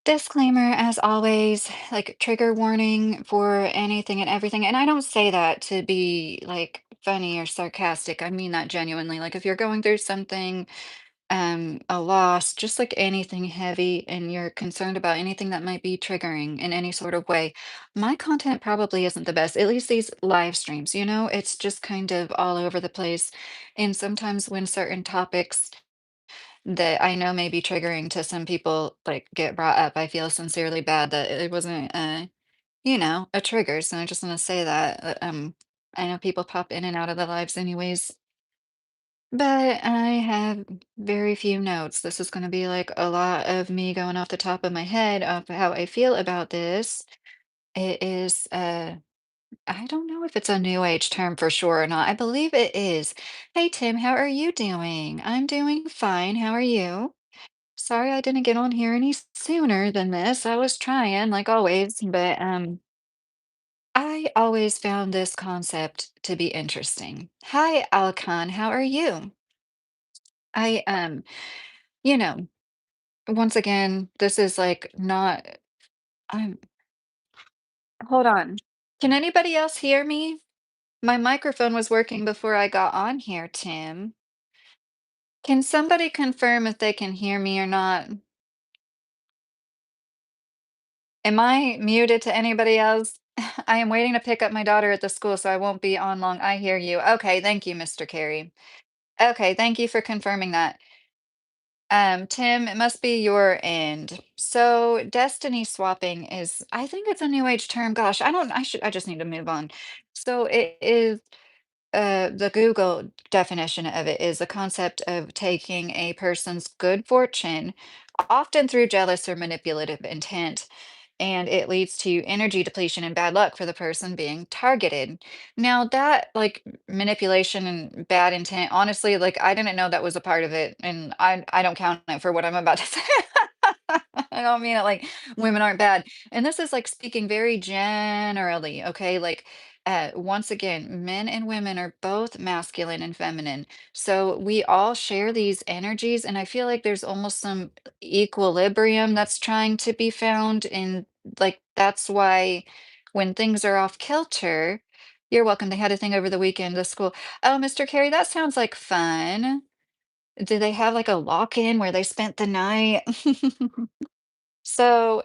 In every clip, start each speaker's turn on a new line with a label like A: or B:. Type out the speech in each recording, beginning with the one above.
A: Disclaimer, as always, like trigger warning for anything and everything. And I don't say that to be like funny or sarcastic. I mean that genuinely. Like if you're going through something, a loss, just like anything heavy, and you're concerned about anything that might be triggering in any sort of way, my content probably isn't the best. At least these live streams, it's just kind of all over the place. And sometimes when certain topics that I know may be triggering to some people, like, get brought up. I feel sincerely bad that it wasn't, a trigger, so I just wanna say that, I know people pop in and out of the lives anyways, but I have very few notes. This is gonna be, like, a lot of me going off the top of my head of how I feel about this. It is, I don't know if it's a new age term for sure or not. I believe it is. Hey, Tim, how are you doing? I'm doing fine. How are you? Sorry I didn't get on here any sooner than this. I was trying, like always, but I always found this concept to be interesting. Hi, Alkan, how are you? I you know, once again, this is like not I'm hold on. Can anybody else hear me? My microphone was working before I got on here, Tim. Can somebody confirm if they can hear me or not? Am I muted to anybody else? I am waiting to pick up my daughter at the school, so I won't be on long. I hear you. Okay, thank you, Mr. Carey. Okay, thank you for confirming that. Tim, it must be your end. So destiny swapping is, I think it's a new age term. Gosh, I just need to move on. So it is the Google definition of it is the concept of taking a person's good fortune, often through jealous or manipulative intent, and it leads to energy depletion and bad luck for the person being targeted. Now, that like manipulation and bad intent, honestly, like I didn't know that was a part of it, and I don't count it for what I'm about to say. I don't mean it like women aren't bad. And this is like speaking very generally, okay? Like once again, men and women are both masculine and feminine. So we all share these energies, and I feel like there's almost some equilibrium that's trying to be found. And like that's why when things are off kilter, you're welcome. They had a thing over the weekend, the school. Oh, Mr. Carey, that sounds like fun. Do they have like a lock-in where they spent the night? So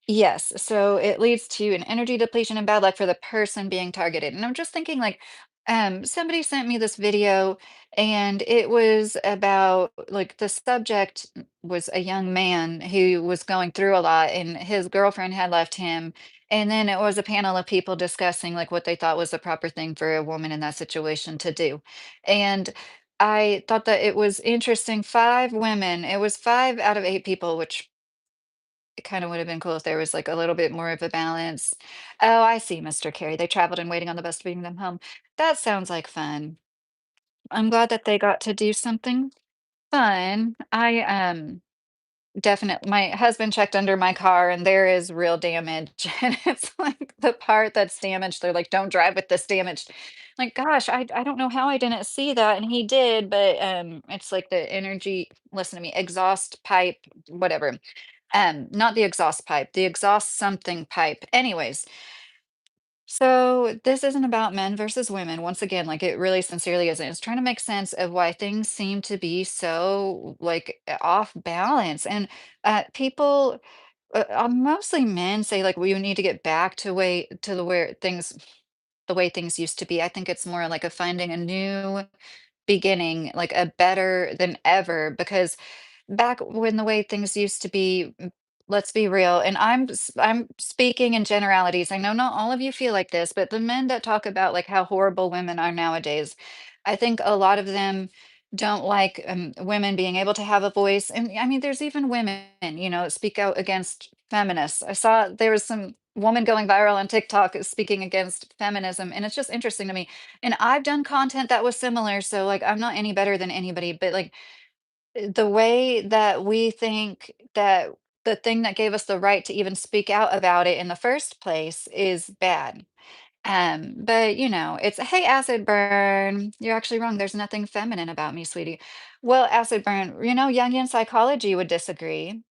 A: yes, so it leads to an energy depletion and bad luck for the person being targeted. And I'm just thinking like somebody sent me this video and it was about like the subject was a young man who was going through a lot and his girlfriend had left him. And then it was a panel of people discussing like what they thought was the proper thing for a woman in that situation to do. And I thought that it was interesting. Five women, it was five out of eight people, which it kinda would have been cool if there was, like, a little bit more of a balance. Oh, I see, Mr. Carey. They traveled and waiting on the bus to bring them home. That sounds like fun. I'm glad that they got to do something fun. Definitely my husband checked under my car, and there is real damage, and it's, like, the part that's damaged, they're like, "Don't drive with this damaged." Like, gosh, I don't know how I didn't see that, and he did, but, it's like the energy listen to me, exhaust pipe, whatever. Not the exhaust pipe, the exhaust something pipe. Anyways, so this isn't about men versus women. Once again, like it really sincerely isn't. It's trying to make sense of why things seem to be so like off balance. And people, mostly men, say like we need to get back to way to the way things used to be. I think it's more like a finding a new beginning, like a better than ever, because back when the way things used to be, let's be real, and I'm speaking in generalities. I know not all of you feel like this, but the men that talk about like how horrible women are nowadays, I think a lot of them don't like women being able to have a voice. And I mean, there's even women, speak out against feminists. I saw there was some woman going viral on TikTok speaking against feminism, and it's just interesting to me. And I've done content that was similar, so like I'm not any better than anybody, but like the way that we think that the thing that gave us the right to even speak out about it in the first place is bad. But it's hey, acid burn. You're actually wrong. There's nothing feminine about me, sweetie. Well, acid burn, Jungian psychology would disagree.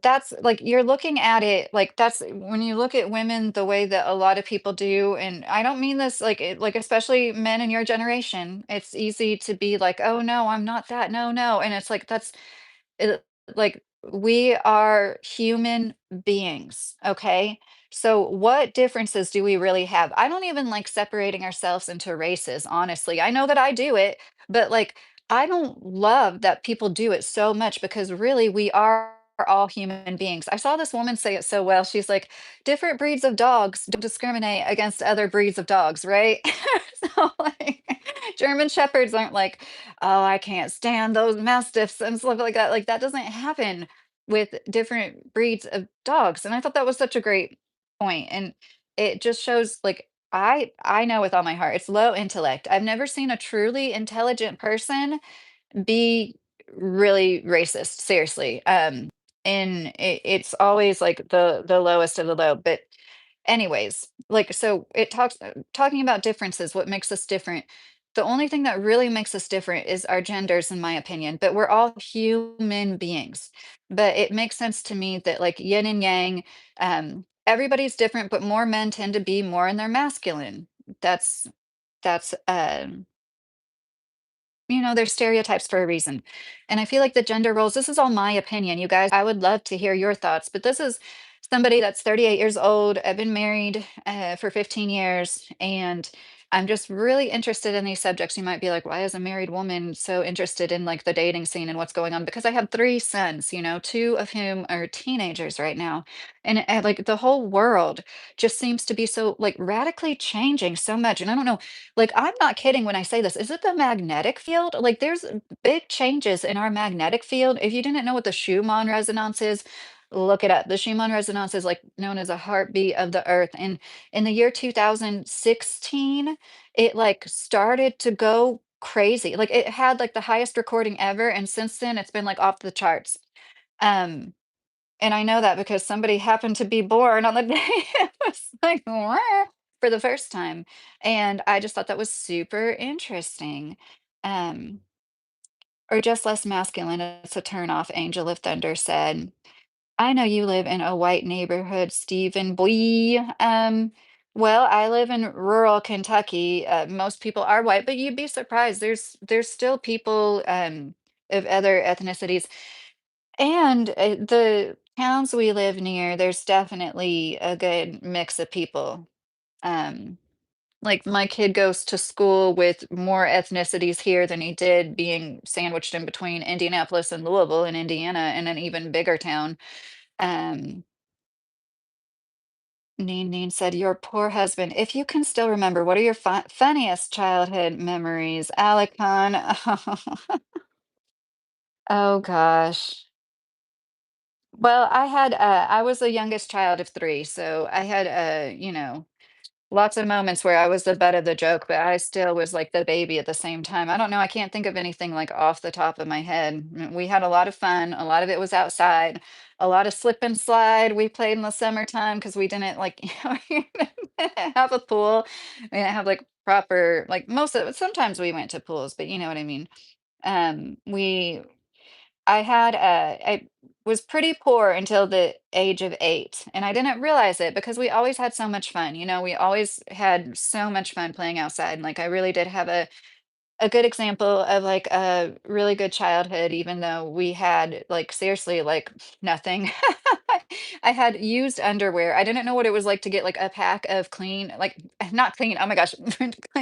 A: That's like you're looking at it like that's when you look at women the way that a lot of people do, and I don't mean this like like especially men in your generation. It's easy to be like, "Oh no, I'm not that. No, no." And it's like that's it, like we are human beings, okay? So what differences do we really have? I don't even like separating ourselves into races, honestly. I know that I do it, but like I don't love that people do it so much because really we are all human beings. I saw this woman say it so well. She's like, different breeds of dogs don't discriminate against other breeds of dogs, right? So like German shepherds aren't like, oh, I can't stand those mastiffs and stuff like that. Like that doesn't happen with different breeds of dogs. And I thought that was such a great point. And it just shows like I know with all my heart, it's low intellect. I've never seen a truly intelligent person be really racist, seriously. And it's always like the lowest of the low. But anyways, like so it talks talking about differences, what makes us different. The only thing that really makes us different is our genders, in my opinion, but we're all human beings. But it makes sense to me that like yin and yang, everybody's different, but more men tend to be more in their masculine. That's that's you know, there's stereotypes for a reason. And I feel like the gender roles, this is all my opinion, you guys. I would love to hear your thoughts, but this is somebody that's 38 years old. I've been married for 15 years, and I'm just really interested in these subjects. You might be like, why is a married woman so interested in like the dating scene and what's going on? Because I have three sons, you know, two of whom are teenagers right now. And like the whole world just seems to be so like radically changing so much. And I don't know, like, I'm not kidding when I say this. Is it the magnetic field? Like, there's big changes in our magnetic field. If you didn't know what the Schumann resonance is, look it up. The Schumann resonance is like known as a heartbeat of the earth. And in the year 2016, it like started to go crazy. Like it had like the highest recording ever. And since then it's been like off the charts. Um, and I know that because somebody happened to be born on the day it was like, "Wah," for the first time, and I just thought that was super interesting. Um, or just less masculine, it's a turn off, Angel of Thunder said. I know you live in a white neighborhood, Stephen boy. Well, I live in rural Kentucky. Most people are white, but you'd be surprised. There's still people of other ethnicities. And, the towns we live near, there's definitely a good mix of people. Um, like, my kid goes to school with more ethnicities here than he did being sandwiched in between Indianapolis and Louisville in Indiana in an even bigger town. Um, Neen said, "Your poor husband. If you can still remember, what are your funniest childhood memories?" Alacon. Oh gosh. Well, I was the youngest child of 3, so I had, you know, lots of moments where I was the butt of the joke, but I still was like the baby at the same time. I don't know, I can't think of anything like off the top of my head. We had a lot of fun, a lot of it was outside, a lot of slip and slide we played in the summertime because we didn't like, you know, we didn't have a pool. We didn't have like proper like most of sometimes we went to pools, but you know what I mean. We I was pretty poor until the age of 8, and I didn't realize it because we always had so much fun, you know, we always had so much fun playing outside, and, like, I really did have a good example of, like, a really good childhood even though we had, like, seriously, like, nothing. I had used underwear. I didn't know what it was like to get, like, a pack of clean like, not clean, oh my gosh,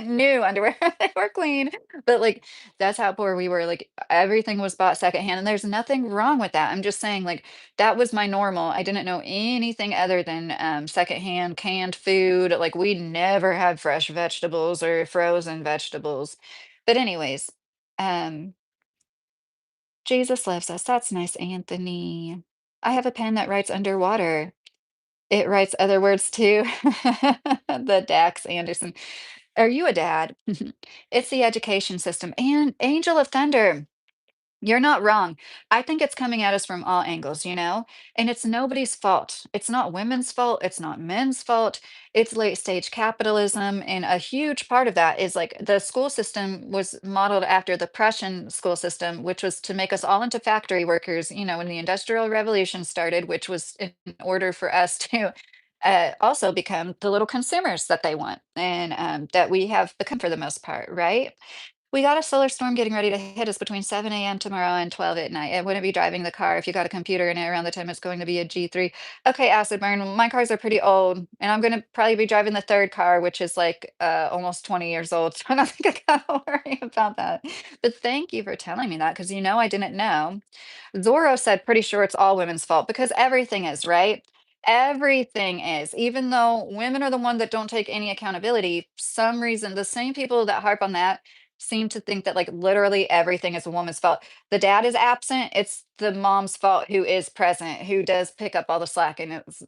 A: new underwear. They were clean, but, like, that's how poor we were, like, everything was bought secondhand, and there's nothing wrong with that. I'm just saying, like, that was my normal. I didn't know anything other than, secondhand canned food, like, we never had fresh vegetables or frozen vegetables. But anyways, um, Jesus loves us. That's nice, Anthony. I have a pen that writes underwater. It writes other words too. The Dax Anderson. Are you a dad? It's the education system. And Angel of Thunder. You're not wrong. I think it's coming at us from all angles, you know? And it's nobody's fault. It's not women's fault. It's not men's fault. It's late stage capitalism. And a huge part of that is like the school system was modeled after the Prussian school system, which was to make us all into factory workers, you know, when the Industrial Revolution started, which was in order for us to also become the little consumers that they want and that we have become for the most part, right? We got a solar storm getting ready to hit us between 7 a.m. tomorrow and 12 at night. I wouldn't be driving the car if you got a computer in it around the time it's going to be a G3. Okay, acid burn. My cars are pretty old, and I'm going to probably be driving the third car, which is like almost 20 years old. So I don't think I got to worry about that. But thank you for telling me that because you know I didn't know. Zorro said, pretty sure it's all women's fault because everything is, right? Everything is. Even though women are the one that don't take any accountability, some reason the same people that harp on that seem to think that like literally everything is a woman's fault. The dad is absent, it's the mom's fault who is present, who does pick up all the slack and it's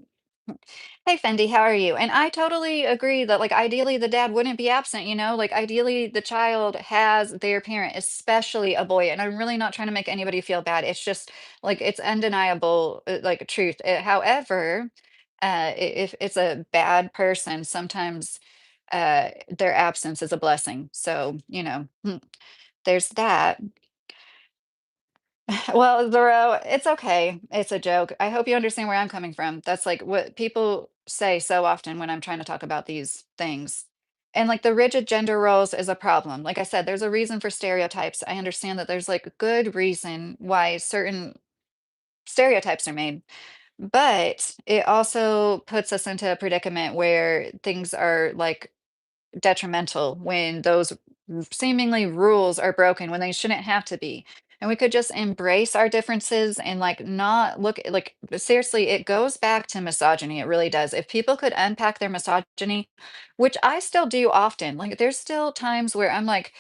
A: hey Fendi, how are you? And I totally agree that like ideally the dad wouldn't be absent, you know, like ideally the child has their parent, especially a boy. And I'm really not trying to make anybody feel bad. It's just like it's undeniable, like truth. However, if it's a bad person, sometimes their absence is a blessing. So, you know, there's that. Well, Zoro, it's okay. It's a joke. I hope you understand where I'm coming from. That's like what people say so often when I'm trying to talk about these things. And like the rigid gender roles is a problem. Like I said, there's a reason for stereotypes. I understand that there's like good reason why certain stereotypes are made, but it also puts us into a predicament where things are like detrimental when those seemingly rules are broken when they shouldn't have to be. And we could just embrace our differences and like not look like seriously, it goes back to misogyny. It really does. If people could unpack their misogyny, which I still do often, like there's still times where I'm like,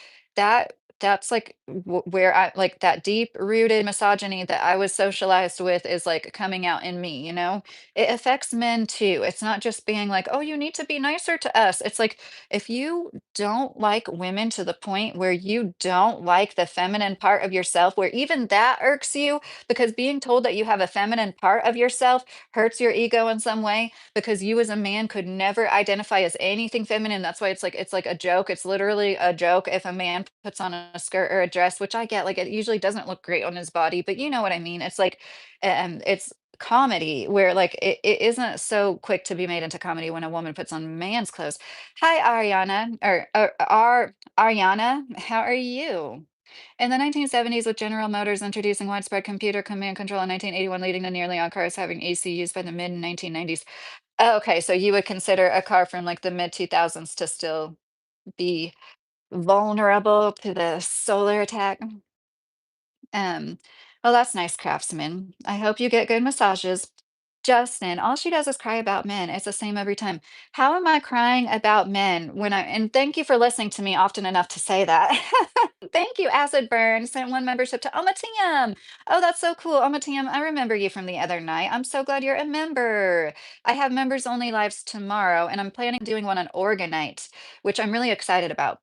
A: that's like where I like that deep rooted misogyny that I was socialized with is like coming out in me, you know? It affects men too. It's not just being like, oh, you need to be nicer to us. It's like, if you don't like women to the point where you don't like the feminine part of yourself, where even that irks you, because being told that you have a feminine part of yourself hurts your ego in some way, because you as a man could never identify as anything feminine. That's why it's like a joke. It's literally a joke if a man puts on a skirt or a dress, which I get, like it usually doesn't look great on his body, but you know what I mean. It's like it's comedy where like it isn't so quick to be made into comedy when a woman puts on man's clothes. Hi, Ariana, Ariana, how are you? In the 1970s, with General Motors introducing widespread computer command control in 1981, leading to nearly all cars having ECUs by the mid 1990s. Oh, okay, so you would consider a car from like the mid 2000s to still be vulnerable to the solar attack? Well, that's nice, craftsman. I hope you get good massages. Justin, all she does is cry about men. It's the same every time. How am I crying about men when and thank you for listening to me often enough to say that. Thank you, Acid Burn. Sent one membership to Omatiem. Oh, that's so cool. Omatiem, I remember you from the other night. I'm so glad you're a member. I have members only lives tomorrow, and I'm planning on doing one on Organite, which I'm really excited about.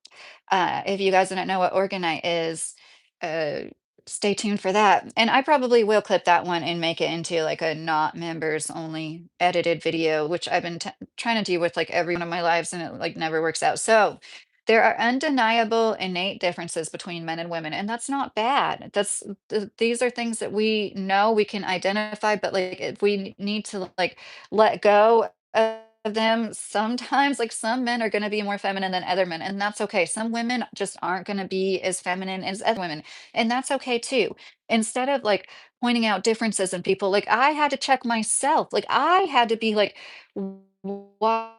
A: If you guys don't know what Organite is, uh, stay tuned for that. And I probably will clip that one and make it into like a not members only edited video, which I've been trying to do with like every one of my lives and it like never works out. So there are undeniable innate differences between men and women, and that's not bad. These are things that we know we can identify, but like if we need to like let go of them, sometimes like some men are going to be more feminine than other men, and that's okay. Some women just aren't going to be as feminine as other women, and that's okay too. Instead of like pointing out differences in people, like I had to check myself. Like I had to be like, why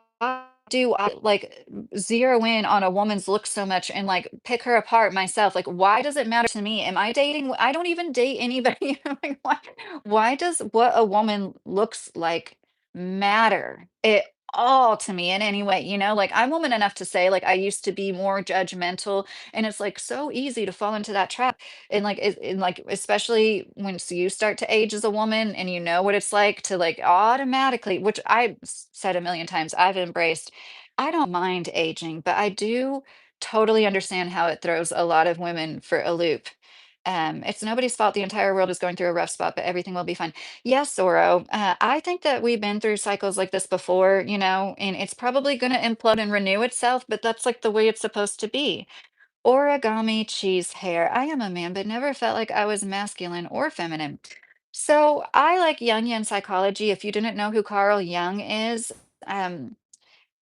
A: do I like zero in on a woman's look so much and like pick her apart myself? Like, why does it matter to me? Am I dating? I don't even date anybody. Like, why does what a woman looks like matter at all to me in any way? You know, like I'm woman enough to say, like, I used to be more judgmental, and it's like so easy to fall into that trap. And like, and like, especially once you start to age as a woman and you know what it's like to like automatically, which I said a million times, I've embraced. I don't mind aging, but I do totally understand how it throws a lot of women for a loop. It's nobody's fault. The entire world is going through a rough spot, but everything will be fine. Yes, Zorro. I think that we've been through cycles like this before, and it's probably going to implode and renew itself, but that's like the way it's supposed to be. Origami cheese hair. I am a man, but never felt like I was masculine or feminine. So I like Jungian psychology. If you didn't know who Carl Jung is, um,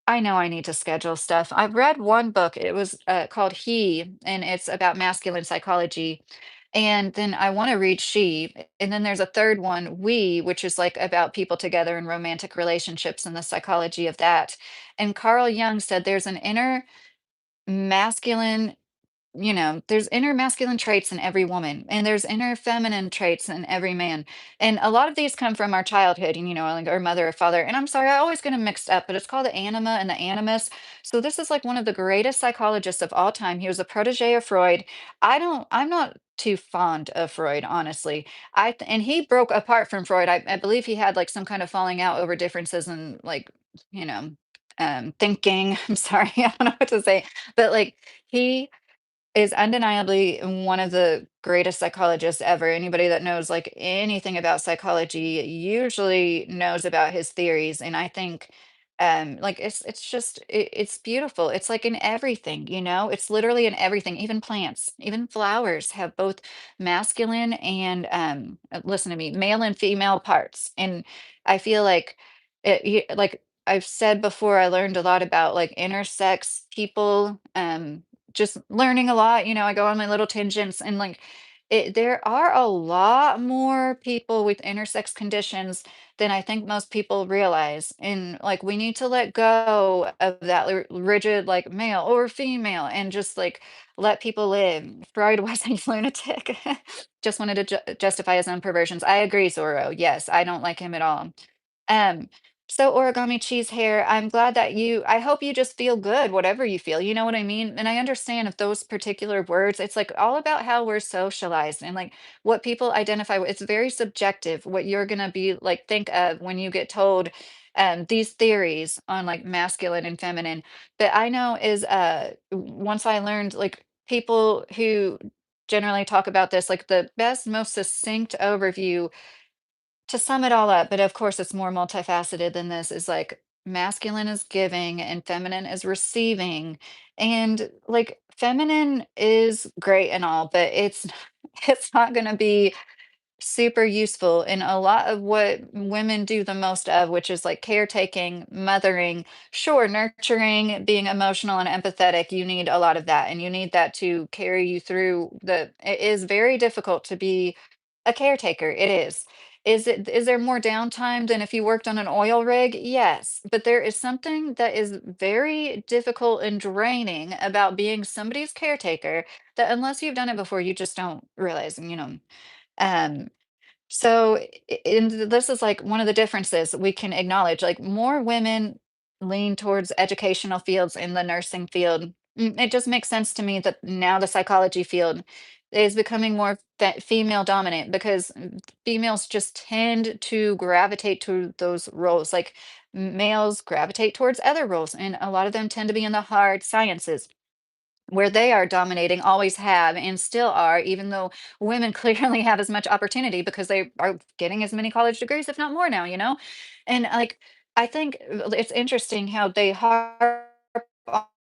A: I know I need to schedule stuff. I've read one book. It was called He, and it's about masculine psychology. And then I want to read She. And then there's a third one, We, which is like about people together in romantic relationships and the psychology of that. And Carl Jung said there's an inner masculine, there's inner masculine traits in every woman, and there's inner feminine traits in every man. And a lot of these come from our childhood, and like our mother or father. And I'm sorry, I always get them mixed up, but it's called the anima and the animus. So this is like one of the greatest psychologists of all time. He was a protege of Freud. I'm not too fond of Freud, honestly. And he broke apart from Freud. I believe he had like some kind of falling out over differences in like, you know, thinking. I'm sorry, I don't know what to say, but like he is undeniably one of the greatest psychologists ever. Anybody that knows like anything about psychology usually knows about his theories. And I think like it's beautiful. It's like in everything, it's literally in everything. Even plants, even flowers have both masculine and listen to me, male and female parts. And I feel like like I've said before, I learned a lot about like intersex people. Just learning a lot, I go on my little tangents and like there are a lot more people with intersex conditions than I think most people realize. And like we need to let go of that rigid like male or female and just like let people live. Freud was a lunatic. Just wanted to justify his own perversions. I agree, Zorro. Yes, I don't like him at all. Um, so origami cheese hair, I'm glad that I hope you just feel good, whatever you feel, you know what I mean? And I understand if those particular words, it's like all about how we're socialized and like what people identify with. It's very subjective what you're gonna be like, think of when you get told these theories on like masculine and feminine. But I know is once I learned like people who generally talk about this, like the best, most succinct overview to sum it all up, but of course it's more multifaceted than this, is like masculine is giving and feminine is receiving. And like feminine is great and all, but it's it's not going to be super useful in a lot of what women do the most of, which is like caretaking, mothering, sure, nurturing, being emotional and empathetic. You need a lot of that, and you need that to carry you through it is very difficult to be a caretaker. It is. Is there more downtime than if you worked on an oil rig? Yes, but there is something that is very difficult and draining about being somebody's caretaker that unless you've done it before, you just don't realize, um, so, and this is like one of the differences we can acknowledge. Like more women lean towards educational fields in the nursing field. It just makes sense to me that now the psychology field is becoming more female dominant because females just tend to gravitate to those roles. Like males gravitate towards other roles, and a lot of them tend to be in the hard sciences where they are dominating, always have, and still are, even though women clearly have as much opportunity because they are getting as many college degrees, if not more now, And like, I think it's interesting how they harp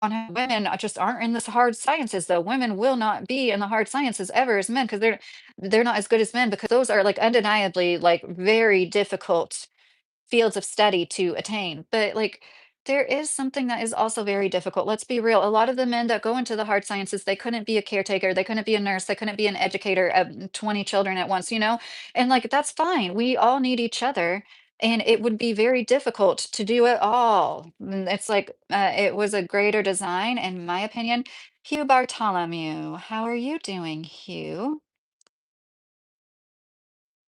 A: on how women just aren't in the hard sciences, though. Women will not be in the hard sciences ever as men because they're not as good as men because those are like undeniably like very difficult fields of study to attain. But like there is something that is also very difficult. Let's be real. A lot of the men that go into the hard sciences, they couldn't be a caretaker, they couldn't be a nurse, they couldn't be an educator of 20 children at once. And like that's fine. We all need each other. And it would be very difficult to do it all. It's like it was a greater design, in my opinion. Hugh Bartholomew, how are you doing, Hugh?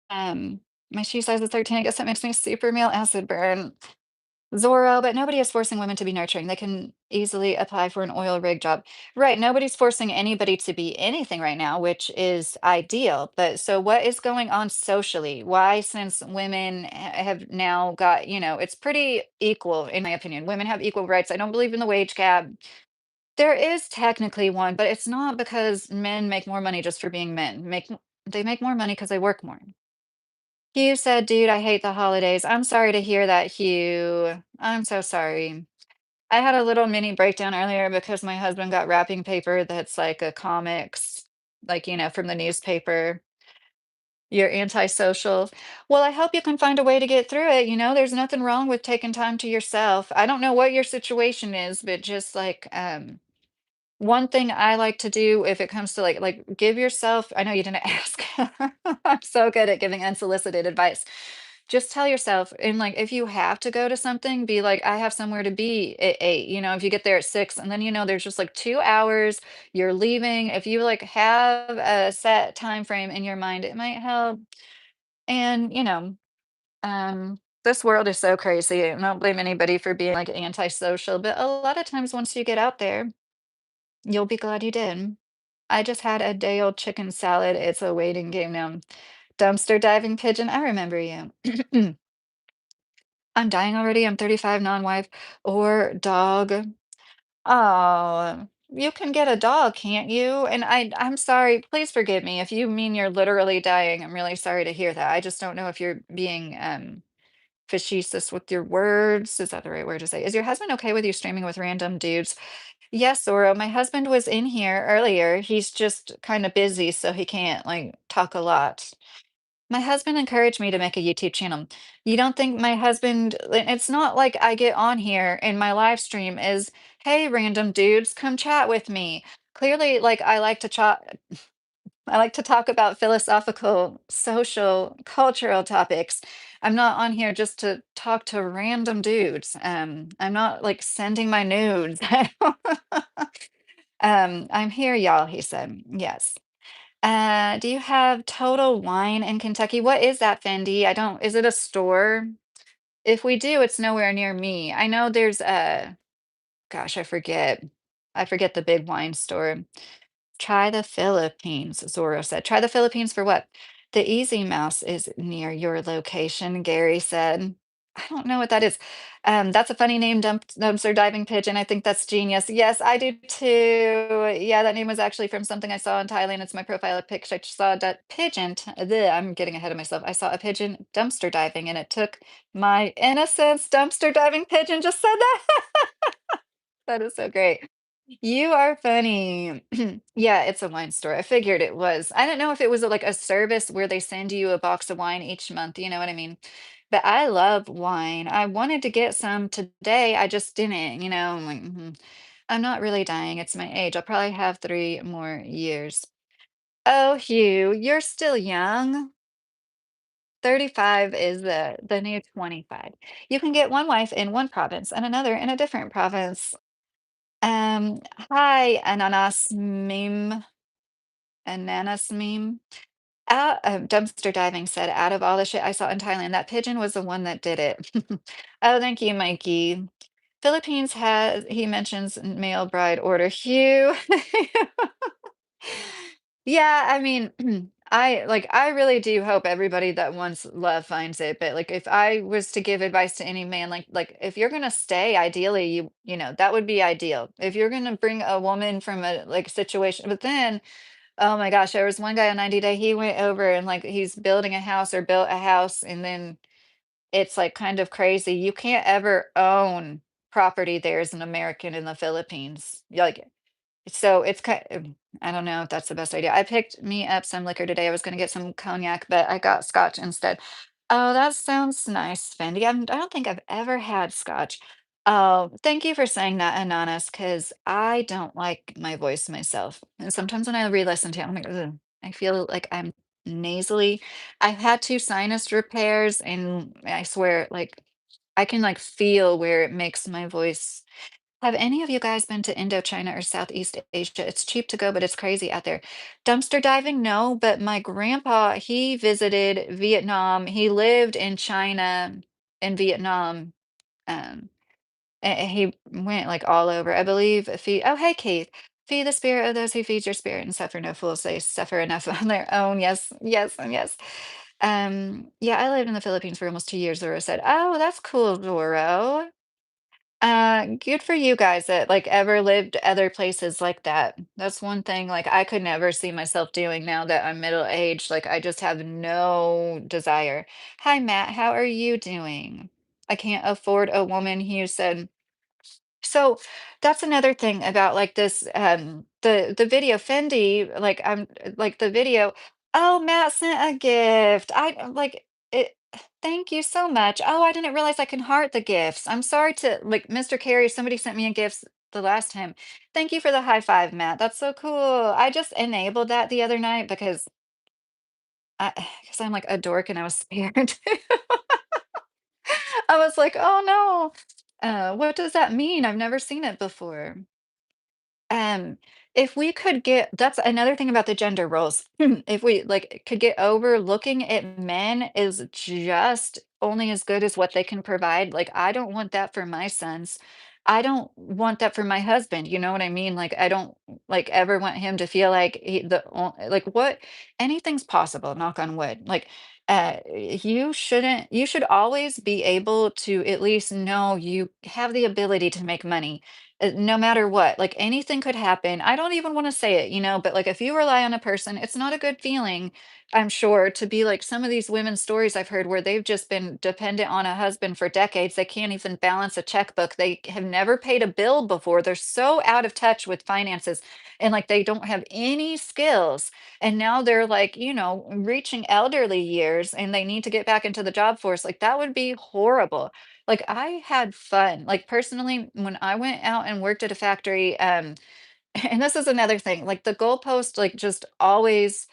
A: Um, my shoe size is 13. I guess that makes me super male acid burn. Zorro, but nobody is forcing women to be nurturing. They can easily apply for an oil rig job. Right. Nobody's forcing anybody to be anything right now, which is ideal. But so what is going on socially? Why, since women have now got, it's pretty equal, in my opinion. Women have equal rights. I don't believe in the wage gap. There is technically one, but it's not because men make more money just for being men. They make more money because they work more. Hugh said, "Dude, I hate the holidays." I'm sorry to hear that, Hugh. I'm so sorry. I had a little mini breakdown earlier because my husband got wrapping paper that's like a comics, like, from the newspaper. You're antisocial. Well, I hope you can find a way to get through it. There's nothing wrong with taking time to yourself. I don't know what your situation is, but just like, one thing I like to do if it comes to give yourself, I know you didn't ask. I'm so good at giving unsolicited advice. Just tell yourself, and like if you have to go to something, be like, I have somewhere to be at 8. If you get there at 6, and then there's just like 2 hours, you're leaving. If you like have a set time frame in your mind, it might help. And this world is so crazy. I don't blame anybody for being like antisocial, but a lot of times once you get out there, you'll be glad you did. I just had a day old chicken salad. It's a waiting game now. Dumpster diving pigeon, I remember you. I'm dying already. I'm 35, non-wife, or dog. Oh, you can get a dog, can't you? And I'm sorry. Please forgive me if you mean you're literally dying. I'm really sorry to hear that. I just don't know if you're being facetious with your words. Is that the right word to say? Is your husband okay with you streaming with random dudes? Yes, Zoro. My husband was in here earlier. He's just kind of busy, so he can't like talk a lot. My husband encouraged me to make a YouTube channel. You don't think my husband, it's not like I get on here and my live stream is, hey, random dudes, come chat with me. Clearly, like I like to talk about philosophical, social, cultural topics. I'm not on here just to talk to random dudes. I'm not like sending my nudes. I'm here, y'all, he said. Yes. Do you have Total Wine in Kentucky? What is that, Fendi? I don't, is it a store? If we do, it's nowhere near me. I know there's a, gosh, I forget. I forget the big wine store. Try the Philippines, Zorro said. Try the Philippines for what? The Easy Mouse is near your location, Gary said. I don't know what that is. That's a funny name, dumpster diving pigeon. I think that's genius. Yes, I do too. Yeah, that name was actually from something I saw in Thailand. It's my profile picture. I saw that pigeon. I'm getting ahead of myself. I saw a pigeon dumpster diving, and it took my innocence. Dumpster diving pigeon just said that. That is so great. You are funny. Yeah, it's a wine store. I figured it was. I don't know if it was like a service where they send you a box of wine each month, you know what I mean? But I love wine. I wanted to get some today. I just didn't, I'm like, I'm not really dying. It's my age. I'll probably have 3 more years. Oh, Hugh, you're still young. 35 is the new 25. You can get one wife in one province and another in a different province. Hi, Ananas meme. Dumpster diving said, out of all the shit I saw in Thailand, that pigeon was the one that did it. Oh, thank you, Mikey. Philippines has, he mentions male bride order. Hugh. Yeah, I mean, I really do hope everybody that wants love finds it. But like if I was to give advice to any man, like if you're gonna stay, ideally that would be ideal. If you're gonna bring a woman from a like situation, but then oh my gosh, there was one guy on 90 Day, he went over and like he's building a house or built a house, and then it's like kind of crazy. You can't ever own property there as an American in the Philippines. Like so it's kind I don't know if that's the best idea. I picked me up some liquor today. I was gonna get some cognac, but I got scotch instead. Oh, that sounds nice, Fendi. I don't think I've ever had scotch. Oh, thank you for saying that, Ananas, because I don't like my voice myself. And sometimes when I re-listen to it, I'm like, "Ugh," I feel like I'm nasally. I've had 2 sinus repairs, and I swear, like I can like feel where it makes my voice have any of you guys been to Indochina or Southeast Asia? It's cheap to go, but it's crazy out there. Dumpster diving, no, but my grandpa, he visited Vietnam. He lived in China and Vietnam. Um, and he went like all over. I believe feed, oh, hey, Keith. Feed the spirit of those who feed your spirit and suffer no fools. They suffer enough on their own. Yes, yes, and yes. Yeah, I lived in the Philippines for almost 2 years, Zoro said. Oh, that's cool, Zoro. Good for you guys that like ever lived other places like that. That's one thing like I could never see myself doing now that I'm middle aged. Like I just have no desire. Hi Matt, how are you doing? I can't afford a woman, Hugh said. So that's another thing about like this the video Fendi like I'm like the video. Oh, Matt sent a gift. Like it thank you so much. Oh, I didn't realize I can heart the gifts. I'm sorry to like Mr. Carey, somebody sent me a gift the last time. Thank you for the high five, Matt. That's so cool. I just enabled that the other night I because I'm like a dork and I was scared. I was like, oh no. What does that mean? I've never seen it before. Um, if we could get that's another thing about the gender roles. If we like could get over looking at men is just only as good as what they can provide. Like I don't want that for my sons. I don't want that for my husband. You know what I mean? Like I don't like ever want him to feel like like what anything's possible, knock on wood. Like you should always be able to at least know you have the ability to make money no matter what, like anything could happen. I don't even want to say it, but like if you rely on a person, it's not a good feeling, I'm sure, to be like some of these women's stories I've heard where they've just been dependent on a husband for decades. They can't even balance a checkbook. They have never paid a bill before. They're so out of touch with finances and like they don't have any skills. And now they're like, reaching elderly years and they need to get back into the job force. Like that would be horrible. Like, I had fun. Like, personally, when I went out and worked at a factory, and this is another thing, like the goalpost, like just always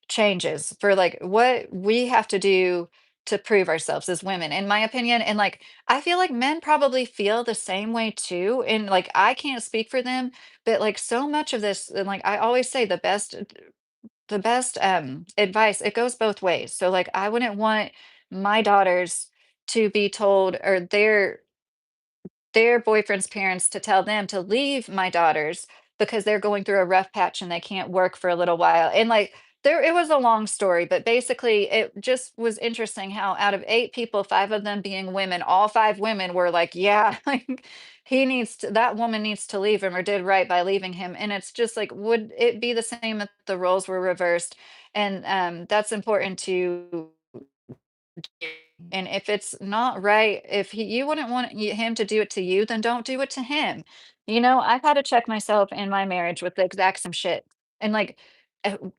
A: changes for like what we have to do to prove ourselves as women, in my opinion. And like, I feel like men probably feel the same way too. And like, I can't speak for them, but like so much of this, and like I always say, the best advice, it goes both ways. So like, I wouldn't want my daughters to be told or their boyfriend's parents to tell them to leave my daughters because they're going through a rough patch and they can't work for a little while. And like there it was a long story, but basically it just was interesting how out of 8 people, 5 of them being women, all 5 women were like, yeah, like that woman needs to leave him or did right by leaving him. And it's just like, would it be the same if the roles were reversed? And that's important to and if it's not right, if you wouldn't want him to do it to you, then don't do it to him. I've had to check myself in my marriage with the exact same shit. And like,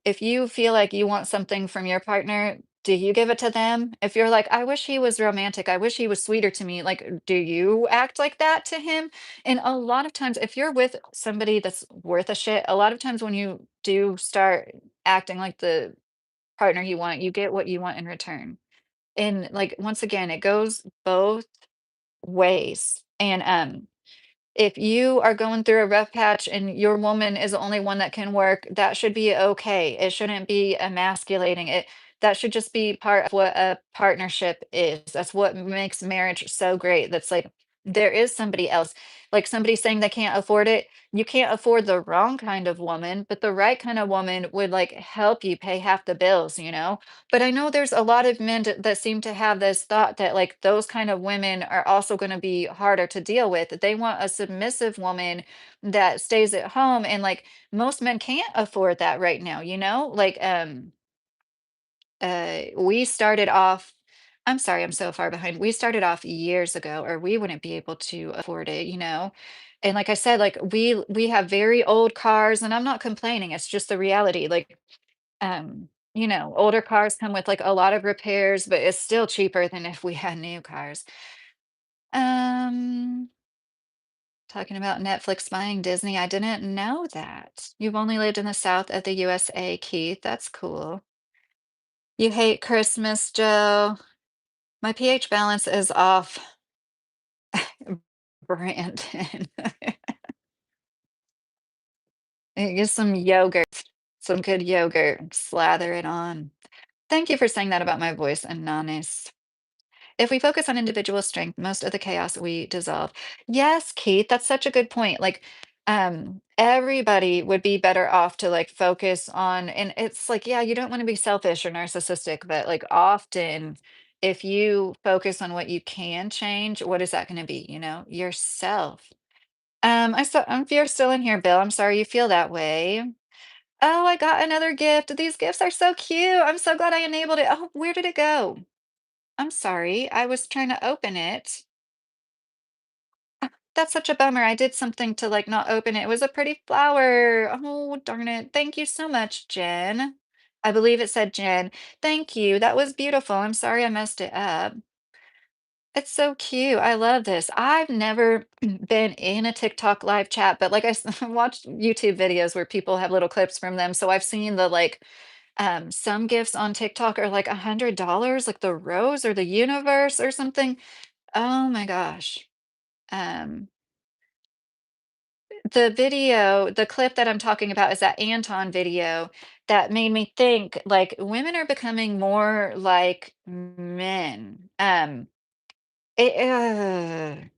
A: if you feel like you want something from your partner, do you give it to them? If you're like, I wish he was romantic, I wish he was sweeter to me, like, do you act like that to him? And a lot of times, if you're with somebody that's worth a shit, a lot of times when you do start acting like the partner you want, you get what you want in return. And, like, once again, it goes both ways. And, if you are going through a rough patch and your woman is the only one that can work, that should be okay. It shouldn't be emasculating. That should just be part of what a partnership is. That's what makes marriage so great. That's like there is somebody else. Like somebody saying they can't afford it. You can't afford the wrong kind of woman, but the right kind of woman would like help you pay half the bills. But I know there's a lot of men that seem to have this thought that like those kind of women are also going to be harder to deal with. They want a submissive woman that stays at home and like most men can't afford that right now. Like we started off I'm sorry, I'm so far behind. We started off years ago or we wouldn't be able to afford it. And like I said, like we have very old cars and I'm not complaining. It's just the reality. Like older cars come with like a lot of repairs, but it's still cheaper than if we had new cars. Um, Talking about Netflix buying Disney, I didn't know that. You've only lived in the south of the USA, Keith. That's cool. You hate Christmas, Joe. My pH balance is off, Brandon. Get some yogurt, some good yogurt, slather it on. Thank you for saying that about my voice, Ananis. If we focus on individual strength, most of the chaos we dissolve. Yes, Keith, that's such a good point. Like, everybody would be better off to like focus on, and it's like, yeah, you don't want to be selfish or narcissistic, but like often if you focus on what you can change, what is that gonna be, Yourself. If you're still in here, Bill, I'm sorry you feel that way. Oh, I got another gift. These gifts are so cute. I'm so glad I enabled it. Oh, where did it go? I'm sorry. I was trying to open it. That's such a bummer. I did something to like not open it. It was a pretty flower. Oh, darn it. Thank you so much, Jen. I believe it said Jen. Thank you. That was beautiful. I'm sorry I messed it up. It's so cute. I love this. I've never been in a TikTok live chat, but like watched YouTube videos where people have little clips from them. So I've seen the like some gifts on TikTok are like $100, like the rose or the universe or something. Oh my gosh. Um, the clip that I'm talking about is that Anton video that made me think like women are becoming more like men. It,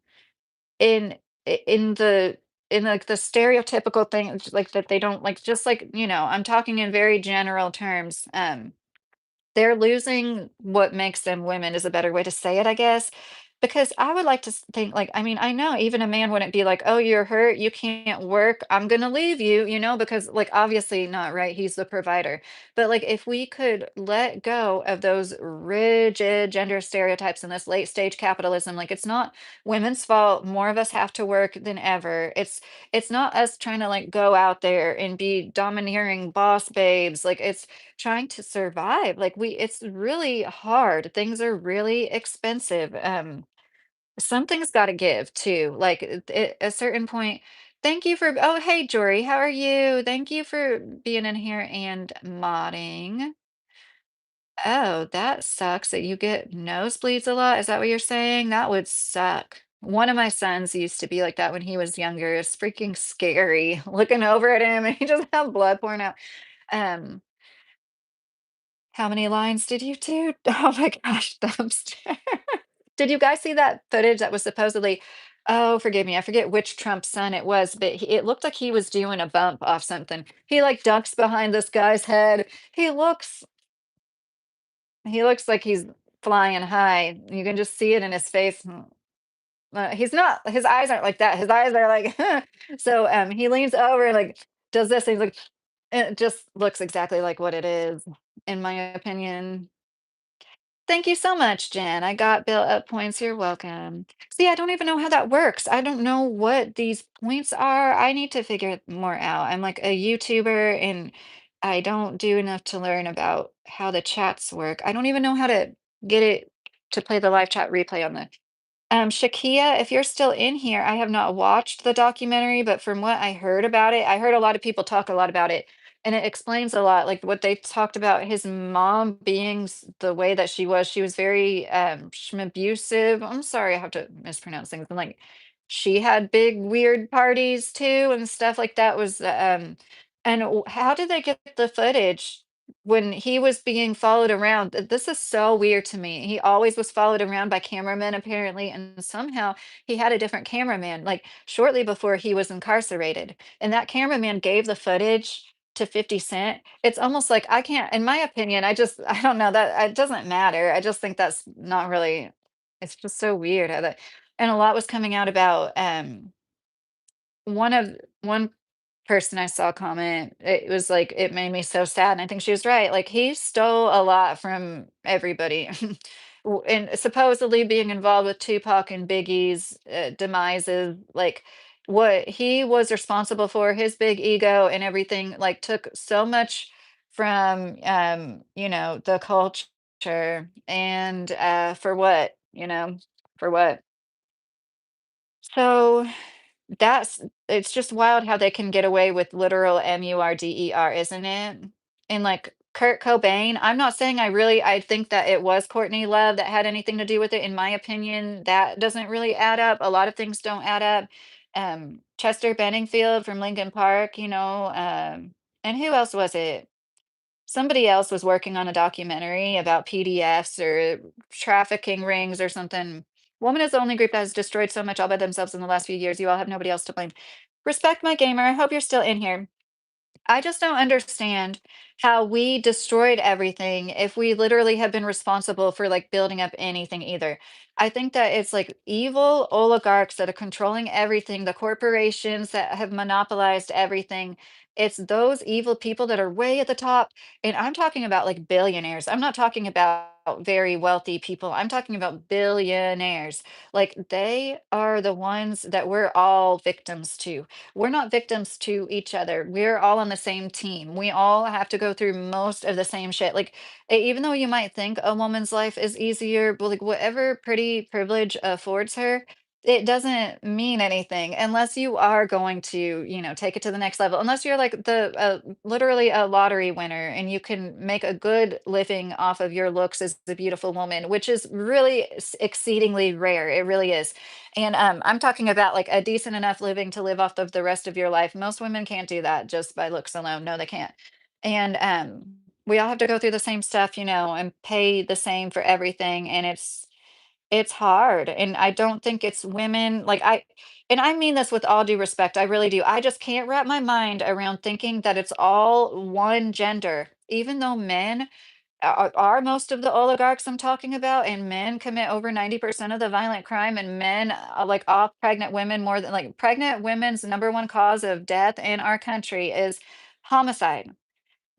A: in in the in like the stereotypical thing like that they don't like just like I'm talking in very general terms. They're losing what makes them women is a better way to say it, I guess. Because I would like to think, like, I mean, I know even a man wouldn't be like, oh, you're hurt, you can't work, I'm gonna leave you, because, like, obviously not, right? He's the provider. But, like, if we could let go of those rigid gender stereotypes in this late stage capitalism, like, it's not women's fault. More of us have to work than ever. It's not us trying to, like, go out there and be domineering boss babes. Like, it's trying to survive. Like it's really hard. Things are really expensive. Something's got to give too. Like at a certain point. Thank you for oh hey Jory, how are you? Thank you for being in here and modding. Oh, that sucks that you get nosebleeds a lot. Is that what you're saying? That would suck. One of my sons used to be like that when he was younger. It's freaking scary looking over at him and he just had blood pouring out. Um, How many lines did you do? Oh my gosh, dumpster. Did you guys see that footage that was supposedly oh, forgive me, I forget which Trump son it was, but it looked like he was doing a bump off something. He like ducks behind this guy's head. He looks like he's flying high. You can just see it in his face. He's not. His eyes aren't like that. His eyes are like. So he leans over and like does this. And he's like, it just looks exactly like what it is, in my opinion. Thank you so much, Jen. I got built up points. You're welcome. See, I don't even know how that works. I don't know what these points are. I need to figure it more out. I'm like a YouTuber and I don't do enough to learn about how the chats work. I don't even know how to get it to play the live chat replay on the Shakia, if you're still in here, I have not watched the documentary, but from what I heard about it, I heard a lot of people talk a lot about it, and it explains a lot. Like what they talked about his mom being the way that she was. She was very abusive. I'm sorry, I have to mispronounce things. And like she had big weird parties too and stuff like that. Was and how did they get the footage? When he was being followed around, this is so weird to me. He always was followed around by cameramen apparently, and somehow he had a different cameraman, like shortly before he was incarcerated. And that cameraman gave the footage to 50 Cent. It's almost like I can't, in my opinion, I don't know that it doesn't matter. I just think that's not really, it's just so weird how that, and a lot was coming out about one person I saw comment, it was like, it made me so sad, and I think she was right, like, he stole a lot from everybody. And supposedly being involved with Tupac and Biggie's, demises, like, what he was responsible for, his big ego and everything, like, took so much from, the culture, and, for what, For what? So that's it's just wild how they can get away with literal murder, isn't it? And like Kurt Cobain, I'm not saying I think that it was Courtney Love that had anything to do with it. In my opinion, that doesn't really add up. A lot of things don't add up. Chester Benningfield from Lincoln Park, and who else was it? Somebody else was working on a documentary about PDFs or trafficking rings or something. Woman is the only group that has destroyed so much all by themselves in the last few years. You all have nobody else to blame. Respect my gamer. I hope you're still in here. I just don't understand. how we destroyed everything if we literally have been responsible for like building up anything either. I think that it's like evil oligarchs that are controlling everything, the corporations that have monopolized everything. It's those evil people that are way at the top. And I'm talking about like billionaires. I'm not talking about very wealthy people. I'm talking about billionaires. Like they are the ones that we're all victims to. We're not victims to each other. We're all on the same team. We all have to go through most of the same shit. Like, even though you might think a woman's life is easier, but like whatever pretty privilege affords her, it doesn't mean anything unless you are going to, take it to the next level. Unless you're like the literally a lottery winner and you can make a good living off of your looks as a beautiful woman, which is really exceedingly rare. It really is. And I'm talking about like a decent enough living to live off of the rest of your life. Most women can't do that just by looks alone. No, they can't. And we all have to go through the same stuff, and pay the same for everything. And it's hard. And I don't think it's women like and I mean this with all due respect. I really do. I just can't wrap my mind around thinking that it's all one gender, even though men are most of the oligarchs I'm talking about, and men commit over 90% of the violent crime, and men like off pregnant women more than like pregnant women's number one cause of death in our country is homicide.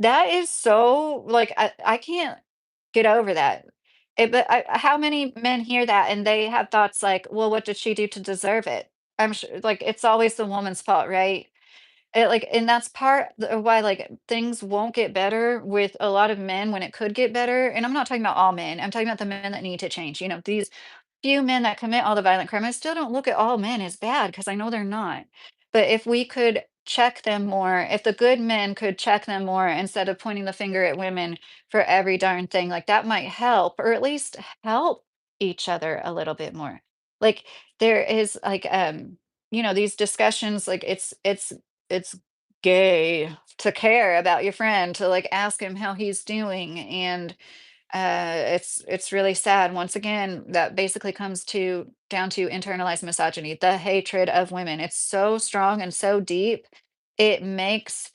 A: That is so like I can't get over that. How many men hear that and they have thoughts like, well, what did she do to deserve it? I'm sure like it's always the woman's fault, right? And that's part of why, like, things won't get better with a lot of men when it could get better, and I'm not talking about all men, I'm talking about the men that need to change, these few men that commit all the violent crime. I still don't look at all men as bad because I know they're not. But if we could check them more, if the good men could check them more instead of pointing the finger at women for every darn thing, like that might help, or at least help each other a little bit more. Like there is like these discussions like it's gay to care about your friend, to like ask him how he's doing. And it's really sad. Once again, that basically comes to down to internalized misogyny, the hatred of women. It's so strong and so deep. It makes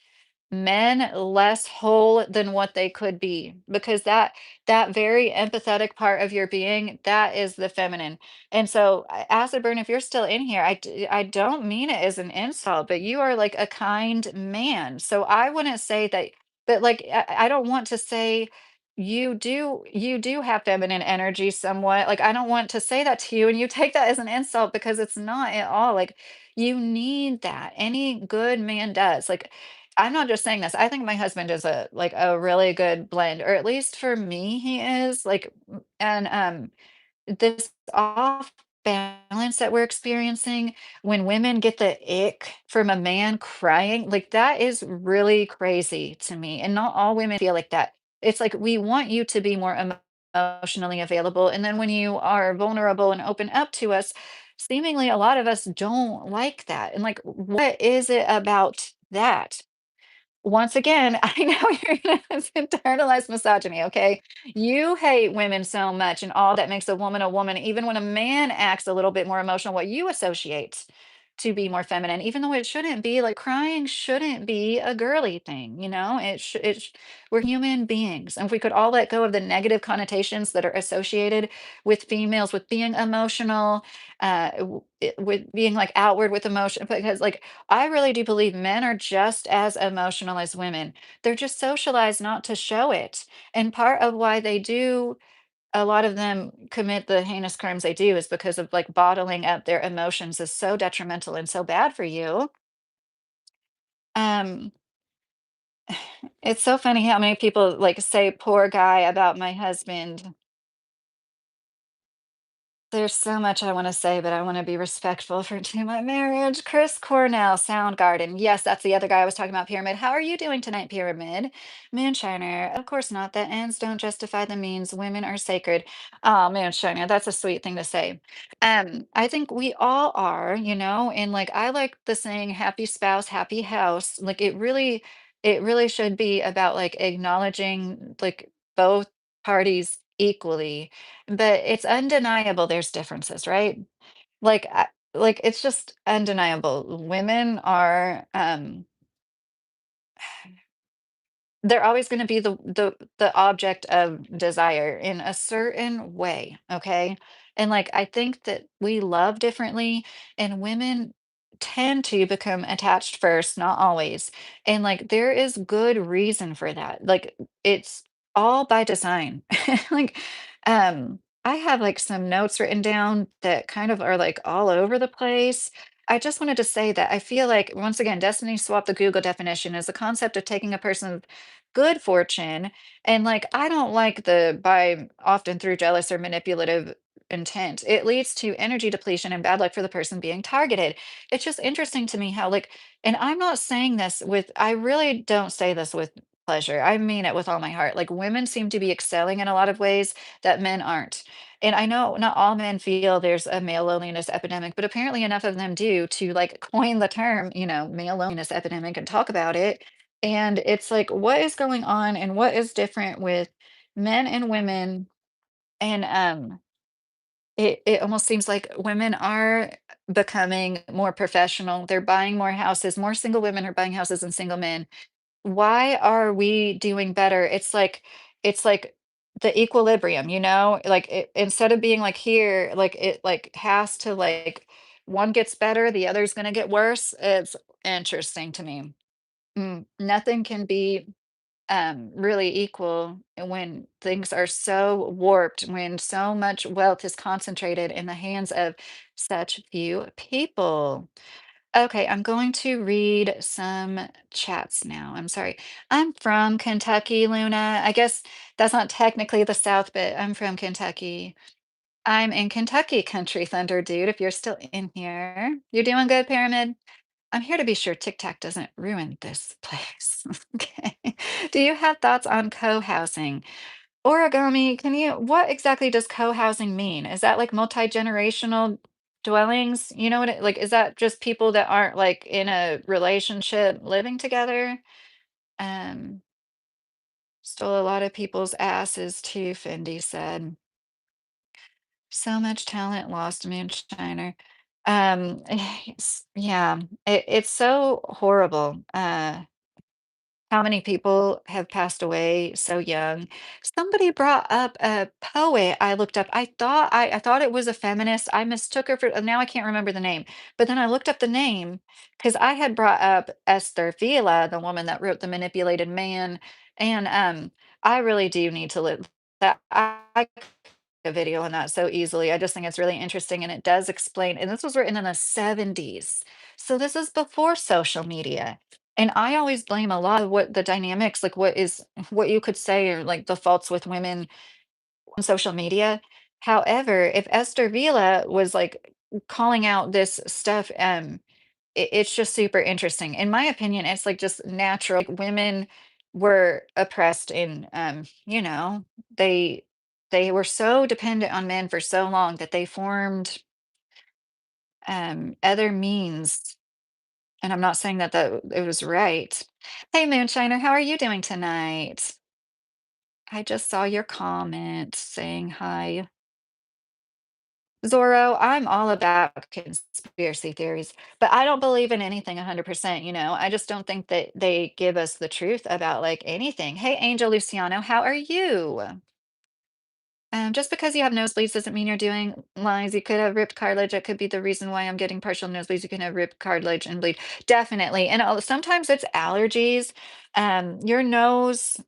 A: men less whole than what they could be, because that very empathetic part of your being, that is the feminine. And so acid burn, if you're still in here, I don't mean it as an insult, but you are like a kind man, so I wouldn't say that. But like I don't want to say you do have feminine energy somewhat. Like I don't want to say that to you and you take that as an insult, because it's not at all. Like you need that, any good man does. Like I'm not just saying this. I think my husband is a really good blend, or at least for me, he is like, and this off balance that we're experiencing when women get the ick from a man crying, like that is really crazy to me. And not all women feel like that. It's like we want you to be more emotionally available. And then when you are vulnerable and open up to us, seemingly a lot of us don't like that. And like, what is it about that? Once again, I know you're gonna it's internalized misogyny, okay? You hate women so much and all that makes a woman, even when a man acts a little bit more emotional, what you associate to be more feminine, even though it shouldn't be. Like crying shouldn't be a girly thing, we're human beings. And if we could all let go of the negative connotations that are associated with females, with being emotional, with being like outward with emotion, because like I really do believe men are just as emotional as women. They're just socialized not to show it. And part of why a lot of them commit the heinous crimes they do is because of like bottling up their emotions is so detrimental and so bad for you. Um, it's so funny how many people like say poor guy about my husband. There's so much I wanna say, but I wanna be respectful to my marriage. Chris Cornell, Soundgarden. Yes, that's the other guy I was talking about, Pyramid. How are you doing tonight, Pyramid? Moonshiner. Of course not. The ends don't justify the means. Women are sacred. Oh, Moonshiner, that's a sweet thing to say. I think we all are, and like I like the saying happy spouse, happy house. Like it really should be about like acknowledging like both parties equally, but it's undeniable there's differences, right? Like, it's just undeniable. Women are, they're always gonna be the object of desire in a certain way, okay? And, like, I think that we love differently, and women tend to become attached first, not always, and, like, there is good reason for that, like, it's all by design. Like, I have, like, some notes written down that kind of are, like, all over the place. I just wanted to say that I feel like, once again, Destiny Swap, the Google definition, is the concept of taking a person's good fortune, and, like, I don't like the by often through jealous or manipulative intent. It leads to energy depletion and bad luck for the person being targeted. It's just interesting to me how, like, and I'm not saying this with, I really don't say this with pleasure. I mean it with all my heart. Like, women seem to be excelling in a lot of ways that men aren't. And I know not all men feel there's a male loneliness epidemic, but apparently enough of them do to, like, coin the term, male loneliness epidemic and talk about it. And it's like, what is going on and what is different with men and women? And it almost seems like women are becoming more professional. They're buying more houses. More single women are buying houses than single men. Why are we doing better? It's like the equilibrium, like instead of being like here, like it like has to like one gets better, the other's gonna get worse. It's interesting to me. Nothing can be really equal when things are so warped, when so much wealth is concentrated in the hands of such few people. Okay, I'm going to read some chats now. I'm sorry. I'm from Kentucky, Luna. I guess that's not technically the South, but I'm from Kentucky. I'm in Kentucky country, Thunder Dude, if you're still in here. You're doing good, Pyramid? I'm here to be sure TikTok doesn't ruin this place. Okay. Do you have thoughts on co-housing? Origami, what exactly does co-housing mean? Is that like multi-generational dwellings? You know what like, is that just people that aren't like in a relationship living together? Um, Stole a lot of people's asses too, Fendi said. So much talent lost, Moonshiner. Yeah, it's so horrible. How many people have passed away so young? Somebody brought up a poet I looked up. I thought it was a feminist. I mistook her for now I can't remember the name. But then I looked up the name because I had brought up Esther Vila, the woman that wrote The Manipulated Man. And I really do need to live that I a video on that so easily. I just think it's really interesting and it does explain, and this was written in the 70s. So this is before social media. And I always blame a lot of what the dynamics, like what you could say are like the faults with women on social media. However, if Esther Vila was like calling out this stuff, it's just super interesting. In my opinion, it's like just natural. Like, women were oppressed in, they they were so dependent on men for so long that they formed other means. And I'm not saying that it was right. Hey, Moonshiner, how are you doing tonight? I just saw your comment saying hi. Zorro, I'm all about conspiracy theories, but I don't believe in anything 100%, I just don't think that they give us the truth about like anything. Hey, Angel Luciano, how are you? Just because you have nosebleeds doesn't mean you're doing lies. You could have ripped cartilage. That could be the reason why I'm getting partial nosebleeds. You can have ripped cartilage and bleed. Definitely. And sometimes it's allergies. Your nose,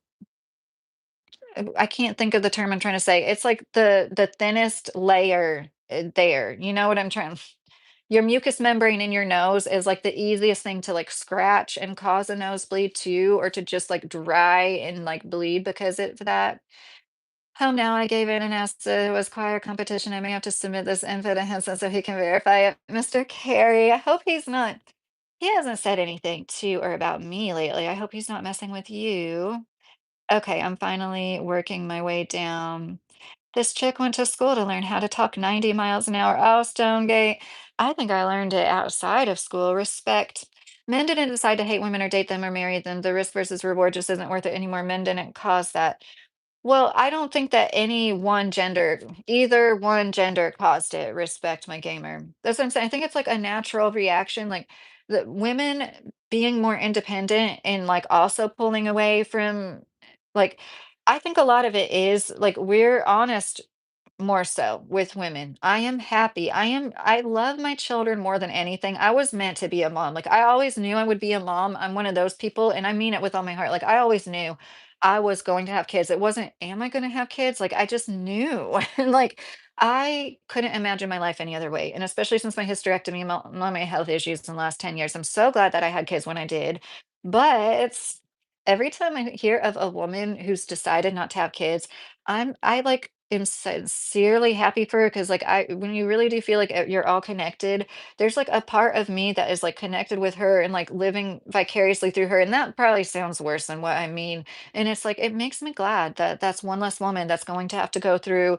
A: I can't think of the term I'm trying to say. It's like the thinnest layer there. You know what I'm trying your mucous membrane in your nose is like the easiest thing to like scratch and cause a nosebleed too, or to just like dry and like bleed because of that. Home now, I gave in and asked it was choir competition. I may have to submit this info to him so he can verify it. Mr. Carey, I hope he's not. He hasn't said anything to or about me lately. I hope he's not messing with you. Okay, I'm finally working my way down. This chick went to school to learn how to talk 90 miles an hour. Oh, Stonegate. I think I learned it outside of school. Respect. Men didn't decide to hate women or date them or marry them. The risk versus reward just isn't worth it anymore. Men didn't cause that. Well, I don't think that either one gender caused it. Respect my gamer. That's what I'm saying. I think it's like a natural reaction. Like the women being more independent and like also pulling away from like I think a lot of it is like we're honest more so with women. I am happy. I love my children more than anything. I was meant to be a mom. Like I always knew I would be a mom. I'm one of those people and I mean it with all my heart. Like I always knew I was going to have kids. It wasn't, am I going to have kids? Like I just knew. And like I couldn't imagine my life any other way. And especially since my hysterectomy and all my health issues in the last 10 years, I'm so glad that I had kids when I did. But every time I hear of a woman who's decided not to have kids, I like am sincerely happy for her because like I when you really do feel like you're all connected, there's like a part of me that is like connected with her and like living vicariously through her. And that probably sounds worse than what I mean. And it's like it makes me glad that that's one less woman that's going to have to go through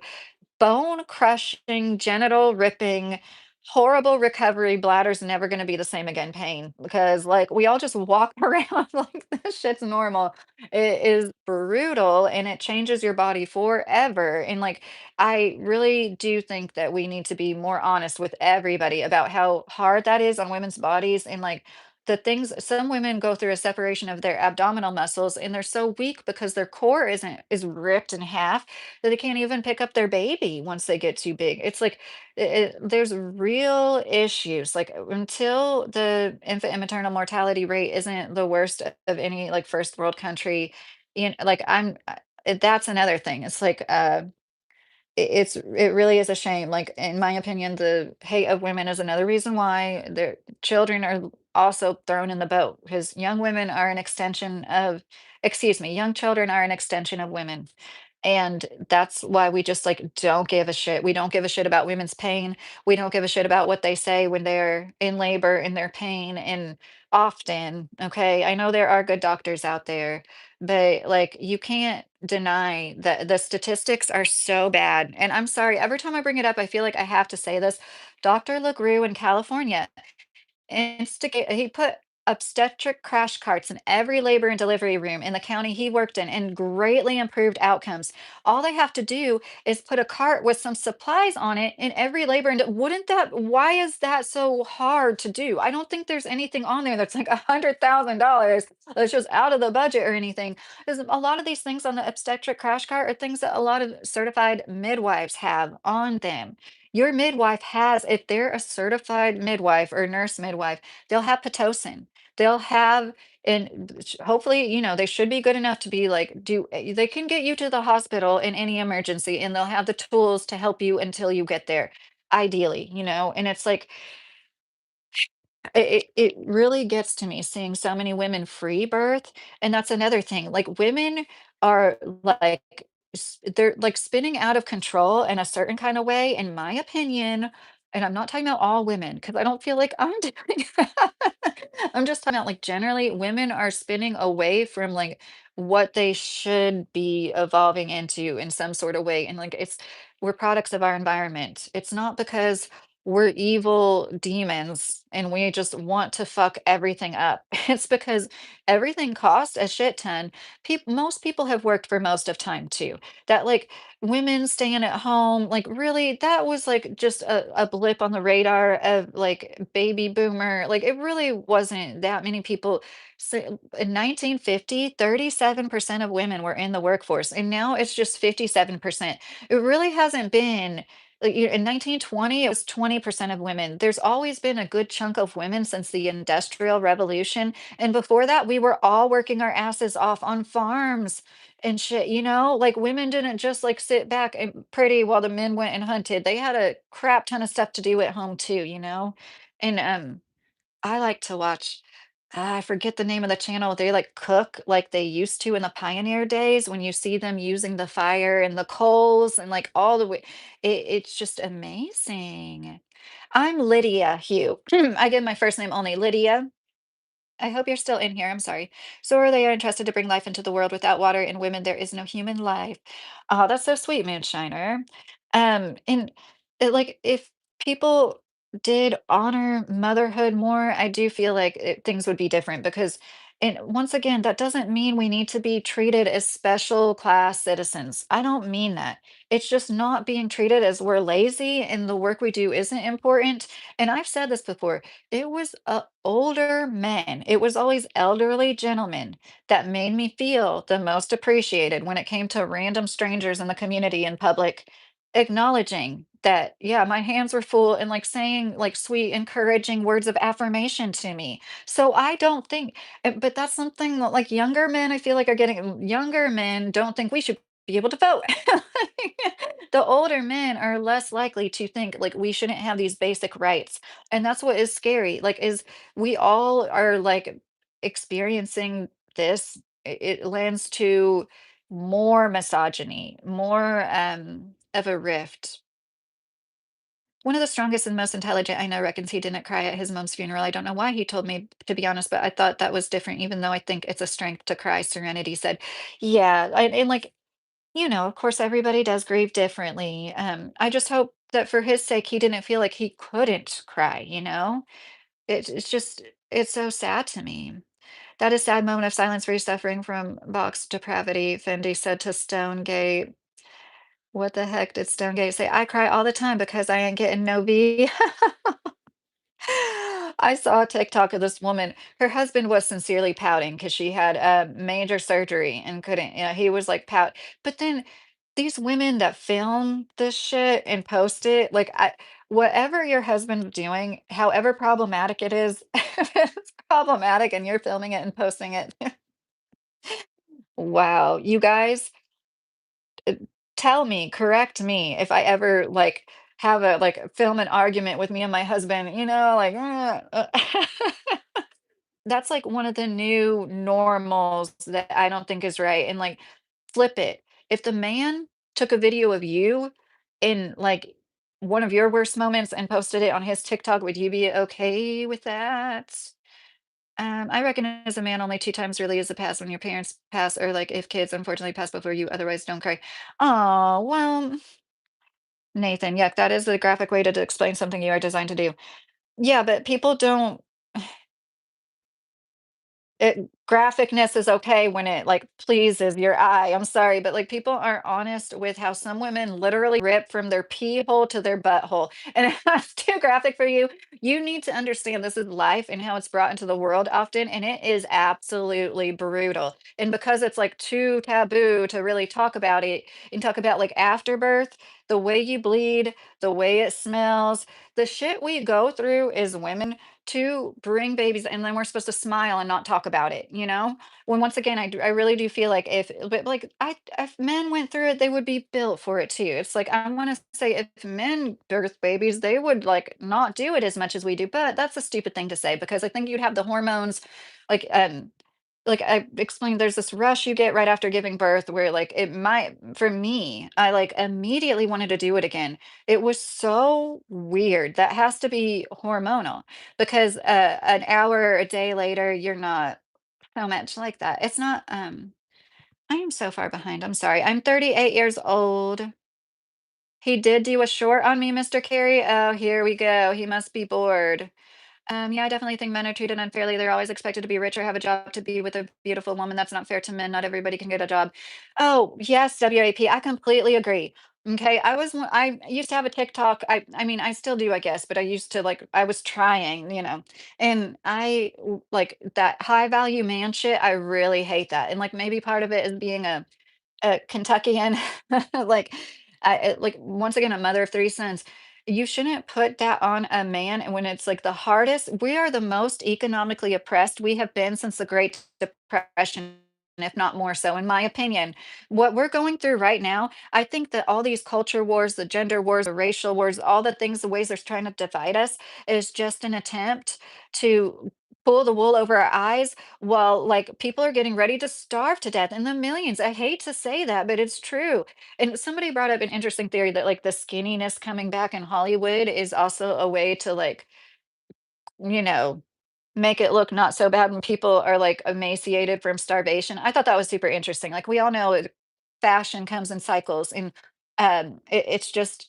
A: bone crushing, genital ripping, horrible recovery, bladder's never gonna be the same again pain because, like, we all just walk around like this shit's normal. It is brutal and it changes your body forever. And, like, I really do think that we need to be more honest with everybody about how hard that is on women's bodies and, like, the things some women go through a separation of their abdominal muscles and they're so weak because their core is ripped in half that they can't even pick up their baby once they get too big. It's like there's real issues. Like until the infant and maternal mortality rate isn't the worst of any like first world country, like that's another thing. It's like it really is a shame. Like in my opinion, the hate of women is another reason why their children are also thrown in the boat because young women are an extension of, excuse me, young children are an extension of women. And that's why we just like don't give a shit. We don't give a shit about women's pain. We don't give a shit about what they say when they're in labor and their pain. And often, okay, I know there are good doctors out there, but like you can't deny that the statistics are so bad. And I'm sorry, every time I bring it up, I feel like I have to say this. Dr. LaGrue in California instigate he put obstetric crash carts in every labor and delivery room in the county he worked in and greatly improved outcomes. All they have to do is put a cart with some supplies on it in every labor and wouldn't that why is that so hard to do? I don't think there's anything on there that's like $100,000 that's just out of the budget or anything. Because a lot of these things on the obstetric crash cart are things that a lot of certified midwives have on them. Your midwife has, if they're a certified midwife or nurse midwife, they'll have Pitocin. They'll have, and hopefully, they should be good enough to be like, they can get you to the hospital in any emergency and they'll have the tools to help you until you get there, ideally, and it's like, it really gets to me seeing so many women free birth, and that's another thing, like, women are, like, they're, like, spinning out of control in a certain kinda way, in my opinion, and I'm not talking about all women because I don't feel like I'm doing I'm just talking about, like, generally, women are spinning away from, like, what they should be evolving into in some sort of way, and, like, we're products of our environment. It's not because we're evil demons and we just want to fuck everything up. It's because everything costs a shit ton. Most people have worked for most of time too. That like women staying at home, like really, that was like just a blip on the radar of like baby boomer. Like it really wasn't that many people. So in 1950, 37% of women were in the workforce, and now it's just 57%. It really hasn't been like, in 1920, it was 20% of women. There's always been a good chunk of women since the Industrial Revolution. And before that, we were all working our asses off on farms and shit, Like women didn't just like sit back and pretty while the men went and hunted. They had a crap ton of stuff to do at home too. And I like to watch I forget the name of the channel. They like cook like they used to in the pioneer days when you see them using the fire and the coals and like all the way. It's just amazing. I'm Lydia Hugh. I give my first name only Lydia. I hope you're still in here. I'm sorry. So are they are entrusted to bring life into the world without water and women, there is no human life. Oh, that's so sweet, Moonshiner. And like if people did honor motherhood more, I do feel like things would be different because And once again, that doesn't mean we need to be treated as special class citizens. I don't mean that. It's just not being treated as we're lazy and the work we do isn't important. And I've said this before. It was older men. It was always elderly gentlemen that made me feel the most appreciated when it came to random strangers in the community in public, acknowledging that, yeah, my hands were full and like saying like sweet, encouraging words of affirmation to me. So I don't think but that's something that, like, younger men, I feel like, are getting younger men don't think we should be able to vote. The older men are less likely to think, like, we shouldn't have these basic rights, and that's what is scary, like, is we all are, like, experiencing this. It lends to more misogyny, more, of a rift. One of the strongest and most intelligent I know reckons he didn't cry at his mom's funeral. I don't know why he told me, to be honest, but I thought that was different, even though I think it's a strength to cry. Serenity said, yeah, and like, of course, everybody does grieve differently. I just hope that for his sake, he didn't feel like he couldn't cry. It's just, it's so sad to me. That is sad moment of silence for you suffering from box depravity, Fendi said to Stonegate. What the heck did Stonegate say? I cry all the time because I ain't getting no V. I saw a TikTok of this woman. Her husband was sincerely pouting because she had a major surgery and couldn't, he was like pout. But then these women that film this shit and post it, like whatever your husband's doing, however problematic it is, if it's problematic and you're filming it and posting it, wow, you guys, uh, tell me, correct me if I ever like have a like film an argument with me and my husband, like that's like one of the new normals that I don't think is right. And like flip it. If the man took a video of you in like one of your worst moments and posted it on his TikTok, would you be okay with that? I reckon as a man, only two times really is the past when your parents pass, or like if kids unfortunately pass before you, otherwise don't cry. Oh, well, Nathan, yeah, that is the graphic way to explain something you are designed to do. Yeah, but people don't. Graphicness is okay when it, like, pleases your eye, I'm sorry, but, like, people aren't honest with how some women literally rip from their pee hole to their butthole, and if that's too graphic for you, you need to understand this is life and how it's brought into the world often, and it is absolutely brutal, and because it's, like, too taboo to really talk about it and talk about, like, afterbirth, the way you bleed, the way it smells, the shit we go through as women to bring babies, and then we're supposed to smile and not talk about it. When once again, I really do feel like but like if men went through it, they would be built for it too. It's like I want to say if men birth babies, they would like not do it as much as we do, but that's a stupid thing to say because I think you'd have the hormones like like I explained, there's this rush you get right after giving birth where like it might for me, I like immediately wanted to do it again. It was so weird. That has to be hormonal because an hour a day later, you're not so much like that. It's not I am so far behind. I'm sorry. I'm 38 years old. He did do a short on me, Mr. Carey. Oh, here we go. He must be bored. Yeah, I definitely think men are treated unfairly. They're always expected to be rich or have a job to be with a beautiful woman. That's not fair to men. Not everybody can get a job. Oh, yes, WAP. I completely agree. Okay. I used to have a TikTok. I mean, I still do, I guess, but I used to like I was trying, and like that high value man shit. I really hate that. And like maybe part of it is being a Kentuckian, like, like, once again, a mother of 3 sons. You shouldn't put that on a man, and when it's, like, the hardest we are the most economically oppressed we have been since the Great Depression, if not more so, in my opinion. What we're going through right now, I think that all these culture wars, the gender wars, the racial wars, all the things, the ways they're trying to divide us is just an attempt to pull the wool over our eyes well, like people are getting ready to starve to death in the millions. I hate to say that, but it's true. And somebody brought up an interesting theory that like the skinniness coming back in Hollywood is also a way to like, you know, make it look not so bad when people are like emaciated from starvation. I thought that was super interesting. Like we all know fashion comes in cycles and it's just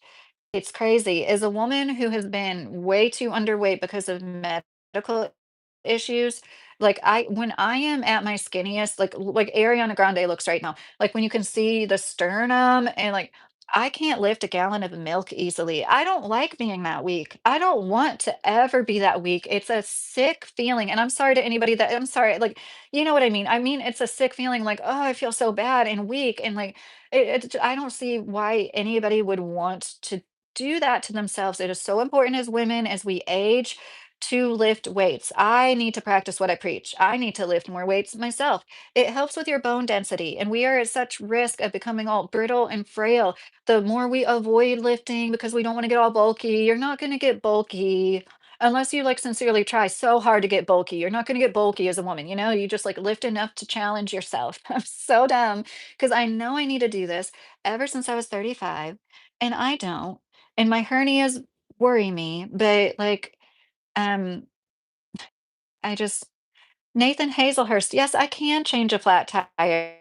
A: it's crazy. As a woman who has been way too underweight because of medical issues. Like when I am at my skinniest, like Ariana Grande looks right now, like when you can see the sternum and like I can't lift a gallon of milk easily. I don't like being that weak. I don't want to ever be that weak. It's a sick feeling. And I'm sorry to anybody that I'm sorry, like, you know what I mean? I mean, it's a sick feeling like, oh, I feel so bad and weak. And like, I don't see why anybody would want to do that to themselves. It is so important as women as we age to lift weights. I need to practice what I preach. I need to lift more weights myself. It helps with your bone density, and we are at such risk of becoming all brittle and frail. The more we avoid lifting because we don't want to get all bulky, you're not going to get bulky unless you like sincerely try so hard to get bulky. You're not going to get bulky as a woman, you just like lift enough to challenge yourself. I'm so dumb because I know I need to do this ever since I was 35, and I don't. And my hernias worry me, but like, um, I just Nathan Hazelhurst, yes, I can change a flat tire.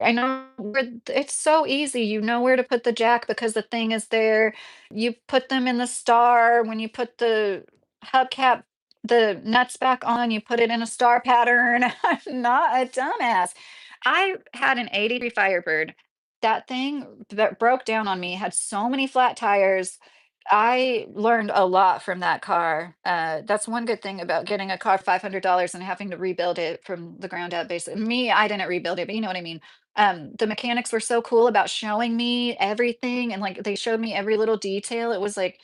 A: I know where it's so easy. You know where to put the jack because the thing is there. You put them in the star. When you put the hubcap, the nuts back on, you put it in a star pattern. I'm not a dumbass. I had an 80 Firebird. That thing that broke down on me had so many flat tires. I learned a lot from that car. That's one good thing about getting a car $500 and having to rebuild it from the ground up. Basically, me, I didn't rebuild it, but you know what I mean. The mechanics were so cool about showing me everything, and like they showed me every little detail. It was like,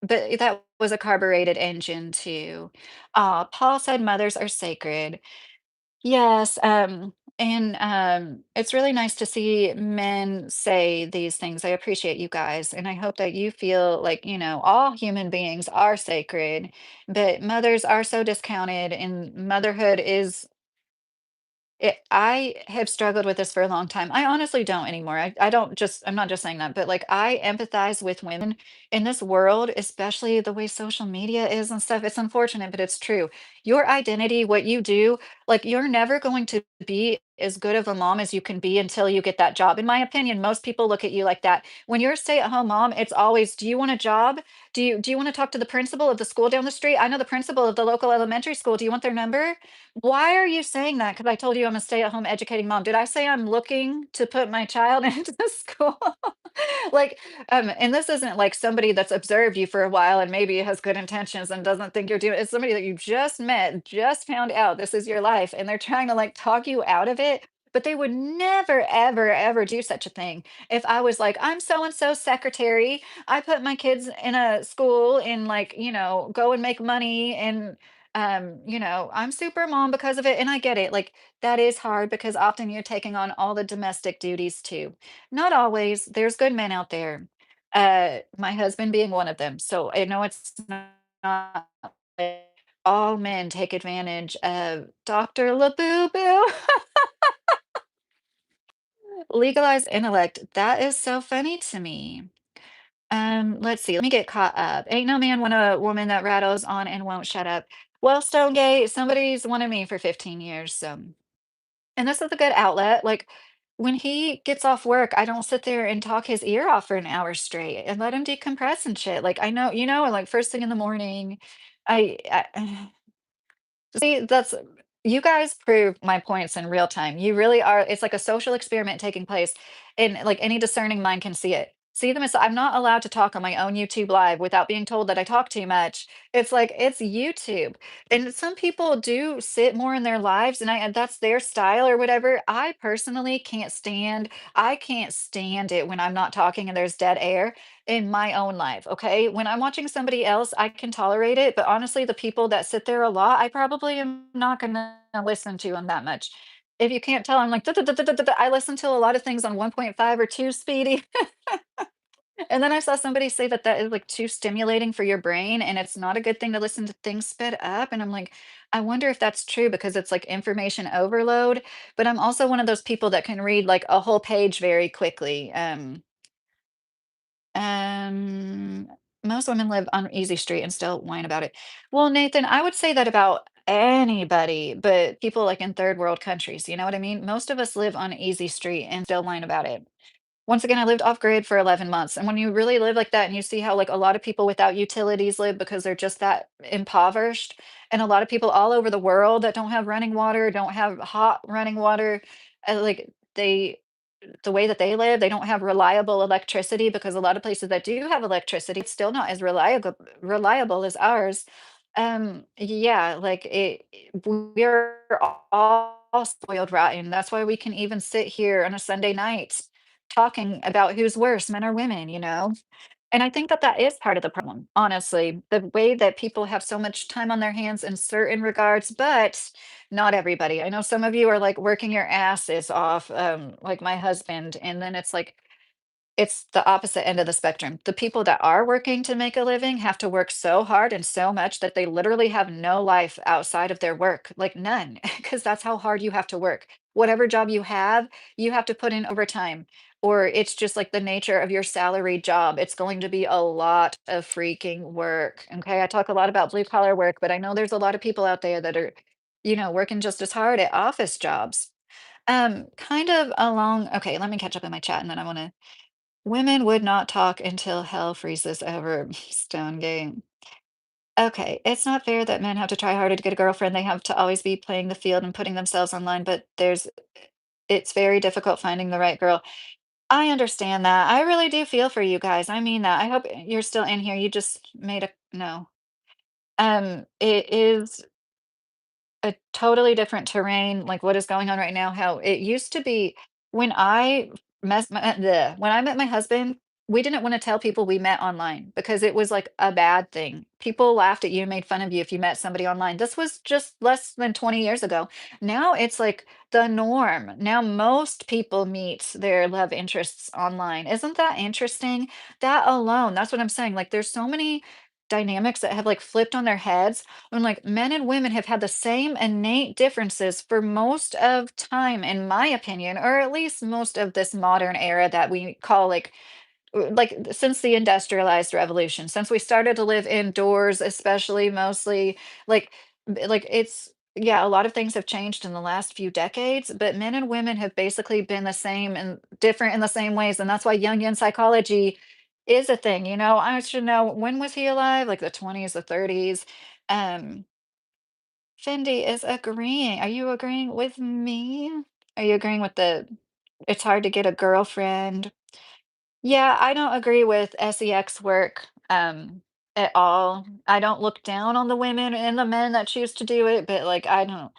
A: but that was a carbureted engine too. Paul said mothers are sacred. Yes, and it's really nice to see men say these things. I appreciate you guys, and I hope that you feel like, all human beings are sacred, but mothers are so discounted, and motherhood is I have struggled with this for a long time. I honestly don't anymore. I don't just, I'm not just saying that, but like I empathize with women in this world, especially the way social media is and stuff. It's unfortunate, but it's true. Your identity, what you do, like you're never going to be as good of a mom as you can be until you get that job. In my opinion, most people look at you like that. When you're a stay-at-home mom, it's always, do you want a job? Do you want to talk to the principal of the school down the street? I know the principal of the local elementary school. Do you want their number? Why are you saying that? Because I told you I'm a stay-at-home educating mom. Did I say I'm looking to put my child into school? Like, and this isn't like somebody that's observed you for a while and maybe has good intentions and doesn't think you're doing it's somebody that you just met, just found out this is your life, and they're trying to like talk you out of it. But they would never, ever, ever do such a thing. If I was like, I'm so and so secretary, I put my kids in a school and like, go and make money and I'm super mom because of it, and I get it. Like that is hard because often you're taking on all the domestic duties too. Not always. There's good men out there. My husband being one of them. So I know it's not like all men take advantage of Dr. LaBoo. Legalized intellect. That is so funny to me. Let's see. Let me get caught up. Ain't no man want a woman that rattles on and won't shut up. Well, Stonegate, somebody's wanted me for 15 years. So, and this is a good outlet. Like when he gets off work, I don't sit there and talk his ear off for an hour straight and let him decompress and shit. Like I know, like first thing in the morning, I See, that's you guys prove my points in real time. You really are it's like a social experiment taking place, and, like, any discerning mind can see it. See them as I'm not allowed to talk on my own YouTube Live without being told that I talk too much. It's like, it's YouTube, and some people do sit more in their lives, and that's their style or whatever. I can't stand it when I'm not talking and there's dead air in my own life, okay? When I'm watching somebody else, I can tolerate it, but honestly, the people that sit there a lot, I probably am not gonna listen to them that much. If you can't tell, I'm like, "Duh, duh, duh, duh, duh, duh, duh." I listen to a lot of things on 1.5 or 2 speedy. And then I saw somebody say that that is like too stimulating for your brain, and it's not a good thing to listen to things sped up. And I'm like, I wonder if that's true because it's like information overload. But I'm also one of those people that can read like a whole page very quickly. Um, Most women live on easy street and still whine about it. Well, Nathan, I would say that about anybody, but people like in third world countries, you know what I mean? Most of us live on easy street and still whine about it. Once again, I lived off grid for 11 months. And when you really live like that and you see how like a lot of people without utilities live because they're just that impoverished, and a lot of people all over the world that don't have running water, don't have hot running water, like the way that they live, they don't have reliable electricity because a lot of places that do have electricity, it's still not as reliable as ours. Yeah, like we're all spoiled rotten. That's why we can even sit here on a Sunday night talking about who's worse, men or women, you know? And I think that that is part of the problem, honestly, the way that people have so much time on their hands in certain regards, but not everybody. I know some of you are like working your asses off, like my husband, and then it's the opposite end of the spectrum. The people that are working to make a living have to work so hard and so much that they literally have no life outside of their work, like none, because that's how hard you have to work. Whatever job you have to put in overtime, or it's just like the nature of your salaried job. It's going to be a lot of freaking work. Okay. I talk a lot about blue collar work, but I know there's a lot of people out there that are, working just as hard at office jobs. Kind of along, okay, let me catch up in my chat and then I want to. Women would not talk until hell freezes over. Stone game. Okay, it's not fair that men have to try harder to get a girlfriend. They have to always be playing the field and putting themselves online, but it's very difficult finding the right girl. I understand that. I really do feel for you guys. I mean that. I hope you're still in here. You just made a no. It is a totally different terrain, like what is going on right now, how it used to be when when I met my husband, we didn't want to tell people we met online because it was like a bad thing. People laughed at you, made fun of you if you met somebody online. This was just less than 20 years ago. Now it's like the norm. Now most people meet their love interests online. Isn't that interesting? That alone, that's what I'm saying. Like there's so many dynamics that have like flipped on their heads when like men and women have had the same innate differences for most of time, in my opinion, or at least most of this modern era that we call since the industrialized revolution, since we started to live indoors, especially mostly like it's yeah, a lot of things have changed in the last few decades, but men and women have basically been the same and different in the same ways. And that's why Jungian psychology is a thing. I should know, when was he alive? Like the 20s, the 30s. Um, Fendi is agreeing. Are you agreeing with me? Are you agreeing with the it's hard to get a girlfriend? Yeah, I don't agree with sex work at all. I don't look down on the women and the men that choose to do it, but like I don't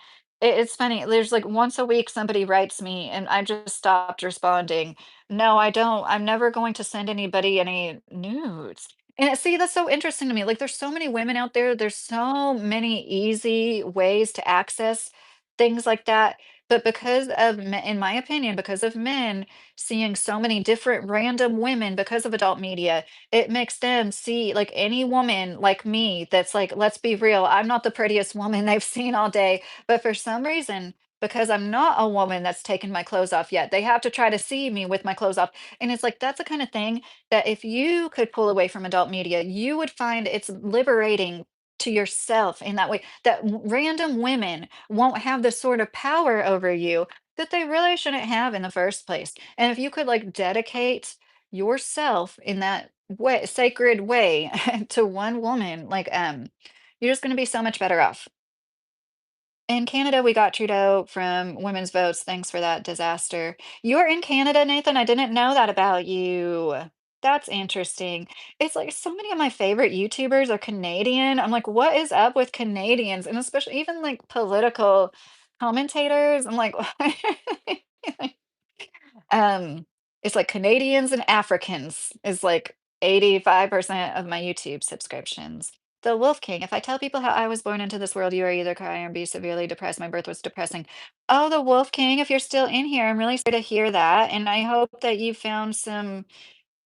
A: it's funny. There's like once a week somebody writes me and I just stopped responding. No, I don't. I'm never going to send anybody any nudes. And see, that's so interesting to me. Like there's so many women out there. There's so many easy ways to access things like that. But because of, in my opinion, because of men seeing so many different random women because of adult media, it makes them see like any woman like me that's like, let's be real, I'm not the prettiest woman they've seen all day. But for some reason, because I'm not a woman that's taken my clothes off yet, they have to try to see me with my clothes off. And it's like, that's the kind of thing that if you could pull away from adult media, you would find it's liberating to yourself in that way that random women won't have the sort of power over you that they really shouldn't have in the first place. And if you could like dedicate yourself in that way, sacred way to one woman, you're just going to be so much better off. In Canada, we got Trudeau from women's votes. Thanks for that disaster. You're in Canada, Nathan. I didn't know that about you. That's interesting. It's like so many of my favorite YouTubers are Canadian. I'm like, what is up with Canadians? And especially even like political commentators. I'm like, Um, it's like Canadians and Africans is like 85% of my YouTube subscriptions. The Wolf King. If I tell people how I was born into this world, you are either cry or be severely depressed. My birth was depressing. Oh, the Wolf King, if you're still in here, I'm really sorry to hear that. And I hope that you found some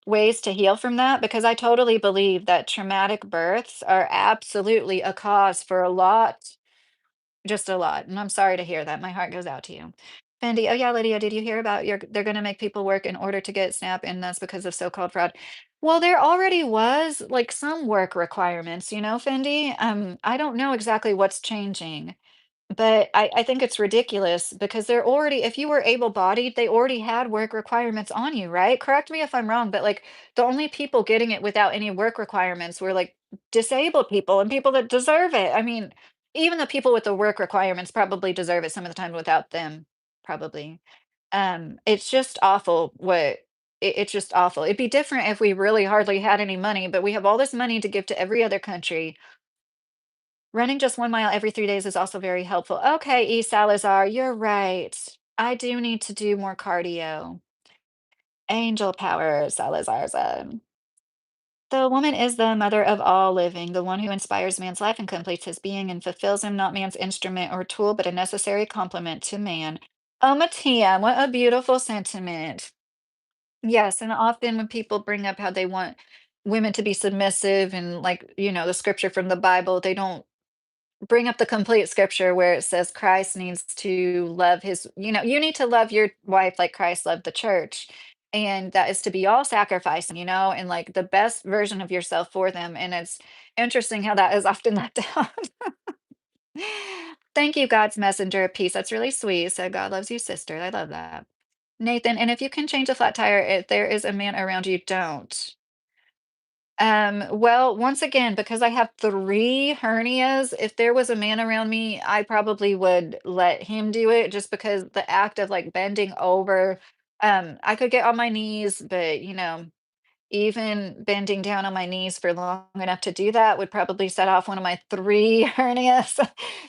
A: ways to heal from that because I totally believe that traumatic births are absolutely a cause for a lot, just a lot, and I'm sorry to hear that, my heart goes out to you. Fendi, oh yeah, Lydia, did you hear about they're gonna make people work in order to get SNAP, and that's because of so-called fraud. Well, there already was, like, some work requirements, Fendi? I don't know exactly what's changing. But I think it's ridiculous because they're already if you were able-bodied, they already had work requirements on you, right? Correct me if I'm wrong, but, like, the only people getting it without any work requirements were, like, disabled people and people that deserve it. I mean, even the people with the work requirements probably deserve it some of the time without them, probably. It's just awful it's just awful. It'd be different if we really hardly had any money, but we have all this money to give to every other country. Running just 1 mile every 3 days is also very helpful. Okay, E. Salazar, you're right. I do need to do more cardio. Angel power, Salazar said. The woman is the mother of all living, the one who inspires man's life and completes his being and fulfills him, not man's instrument or tool, but a necessary complement to man. Oh, Mattia, what a beautiful sentiment. Yes, and often when people bring up how they want women to be submissive and like, the scripture from the Bible, they don't bring up the complete scripture where it says Christ needs to love you need to love your wife like Christ loved the church. And that is to be all sacrificing, and like the best version of yourself for them. And it's interesting how that is often left out. Thank you, God's messenger of peace. That's really sweet. So God loves you, sister. I love that. Nathan, and if you can change a flat tire, if there is a man around you, don't. Well, once again, because I have 3 hernias, if there was a man around me, I probably would let him do it just because the act of like bending over, I could get on my knees, but even bending down on my knees for long enough to do that would probably set off one of my 3 hernias,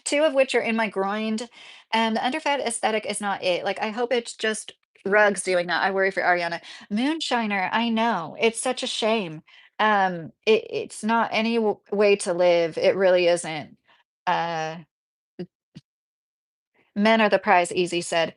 A: 2 of which are in my groin. The underfed aesthetic is not it. Like, I hope it's just rugs doing that. I worry for Ariana. Moonshiner, I know. It's such a shame. It's not any way to live. It really isn't. Uh, Men are the prize, Easy said.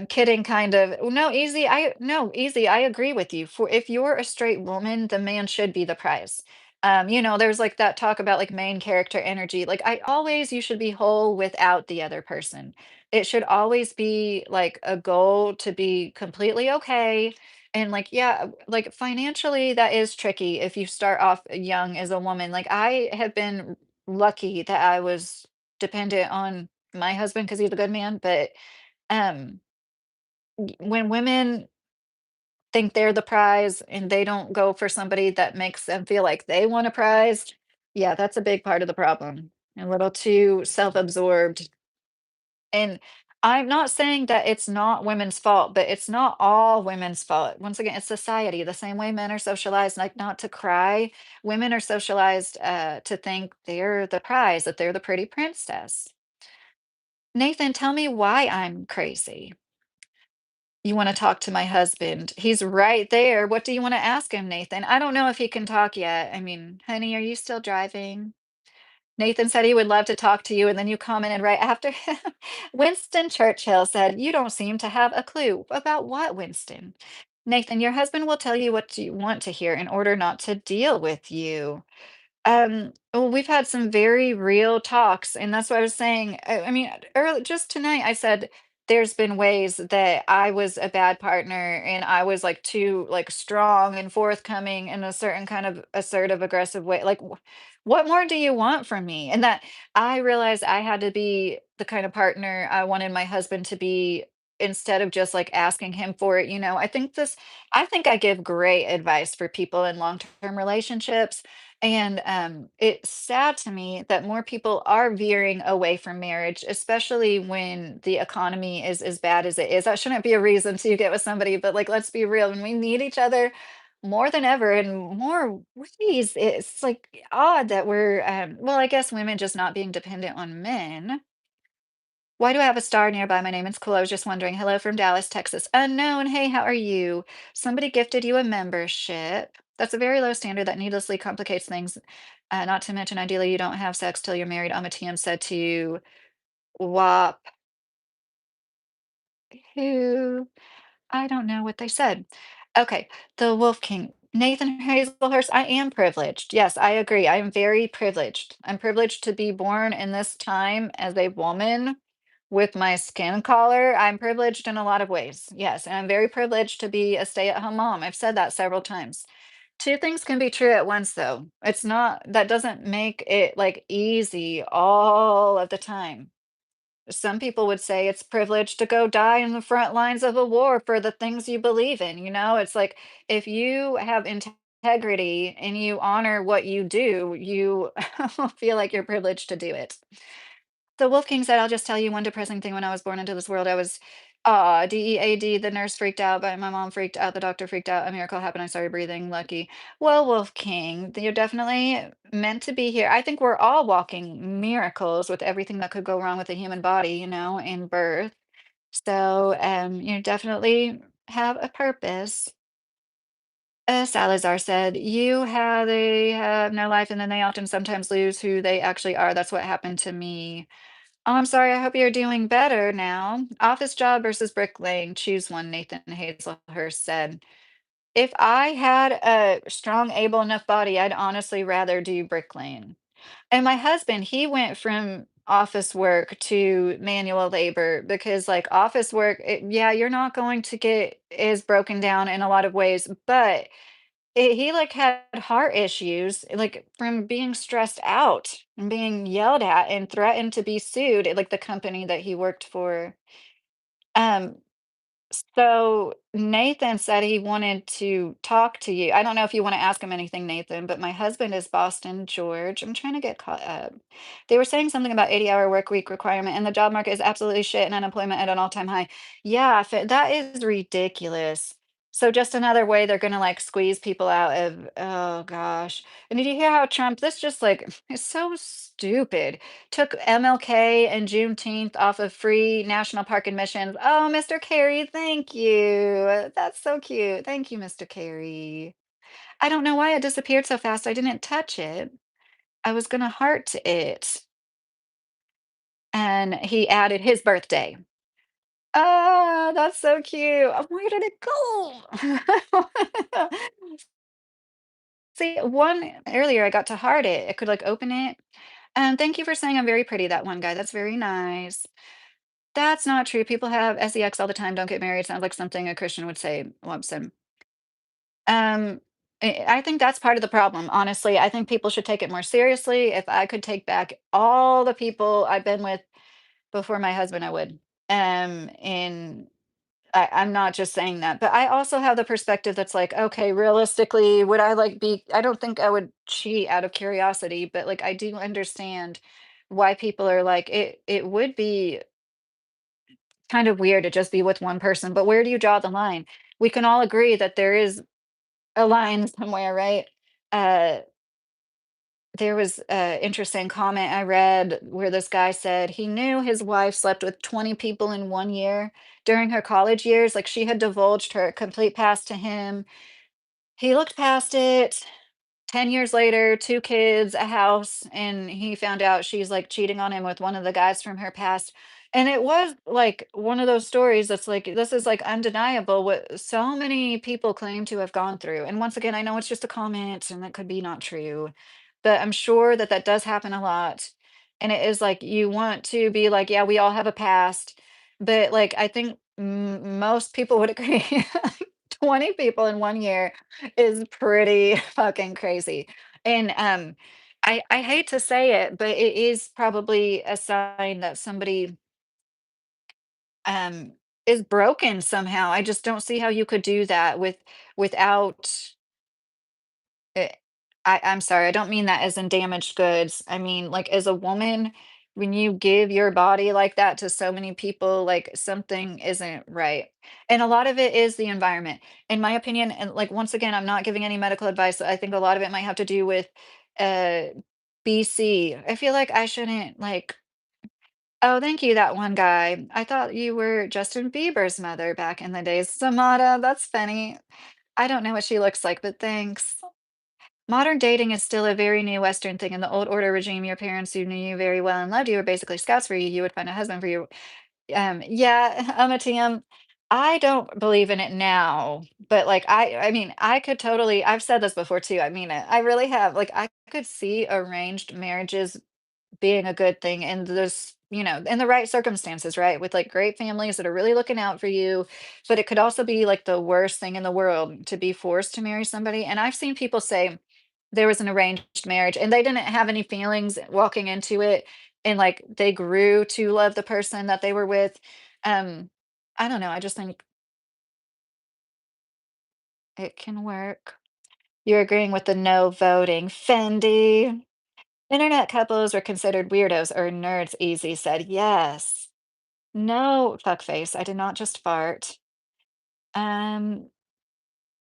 A: Kidding, kind of. No, Easy, no, Easy, I agree with you. For if you're a straight woman, the man should be the prize. There's like that talk about like main character energy. Like you should be whole without the other person. It should always be like a goal to be completely okay. And like, yeah, like financially, that is tricky if you start off young as a woman. Like I have been lucky that I was dependent on my husband because he's a good man, but, um, when women think they're the prize and they don't go for somebody that makes them feel like they want a prize, yeah, that's a big part of the problem. A little too self-absorbed. And I'm not saying that it's not women's fault, but it's not all women's fault. Once again, it's society. The same way men are socialized, like, not to cry, women are socialized, to think they're the prize, that they're the pretty princess. Nathan, tell me why I'm crazy. You want to talk to my husband. He's right there. What do you want to ask him, Nathan? I don't know if he can talk yet. I mean, honey, are you still driving? Nathan said he would love to talk to you, and then you commented right after him. Winston Churchill said, "You don't seem to have a clue." About what, Winston? Nathan, your husband will tell you what you want to hear in order not to deal with you. Well, we've had some very real talks, and that's what I was saying. I mean, early, just tonight, I said there's been ways that I was a bad partner, and I was like too like strong and forthcoming in a certain kind of assertive, aggressive way. Like, what more do you want from me? And that I realized I had to be the kind of partner I wanted my husband to be instead of just like asking him for it. I think I give great advice for people in long-term relationships and it's sad to me that more people are veering away from marriage, especially when the economy is as bad as it is. That shouldn't be a reason to get with somebody, but like, let's be real. When we need each other more than ever in more ways, it's like odd that well, I guess women just not being dependent on men. Why do I have a star nearby? My name is cool. I was just wondering. Hello from Dallas, Texas. Unknown. Hey, how are you? Somebody gifted you a membership. That's a very low standard that needlessly complicates things. Not to mention, ideally, you don't have sex till you're married. Amatiem said to WAP, who I don't know what they said. Okay, the Wolf King. Nathan Hazelhurst, I am privileged. Yes, I agree. I am very privileged. I'm privileged to be born in this time as a woman with my skin color. I'm privileged in a lot of ways. Yes, and I'm very privileged to be a stay-at-home mom. I've said that several times. Two things can be true at once, though. That doesn't make it like easy all of the time. Some people would say it's privilege to go die in the front lines of a war for the things you believe in, you know? It's like if you have integrity and you honor what you do, you feel like you're privileged to do it. The Wolf King said, "I'll just tell you one depressing thing when I was born into this world. I was DEAD, the nurse freaked out, but my mom freaked out, the doctor freaked out, a miracle happened, I started breathing, lucky." Well, Wolf King, you're definitely meant to be here. I think we're all walking miracles with everything that could go wrong with the human body, you know, in birth. So, you definitely have a purpose. Salazar said, they have no life, and then they often sometimes lose who they actually are. That's what happened to me. Oh, I'm sorry. I hope you're doing better now. Office job versus bricklaying. Choose one, Nathan Hazelhurst said. If I had a strong, able enough body, I'd honestly rather do bricklaying. And my husband, he went from office work to manual labor because, like, office work, yeah, you're not going to get as broken down in a lot of ways, but he like had heart issues, like from being stressed out and being yelled at and threatened to be sued at like the company that he worked for. Um, so Nathan said he wanted to talk to you. I don't know if you want to ask him anything, Nathan, but my husband is Boston George. I'm trying to get caught up. They were saying something about 80-hour work week requirement, and the job market is absolutely shit and unemployment at an all-time high. Yeah, that is ridiculous. So just another way they're gonna like squeeze people out of, oh gosh. And did you hear how Trump, this just like is so stupid, took MLK and Juneteenth off of free national park admissions. Oh, Mr. Carey, thank you. That's so cute. Thank you, Mr. Carey. I don't know why it disappeared so fast. I didn't touch it. I was gonna heart it. And he added his birthday. Ah, that's so cute. Where did it go? See, one earlier I got to heart it. I could like open it. Thank you for saying I'm very pretty, that one guy. That's very nice. That's not true. People have sex all the time, don't get married. Sounds like something a Christian would say, Wobson. Um, I think that's part of the problem, honestly. I think people should take it more seriously. If I could take back all the people I've been with before my husband, I would. And I'm not just saying that, but I also have the perspective that's like, okay, realistically, would I like I don't think I would cheat out of curiosity, but like I do understand why people are like, it would be kind of weird to just be with one person, but where do you draw the line? We can all agree that there is a line somewhere, right? Uh, there was an interesting comment I read where this guy said he knew his wife slept with 20 people in 1 year during her college years. Like she had divulged her complete past to him. He looked past it. 10 years later, 2 kids, a house, and he found out she's, like, cheating on him with one of the guys from her past, and it was, like, one of those stories that's, like, this is, like, undeniable what so many people claim to have gone through, and once again, I know it's just a comment, and that could be not true, but I'm sure that that does happen a lot, and it is, like, you want to be like, "Yeah, we all have a past," but, like, I think most people would agree 20 people in 1 year is pretty fucking crazy. And I hate to say it, but it is probably a sign that somebody um is broken somehow. I just don't see how you could do that without Eh, I'm sorry, I don't mean that as in damaged goods. I mean, like, as a woman, when you give your body like that to so many people, like, something isn't right. And a lot of it is the environment. In my opinion, and, like, once again, I'm not giving any medical advice. I think a lot of it might have to do with, uh, BC. I feel like I shouldn't, like, oh, thank you, that one guy. I thought you were Justin Bieber's mother back in the days. Samara, that's funny. I don't know what she looks like, but thanks. Modern dating is still a very new Western thing. In the old order regime, your parents who knew you very well and loved you were basically scouts for you. You would find a husband for you. Yeah, TM. I don't believe in it now, but like I mean, I could totally. I've said this before too. I mean it. I really have. Like I could see arranged marriages being a good thing in this, in the right circumstances, right? With like great families that are really looking out for you. But it could also be like the worst thing in the world to be forced to marry somebody. And I've seen people say there was an arranged marriage and they didn't have any feelings walking into it. and, like, they grew to love the person that they were with. Um, I don't know, I just think it can work. You're agreeing with the no voting. Fendi. Internet couples are considered weirdos or nerds, Easy said. Yes. No, fuckface. I did not just fart. Um,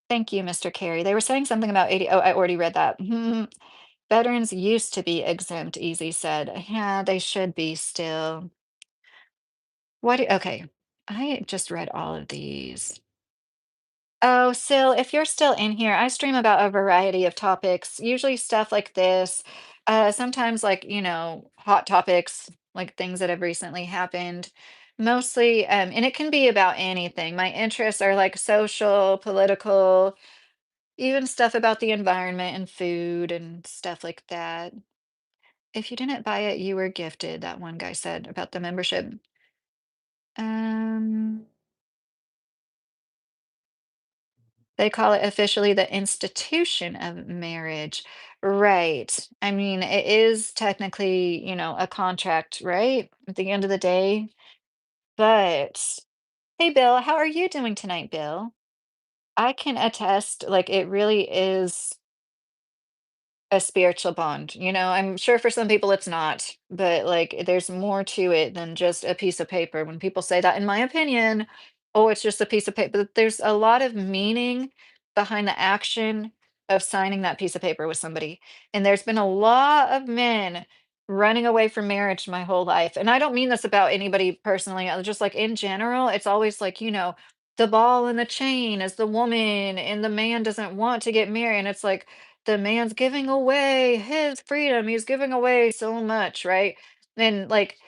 A: thank you, Mr. Carey. They were saying something about 80. Oh, I already read that. Mhm. Veterans used to be exempt, Easy said. Yeah, they should be still. Okay. I just read all of these. Oh, Sil, if you're still in here, I stream about a variety of topics, usually stuff like this. Sometimes like, hot topics, like things that have recently happened. Mostly, and it can be about anything. My interests are like social, political, even stuff about the environment and food and stuff like that. If you didn't buy it, you were gifted, that one guy said about the membership. Um, They call it officially the institution of marriage. Right. I mean, it is technically, a contract, right? At the end of the day. But hey, Bill, how are you doing tonight, Bill? I can attest, like, it really is a spiritual bond. I'm sure for some people it's not, but like there's more to it than just a piece of paper. When people say that, in my opinion, oh, it's just a piece of paper, but there's a lot of meaning behind the action of signing that piece of paper with somebody. And there's been a lot of men running away from marriage my whole life. And I don't mean this about anybody personally, just like in general, it's always like, the ball and the chain is the woman and the man doesn't want to get married. And it's like, the man's giving away his freedom. He's giving away so much, right? And like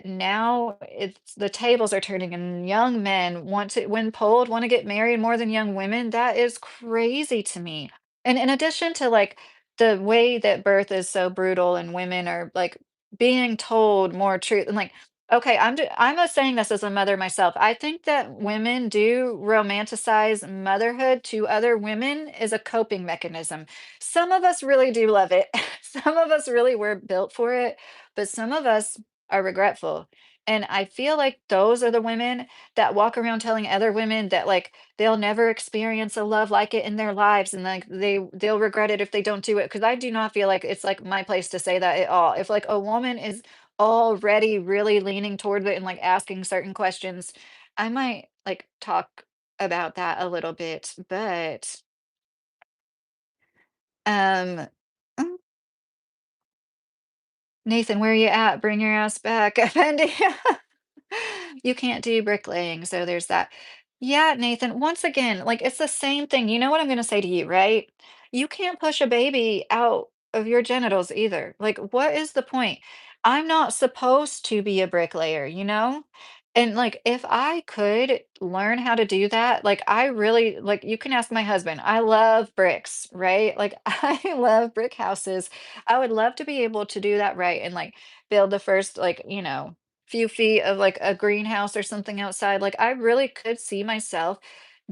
A: now it's the tables are turning and young men want to, when polled, want to get married more than young women. That is crazy to me. And in addition to like the way that birth is so brutal and women are like being told more truth and like okay, I'm not saying this as a mother myself. I think that women do romanticize motherhood to other women as a coping mechanism. Some of us really do love it. Some of us really were built for it, but some of us are regretful. And I feel like those are the women that walk around telling other women that like they'll never experience a love like it in their lives and like they'll regret it if they don't do it. Because I do not feel like it's like my place to say that at all. If like a woman is already really leaning towards it and like asking certain questions, I might like talk about that a little bit, but um mm, Nathan, where are you at? Bring your ass back. Fendi. You can't do bricklaying, so there's that. Yeah, Nathan, once again, like it's the same thing. You know what I'm going to say to you, right? You can't push a baby out of your genitals either. Like, what is the point? I'm not supposed to be a bricklayer, you know? And like, if I could learn how to do that, like, I really, like, you can ask my husband. I love bricks, right? Like, I love brick houses. I would love to be able to do that right and like build the first, like, few feet of like a greenhouse or something outside. Like I really could see myself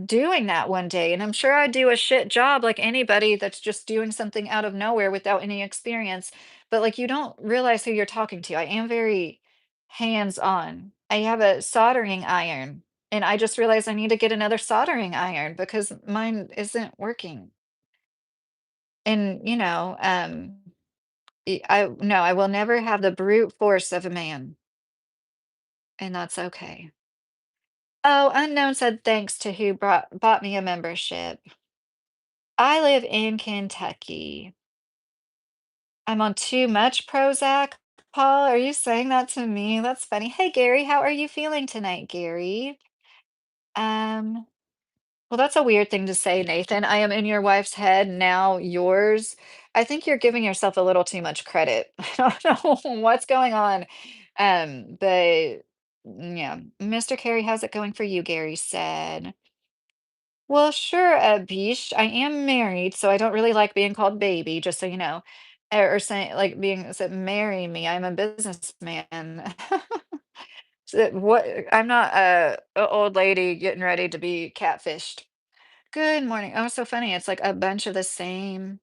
A: doing that one day. And I'm sure I'd do a shit job like anybody that's just doing something out of nowhere without any experience. But like you don't realize who you're talking to. I am very hands-on. I have a soldering iron and I just realized I need to get another soldering iron because mine isn't working. And I no, I will never have the brute force of a man, and that's okay. Oh, unknown said thanks to who bought me a membership. I live in Kentucky. I'm on too much Prozac. Paul, are you saying that to me? That's funny. Hey, Gary, how are you feeling tonight, Gary? Um, well, that's a weird thing to say, Nathan. I am in your wife's head, now yours. I think you're giving yourself a little too much credit. I don't know what's going on. But yeah, Mr. Carey, how's it going for you? Gary said. Well, sure, Bish. I am married, so I don't really like being called baby, just so you know. Or saying like being said, marry me. I'm a businessman. So what I'm not a old lady getting ready to be catfished. Good morning. Oh, so funny. It's like a bunch of the same.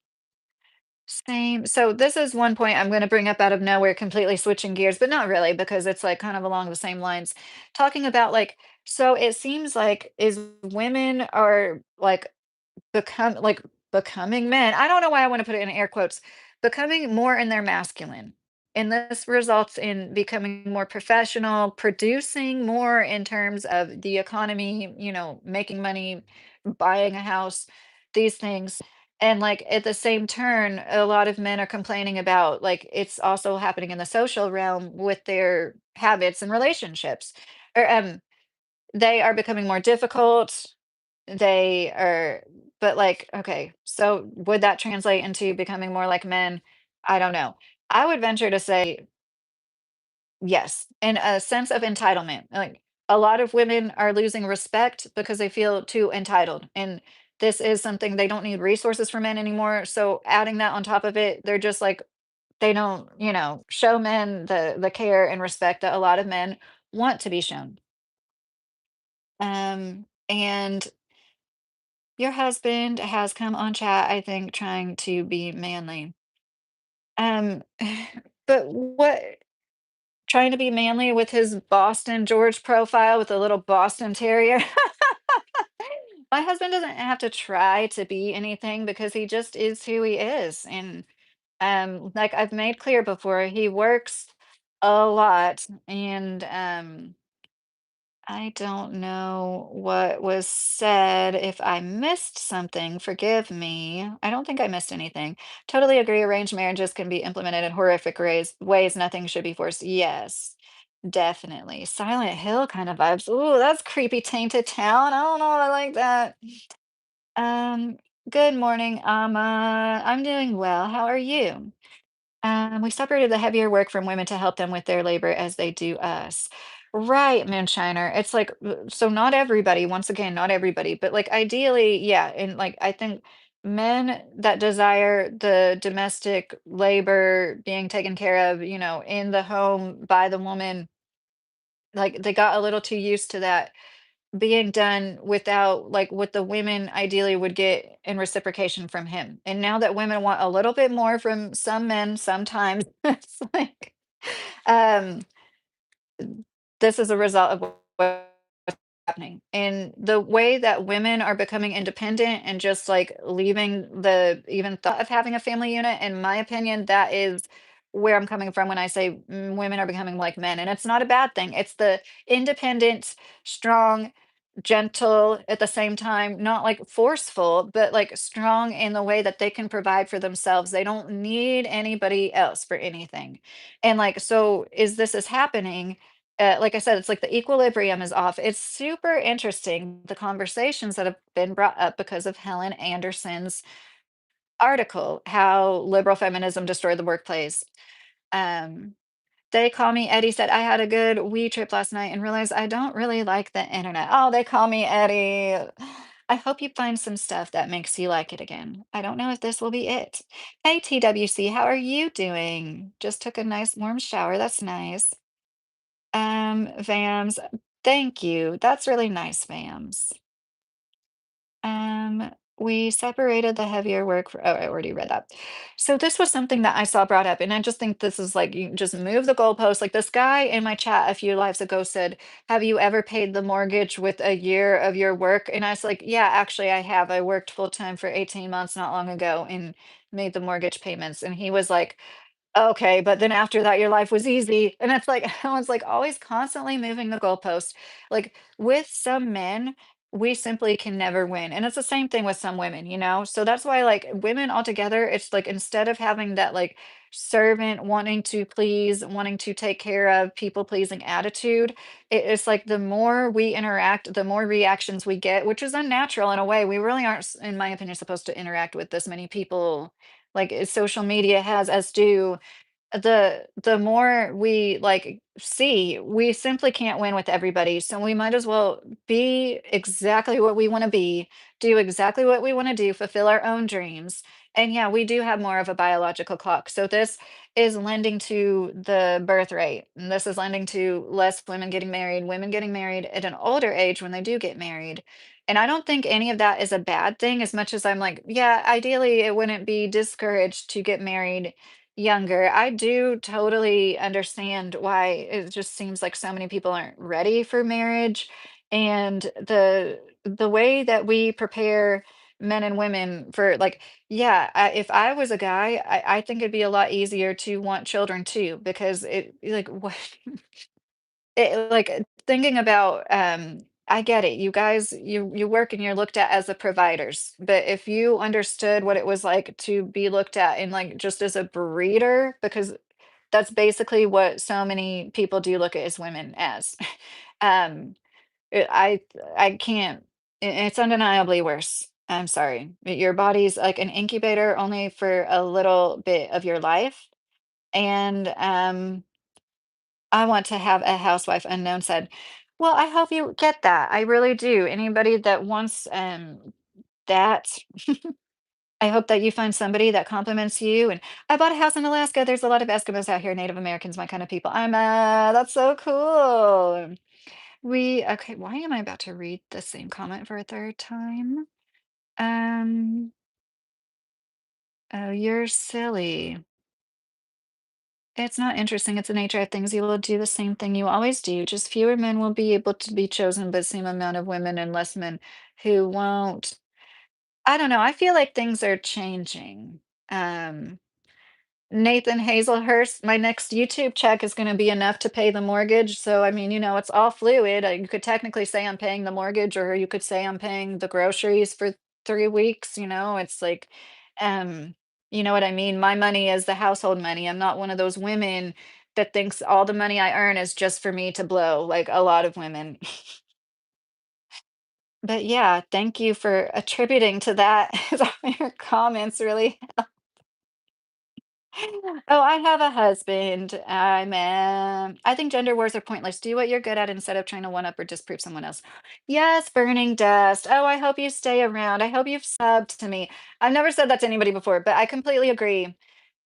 A: Same. So this is one point I'm going to bring up out of nowhere, completely switching gears, but not really because it's like kind of along the same lines. Talking about like, so it seems like is women are like becoming men. I don't know why I want to put it in air quotes. Becoming more in their masculine. And this results in becoming more professional, producing more in terms of the economy, making money, buying a house, these things. And like at the same turn, a lot of men are complaining about like it's also happening in the social realm with their habits and relationships. Or they are becoming more difficult, they are, but like, okay, so would that translate into becoming more like men? I don't know. I would venture to say yes, in a sense of entitlement. Like a lot of women are losing respect because they feel too entitled. And this is something they don't need resources for men anymore. So adding that on top of it, they're just like they don't, show men the care and respect that a lot of men want to be shown. And your husband has come on chat, I think, trying to be manly. Um, but what trying to be manly with his Boston George profile with a little Boston Terrier? My husband doesn't have to try to be anything because he just is who he is. And like I've made clear before, he works a lot and I don't know what was said. If I missed something, forgive me. I don't think I missed anything. Totally agree. Arranged marriages can be implemented in horrific ways. Nothing should be forced. Yes, definitely. Silent Hill kind of vibes. Ooh, that's creepy, tainted town. I don't know. I like that. Um, Good morning, Amma. I'm doing well. How are you? We separated the heavier work from women to help them with their labor as they do us. Right, Moonshiner. It's like, so not everybody, once again, not everybody, but like ideally, yeah. And like, I think men that desire the domestic labor being taken care of, in the home by the woman, like they got a little too used to that being done without like what the women ideally would get in reciprocation from him. And now that women want a little bit more from some men, sometimes it's like um this is a result of what's happening. And the way that women are becoming independent and just like leaving the even thought of having a family unit, in my opinion, that is where I'm coming from when I say women are becoming like men. And it's not a bad thing. It's the independent, strong, gentle at the same time, not like forceful, but like strong in the way that they can provide for themselves. They don't need anybody else for anything. And like, so is this is happening? Like I said, it's like the equilibrium is off. It's super interesting the conversations that have been brought up because of Helen Anderson's article, How Liberal Feminism Destroyed the Workplace. Um, they call me Eddie said, I had a good wee trip last night and realized I don't really like the internet. Oh, they call me Eddie. I hope you find some stuff that makes you like it again. I don't know if this will be it. Hey, TWC, how are you doing? Just took a nice warm shower. That's nice. Vams, thank you. That's really nice, Vams. We separated the heavier work for, oh, I already read that. So this was something that I saw brought up, and I just think this is like you just move the goalpost. Like this guy in my chat a few lives ago said, "Have you ever paid the mortgage with a year of your work?" And I was like, "Yeah, actually, I have. I worked full time for 18 months not long ago and made the mortgage payments." And he was like, okay, but then after that, your life was easy. And it's like, I was like always constantly moving the goalpost. Like with some men, we simply can never win. And it's the same thing with some women, So that's why, like, women altogether, it's like instead of having that, like, servant wanting to please, wanting to take care of, people pleasing attitude, it's like the more we interact, the more reactions we get, which is unnatural in a way. We really aren't, in my opinion, supposed to interact with this many people like social media has us do the more we like see, we simply can't win with everybody. So we might as well be exactly what we want to be, do exactly what we want to do, fulfill our own dreams. And yeah, we do have more of a biological clock. So this is lending to the birth rate. And this is lending to less women getting married at an older age when they do get married. And I don't think any of that is a bad thing as much as I'm like, yeah, ideally it wouldn't be discouraged to get married younger. I do totally understand why it just seems like so many people aren't ready for marriage. And the way that we prepare men and women for like, yeah, if I was a guy, I think it'd be a lot easier to want children too, because it like what thinking about, I get it. You guys, you work and you're looked at as the providers. But if you understood what it was like to be looked at in like just as a breeder, because that's basically what so many people do look at as women as. Um, it, I can't. It's undeniably worse. I'm sorry. Your body's like an incubator only for a little bit of your life, and I want to have a housewife unknown said, "Well, I hope you get that. I really do. Anybody that wants that, I hope that you find somebody that compliments you." And I bought a house in Alaska. There's a lot of Eskimos out here, Native Americans, my kind of people. That's so cool. We okay, why am I about to read the same comment for a third time? Um, oh, you're silly. It's not interesting. It's the nature of things. You will do the same thing you always do. Just fewer men will be able to be chosen, but same amount of women and less men who won't. I don't know. I feel like things are changing. Um, Nathan Hazelhurst, my next YouTube check is going to be enough to pay the mortgage. So, I mean, it's all fluid. You could technically say I'm paying the mortgage, or you could say I'm paying the groceries for 3 weeks. It's like, um, you know what I mean? My money is the household money. I'm not one of those women that thinks all the money I earn is just for me to blow, like a lot of women. But yeah, thank you for attributing to that. Your comments really. Oh, I have a husband. I think gender wars are pointless. Do what you're good at instead of trying to one up or disprove someone else. Yes, burning dust. Oh, I hope you stay around. I hope you've subbed to me. I've never said that to anybody before, but I completely agree.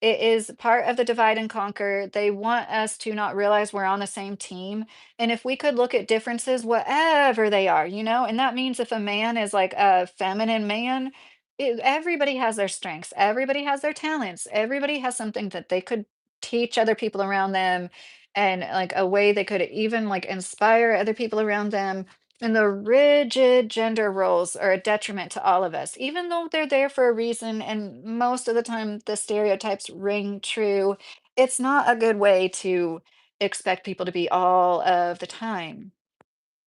A: It is part of the divide and conquer. They want us to not realize we're on the same team. And if we could look at differences, whatever they are, and that means if a man is like a feminine man, everybody has their strengths, everybody has their talents, everybody has something that they could teach other people around them, and like a way they could even like inspire other people around them. And the rigid gender roles are a detriment to all of us, even though they're there for a reason. And most of the time, the stereotypes ring true. It's not a good way to expect people to be all of the time.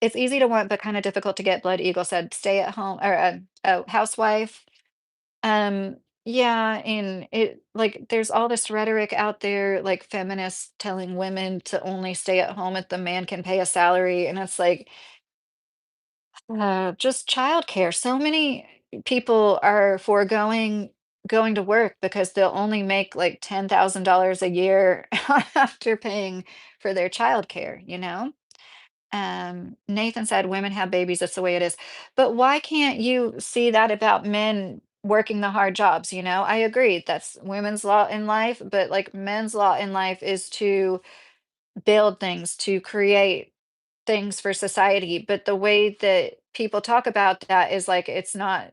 A: It's easy to want, but kind of difficult to get. Blood Eagle said, "Stay at home or a housewife." Yeah, and it like there's all this rhetoric out there, like feminists telling women to only stay at home if the man can pay a salary. And it's like, just childcare. So many people are foregoing going to work because they'll only make like $10,000 a year after paying for their childcare. Nathan said women have babies, that's the way it is. But why can't you see that about men working the hard jobs? I agree that's women's law in life, but like men's law in life is to build things, to create things for society. But the way that people talk about that is like it's not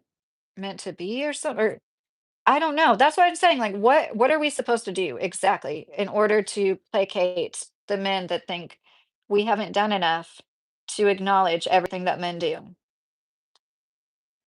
A: meant to be or something. Or I don't know. That's what I'm saying. Like what are we supposed to do exactly in order to placate the men that think we haven't done enough to acknowledge everything that men do?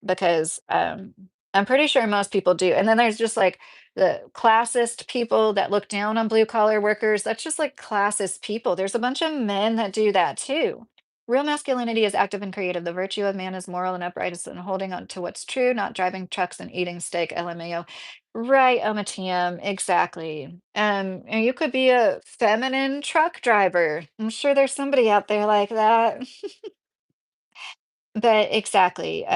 A: Because I'm pretty sure most people do. And then there's just like the classist people that look down on blue collar workers. That's just like classist people. There's a bunch of men that do that too. Real masculinity is active and creative. The virtue of man is moral and upright and holding on to what's true, not driving trucks and eating steak. LMAO. Right, Omatium, exactly. And you could be a feminine truck driver. I'm sure there's somebody out there like that. But exactly.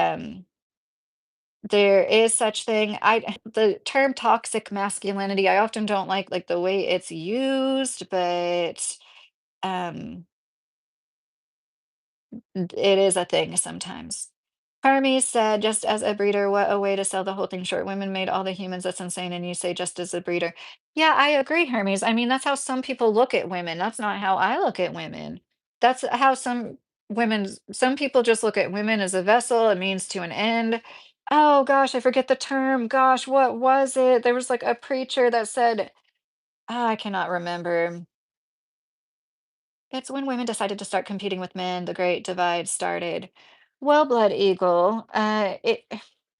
A: There is such thing. The term toxic masculinity, I often don't like the way it's used, but um it is a thing sometimes. Hermes said, just as a breeder, what a way to sell the whole thing short. Women made all the humans. That's insane. And you say, just as a breeder. Yeah, I agree, Hermes. I mean, that's how some people look at women. That's not how I look at women. That's how some. women's some people just look at women as a vessel, it means to an end. Oh gosh, I forget the term. Gosh, what was it? There was like a preacher that said, I cannot remember. It's when women decided to start competing with men, the great divide started. Well, Blood Eagle, I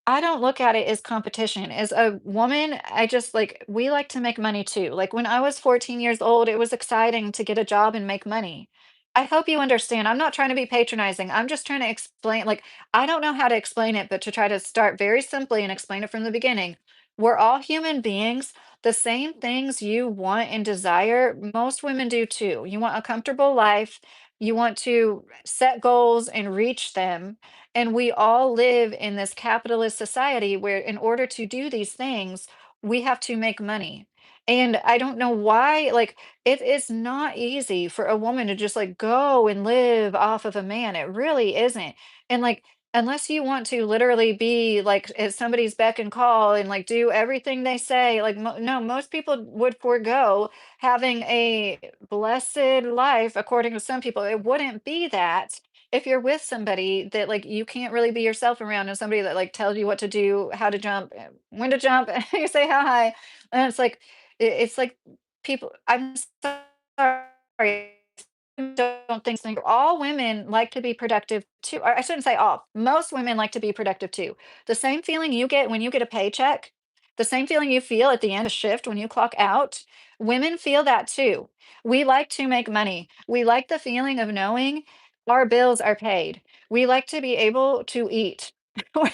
A: don't look at it as competition. As a woman, I just like we like to make money too. Like when I was 14 years old, it was exciting to get a job and make money. I hope you understand. I'm not trying to be patronizing. I'm just trying to explain, like, I don't know how to explain it, but to try to start very simply and explain it from the beginning. We're all human beings. The same things you want and desire, most women do too. You want a comfortable life, you want to set goals and reach them. And we all live in this capitalist society where, in order to do these things, we have to make money. And I don't know why, like, it is not easy for a woman to just like go and live off of a man. It really isn't. And like, unless you want to literally be like at somebody's beck and call and like do everything they say, like no, most people would forego having a blessed life according to some people. It wouldn't be that if you're with somebody that like you can't really be yourself around and somebody that like tells you what to do, how to jump, when to jump, you say hi. And it's like it's like people I'm sorry, don't think so. All women like to be productive too. Or I shouldn't say all. Most women like to be productive too. The same feeling you get when you get a paycheck, the same feeling you feel at the end of shift when you clock out, women feel that too. We like to make money. We like the feeling of knowing our bills are paid. We like to be able to eat. Of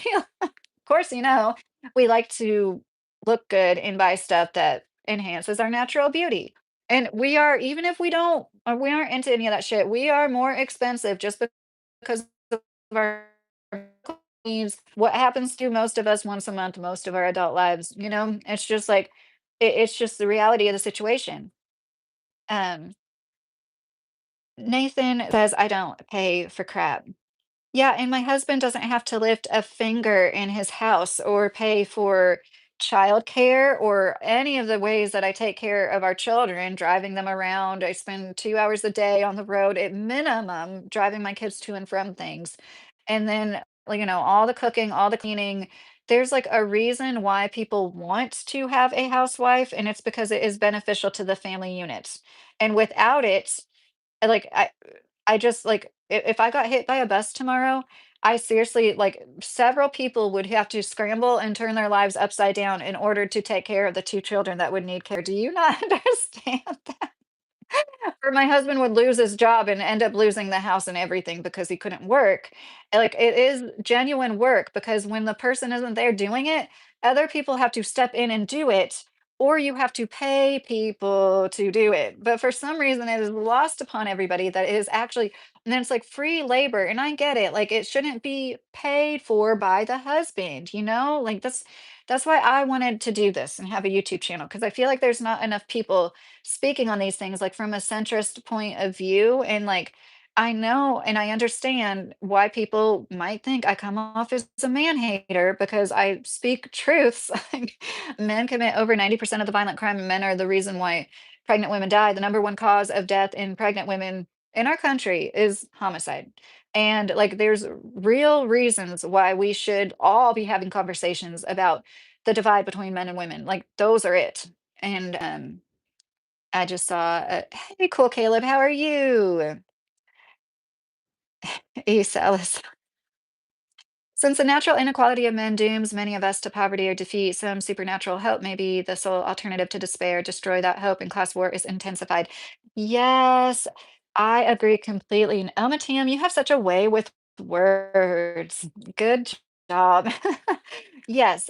A: course, we like to look good and buy stuff that enhances our natural beauty. And we are, even if we don't, or we aren't into any of that shit, we are more expensive just because of our needs. What happens to most of us once a month, most of our adult lives, it's just like, it's just the reality of the situation. Um, Nathan says, I don't pay for crap. Yeah, and my husband doesn't have to lift a finger in his house or pay for childcare or any of the ways that I take care of our children, driving them around. I spend 2 hours a day on the road at minimum, driving my kids to and from things. And then, like, all the cooking, all the cleaning. There's like a reason why people want to have a housewife, and it's because it is beneficial to the family unit. And without it, like I just like if I got hit by a bus tomorrow, I seriously like several people would have to scramble and turn their lives upside down in order to take care of the two children that would need care. Do you not understand that? Or my husband would lose his job and end up losing the house and everything because he couldn't work. And, like, it is genuine work because when the person isn't there doing it, other people have to step in and do it, or you have to pay people to do it. But for some reason, it is lost upon everybody that it is actually, and then it's like free labor. And I get it. Like, it shouldn't be paid for by the husband. Like, that's why I wanted to do this and have a YouTube channel because I feel like there's not enough people speaking on these things like from a centrist point of view. And like I know and I understand why people might think I come off as a man hater because I speak truths. Like, men commit over 90% of the violent crime, and men are the reason why pregnant women die. The number one cause of death in pregnant women in our country is homicide. And like there's real reasons why we should all be having conversations about the divide between men and women. Like those are it. And I just saw, hey, cool, Caleb. How are you? Ace Ellis. Since the natural inequality of men dooms many of us to poverty or defeat, some supernatural hope may be the sole alternative to despair. Destroy that hope, and class war is intensified. Yes, I agree completely. And Elma Tam, you have such a way with words. Good job. Yes,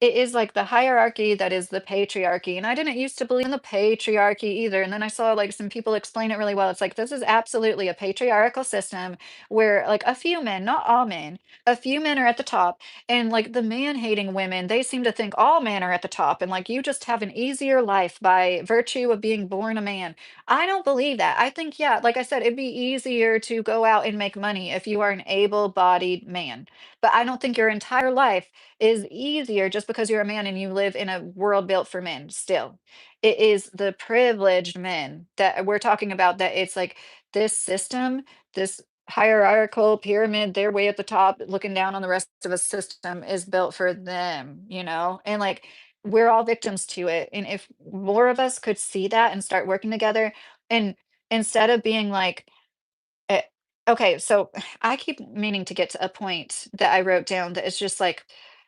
A: it is like the hierarchy that is the patriarchy. And I didn't used to believe in the patriarchy either. And then I saw like some people explain it really well. It's like this is absolutely a patriarchal system where like a few men, not all men, a few men are at the top, and like the man hating women, they seem to think all men are at the top and like you just have an easier life by virtue of being born a man. I don't believe that. I think, yeah, like I said, it'd be easier to go out and make money if you are an able-bodied man, but I don't think your entire life is easier just because you're a man and you live in a world built for men. Still, it is the privileged men that we're talking about, that it's like this system, this hierarchical pyramid, they're way at the top looking down on the rest of a system is built for them, you know? And like we're all victims to it. And if more of us could see that and start working together and instead of being like, eh, okay, so I keep meaning to get to a point that I wrote down that is just like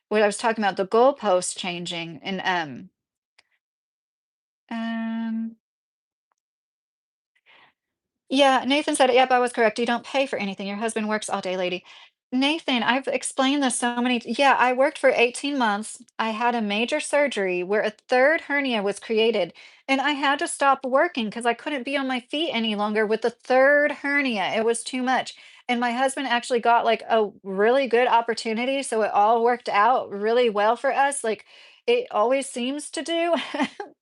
A: what I was talking about, the goalposts changing and um yeah, Nathan said it. Yep, I was correct. You don't pay for anything. Your husband works all day, lady. Nathan, I've explained this so many. Yeah, I worked for 18 months. I had a major surgery where a third hernia was created, and I had to stop working because I couldn't be on my feet any longer with the third hernia. It was too much. And my husband actually got like a really good opportunity, so it all worked out really well for us. Like it always seems to do.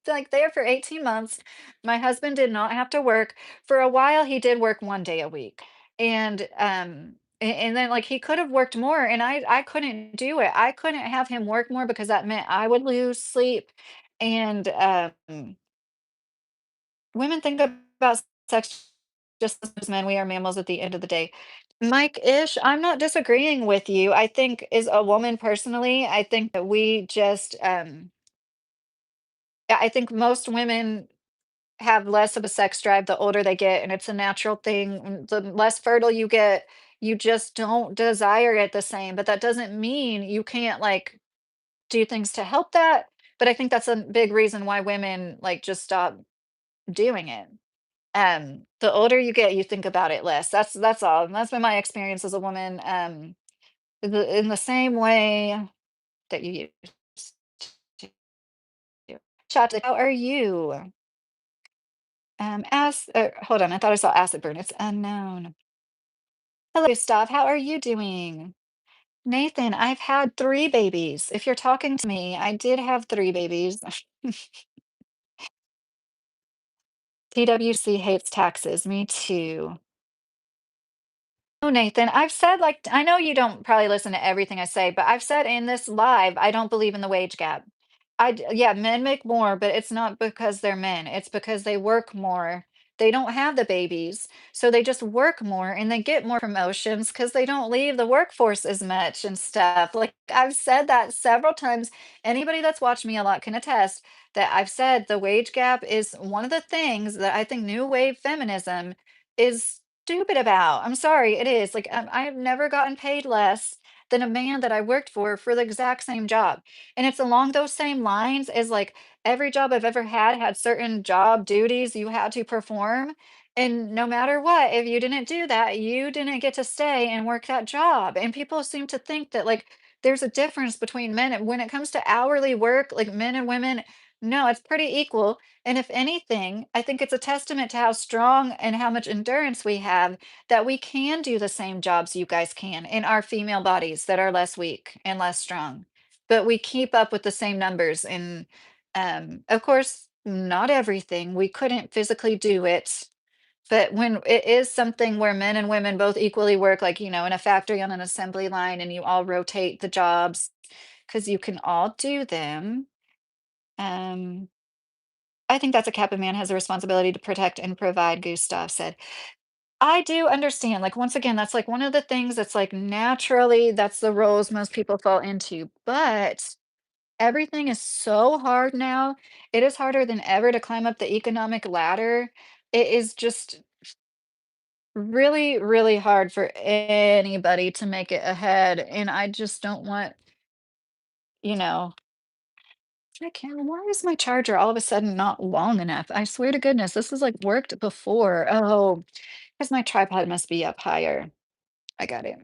A: Like there for 18 months, my husband did not have to work for a while. He did work 1 day a week, and, and then, like, he could have worked more, and I couldn't do it. I couldn't have him work more because that meant I would lose sleep, and, women think about sex just as men, we are mammals at the end of the day. Mike-ish, I'm not disagreeing with you. I think as a woman personally, I think that we just, I think most women have less of a sex drive the older they get, and it's a natural thing. The less fertile you get, you just don't desire it the same. But that doesn't mean you can't like do things to help that. But I think that's a big reason why women like just stop doing it. The older you get, you think about it less. That's all. And that's been my experience as a woman. In the same way that you used to. Chat, how are you? Hold on, I thought I saw acid burn. It's unknown. Hello, Gustav. How are you doing? Nathan, I've had 3 babies. If you're talking to me, I did have 3 babies. PWC hates taxes. Me too. Oh, Nathan, I've said like I know you don't probably listen to everything I say, but I've said in this live, I don't believe in the wage gap. Yeah, men make more, but it's not because they're men. It's because they work more. They don't have the babies, so they just work more and they get more promotions because they don't leave the workforce as much and stuff. Like I've said that several times. Anybody that's watched me a lot can attest that I've said the wage gap is one of the things that I think new wave feminism is stupid about. I'm sorry, it is. Like, I have never gotten paid less than a man that I worked for the exact same job. And it's along those same lines as like every job I've ever had certain job duties you had to perform. And no matter what, if you didn't do that, you didn't get to stay and work that job. And people seem to think that like there's a difference between men and when it comes to hourly work, like men and women, no, it's pretty equal. And if anything, I think it's a testament to how strong and how much endurance we have that we can do the same jobs you guys can in our female bodies that are less weak and less strong. But we keep up with the same numbers. And of course, not everything. We couldn't physically do it. But when it is something where men and women both equally work, like, in a factory on an assembly line and you all rotate the jobs because you can all do them. Um, I think that's a cap a man has a responsibility to protect and provide, Gustav said. I do understand. Like, once again, that's like one of the things that's like naturally, that's the roles most people fall into. But everything is so hard now. It is harder than ever to climb up the economic ladder. It is just really, really hard for anybody to make it ahead. And I just don't want, you know, I can't. Why is my charger all of a sudden not long enough? I swear to goodness, this has like worked before. Oh, because my tripod must be up higher. I got it.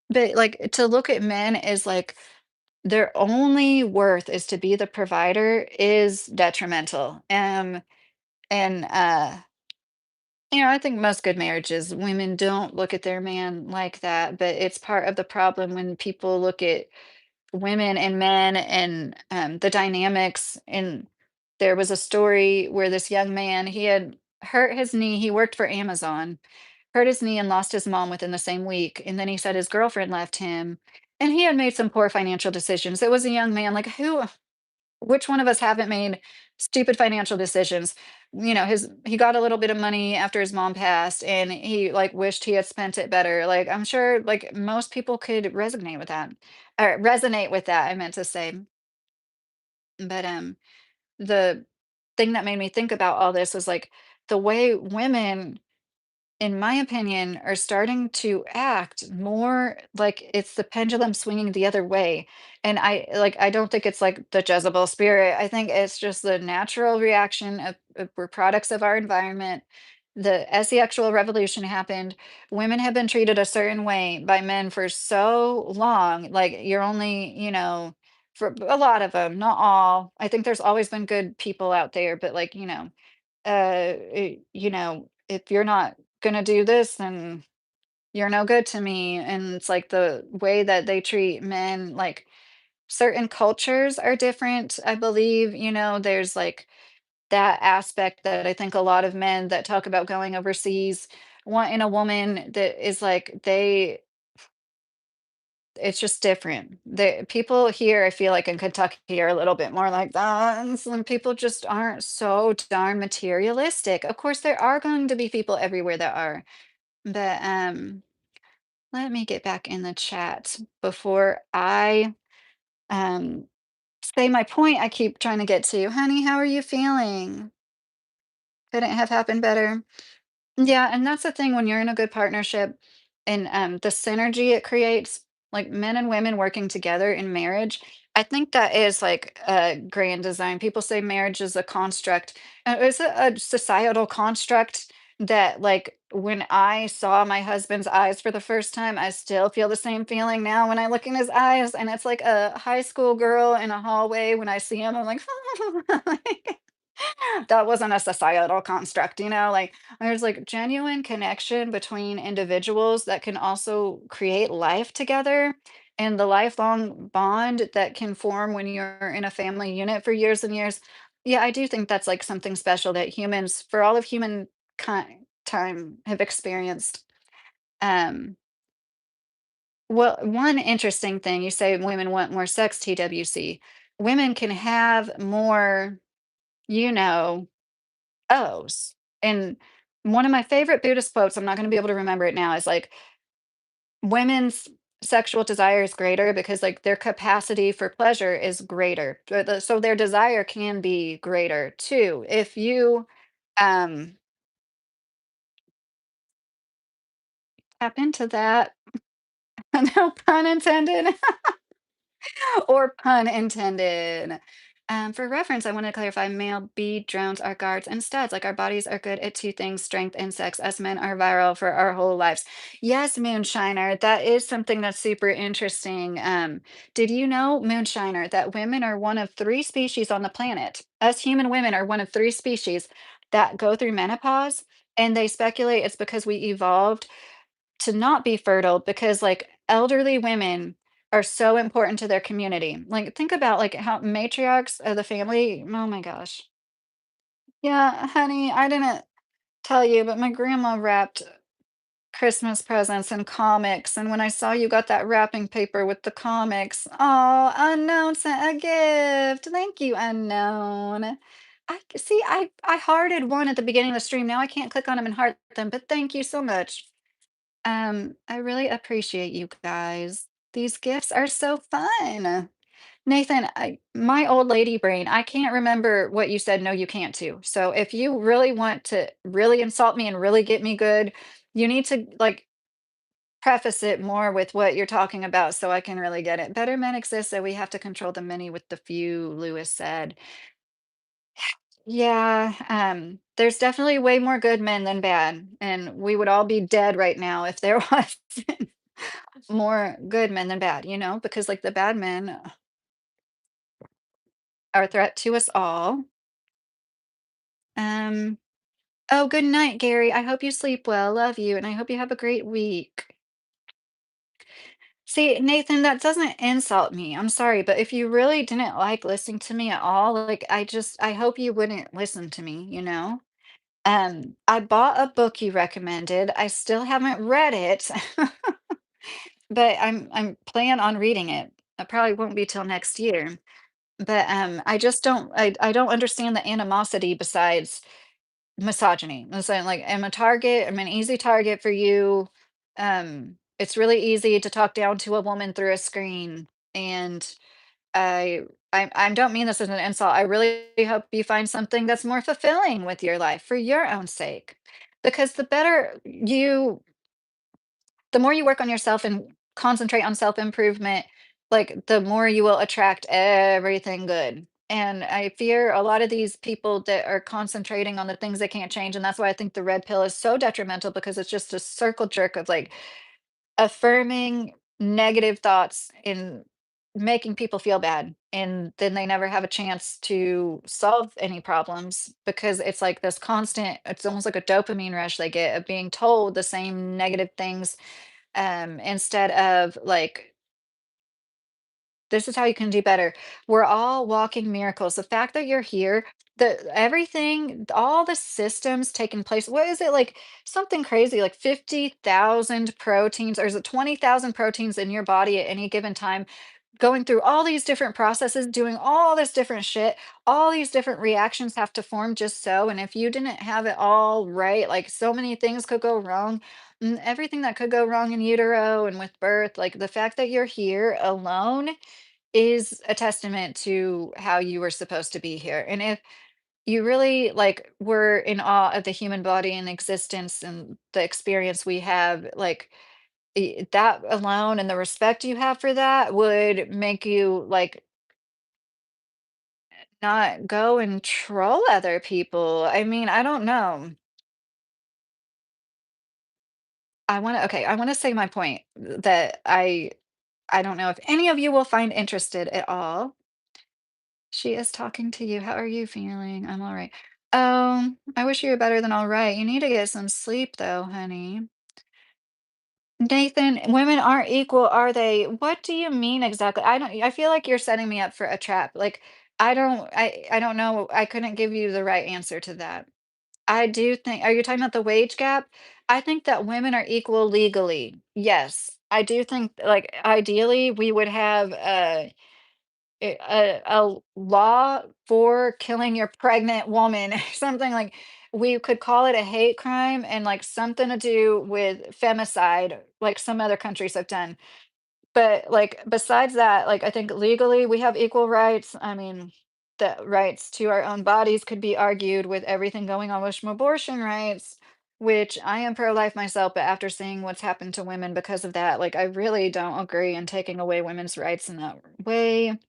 A: But like to look at men as like their only worth is to be the provider is detrimental. And I think most good marriages, women don't look at their man like that, but it's part of the problem when people look at women and men and the dynamics. And there was a story where this young man, he had hurt his knee. He worked for Amazon, hurt his knee and lost his mom within the same week. And then he said his girlfriend left him and he had made some poor financial decisions. It was a young man, like who? Which one of us haven't made stupid financial decisions? He got a little bit of money after his mom passed and he like wished he had spent it better. Like I'm sure like most people could resonate with that. Or resonate with that, I meant to say. But the thing that made me think about all this was like the way women, in my opinion, are starting to act more like it's the pendulum swinging the other way. And I don't think it's like the Jezebel spirit. I think it's just the natural reaction of we're products of our environment. As the actual revolution happened, women have been treated a certain way by men for so long. Like you're only, for a lot of them, not all. I think there's always been good people out there, but like, if you're not gonna do this, then you're no good to me. And it's like the way that they treat men, like certain cultures are different, I believe. There's like that aspect that I think a lot of men that talk about going overseas want in a woman that is like it's just different. The people here, I feel like in Kentucky are a little bit more like that, and some people just aren't so darn materialistic. Of course, there are going to be people everywhere that are, but let me get back in the chat before I um say my point I keep trying to get to. Honey, how are you feeling? Couldn't have happened better. Yeah, and that's the thing when you're in a good partnership and the synergy it creates, like men and women working together in marriage. I think that is like a grand design. People say marriage is a construct. It's a societal construct that, like, when I saw my husband's eyes for the first time, I still feel the same feeling now when I look in his eyes. And it's like a high school girl in a hallway. When I see him, I'm like, that wasn't a societal construct, like there's like genuine connection between individuals that can also create life together and the lifelong bond that can form when you're in a family unit for years and years. Yeah, I do think that's like something special that humans, for all of human time, have experienced. Um, well, one interesting thing you say women want more sex, TWC. Women can have more, you know, O's. And one of my favorite Buddhist quotes, I'm not going to be able to remember it now, is like women's sexual desire is greater because like their capacity for pleasure is greater. So their desire can be greater too. If you um tap into that, no pun intended. Or pun intended. For reference, I want to clarify male B drones are guards and studs. Like our bodies are good at two things, strength and sex. Us men are viral for our whole lives. Yes, Moonshiner, that is something that's super interesting. Did you know, Moonshiner, that women are one of three species on the planet? Us human women are one of three species that go through menopause. And they speculate it's because we evolved to not be fertile because like elderly women are so important to their community. Like think about like how matriarchs of the family, oh my gosh. Yeah, honey, I didn't tell you, but my grandma wrapped Christmas presents and comics. And when I saw you got that wrapping paper with the comics, oh, unknown sent a gift. Thank you, unknown. I see. I hearted one at the beginning of the stream. Now I can't click on them and heart them, but thank you so much. I really appreciate you guys. These gifts are so fun. Nathan, my old lady brain, I can't remember what you said. No, you can't too. So if you really want to really insult me and really get me good, you need to like preface it more with what you're talking about so I can really get it. Better men exist, so we have to control the many with the few, Lewis said. Yeah, there's definitely way more good men than bad, and we would all be dead right now if there was more good men than bad, because like the bad men are a threat to us all. Um, oh, good night, Gary. I hope you sleep well. Love you, and I hope you have a great week. See, Nathan, that doesn't insult me. I'm sorry, but if you really didn't like listening to me at all, like I hope you wouldn't listen to me. I bought a book you recommended. I still haven't read it, but I'm plan on reading it. I probably won't be till next year. But, I just don't I don't understand the animosity besides misogyny. I'm saying, like, I'm a target, I'm an easy target for you. It's really easy to talk down to a woman through a screen, and I I don't mean this as an insult. I really hope you find something that's more fulfilling with your life for your own sake. Because the more you work on yourself and concentrate on self-improvement, like the more you will attract everything good. And I fear a lot of these people that are concentrating on the things they can't change. And that's why I think the red pill is so detrimental because it's just a circle jerk of like affirming negative thoughts and making people feel bad. And then they never have a chance to solve any problems because it's like this constant, it's almost like a dopamine rush they get of being told the same negative things, instead of like, this is how you can do better. We're all walking miracles. The fact that you're here, everything, all the systems taking place. What is it like? Something crazy, like 50,000 proteins, or is it 20,000 proteins in your body at any given time? Going through all these different processes, doing all this different shit, all these different reactions have to form just so. And if you didn't have it all right, like so many things could go wrong. Everything that could go wrong in utero and with birth, like the fact that you're here alone is a testament to how you were supposed to be here. And if you really like were in awe of the human body and existence and the experience we have, like that alone and the respect you have for that would make you like not go and troll other people. I mean, I don't know. I want to say my point that I don't know if any of you will find interested at all. She is talking to you. How are you feeling? I'm all right. I wish you were better than all right. You need to get some sleep though, honey. Nathan, women aren't equal, are they? What do you mean exactly? I feel like you're setting me up for a trap. Like I don't know. I couldn't give you the right answer to that. I do think, are you talking about the wage gap? I think that women are equal legally. Yes. I do think like ideally we would have a law for killing your pregnant woman, something like, we could call it a hate crime and like something to do with femicide, like some other countries have done. But like besides that, like I think legally we have equal rights. I mean, the rights to our own bodies could be argued with everything going on with abortion rights, which I am pro-life myself, but after seeing what's happened to women because of that, like I really don't agree in taking away women's rights in that way.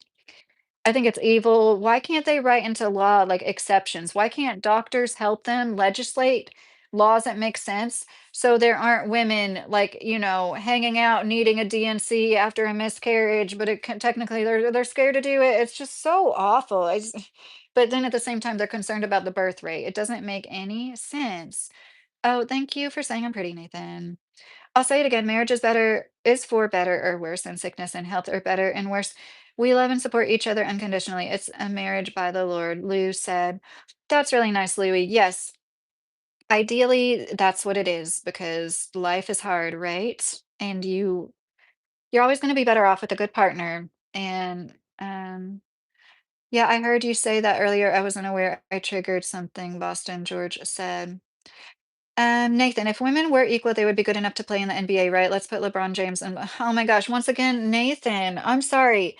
A: I think it's evil. Why can't they write into law like exceptions? Why can't doctors help them legislate laws that make sense so there aren't women like, hanging out needing a DNC after a miscarriage, but it can, technically they're scared to do it. It's just so awful. But then at the same time they're concerned about the birth rate. It doesn't make any sense. Oh, thank you for saying I'm pretty, Nathan. I'll say it again, marriage is for better or worse, and sickness and health are better and worse. We love and support each other unconditionally. It's a marriage by the Lord, Lou said. That's really nice, Louie. Yes, ideally, that's what it is because life is hard, right? And you're always going to be better off with a good partner. And yeah, I heard you say that earlier. I wasn't aware I triggered something Boston George said. Nathan, if women were equal, they would be good enough to play in the NBA, right? Let's put LeBron James and oh my gosh, once again, Nathan, I'm sorry.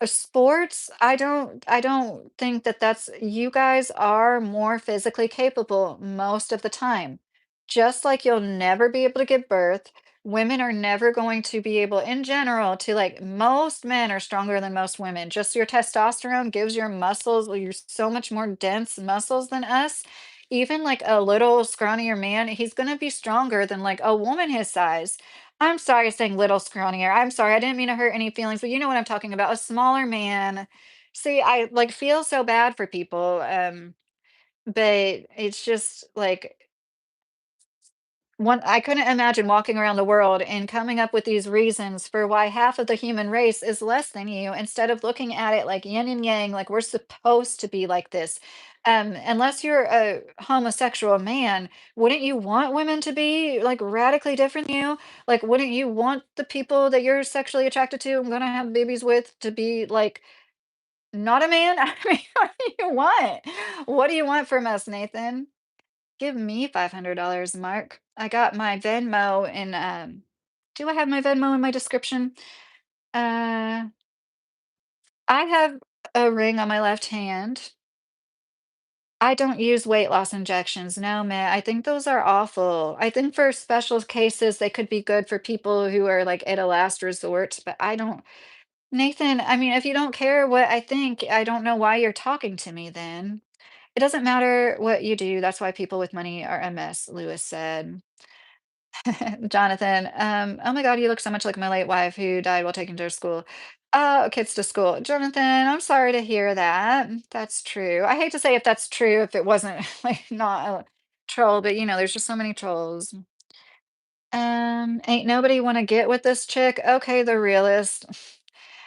A: Sports, I don't think that that's, you guys are more physically capable most of the time. Just like you'll never be able to give birth, women are never going to be able in general to, like, most men are stronger than most women. Just your testosterone gives your muscles, well, you're so much more dense muscles than us. Even like a little scrawnier man, he's gonna be stronger than like a woman his size. I'm sorry saying little scrawnier. I'm sorry. I didn't mean to hurt any feelings, but you know what I'm talking about. A smaller man. See, I like feel so bad for people. But it's just like one, I couldn't imagine walking around the world and coming up with these reasons for why half of the human race is less than you instead of looking at it like yin and yang, like we're supposed to be like this. Unless you're a homosexual man, wouldn't you want women to be like radically different than you? Like, wouldn't you want the people that you're sexually attracted to and gonna have babies with to be like Not a man? I mean, what do you want? What do you want from us, Nathan? Give me $500, Mark. I got my Venmo and, do I have my Venmo in my description? Uh, I have a ring on my left hand. I don't use weight loss injections. No, man. I think those are awful. I think for special cases, they could be good for people who are like at a last resort, but I don't. Nathan, I mean, if you don't care what I think, I don't know why you're talking to me then. It doesn't matter what you do. That's why people with money are a mess, Lewis said. Jonathan, oh my God, you look so much like my late wife who died while taking her to school. Kids to school. Jonathan, I'm sorry to hear that. That's true. I hate to say if that's true, if it wasn't like not a troll, but there's just so many trolls. Ain't nobody want to get with this chick. Okay, the realist.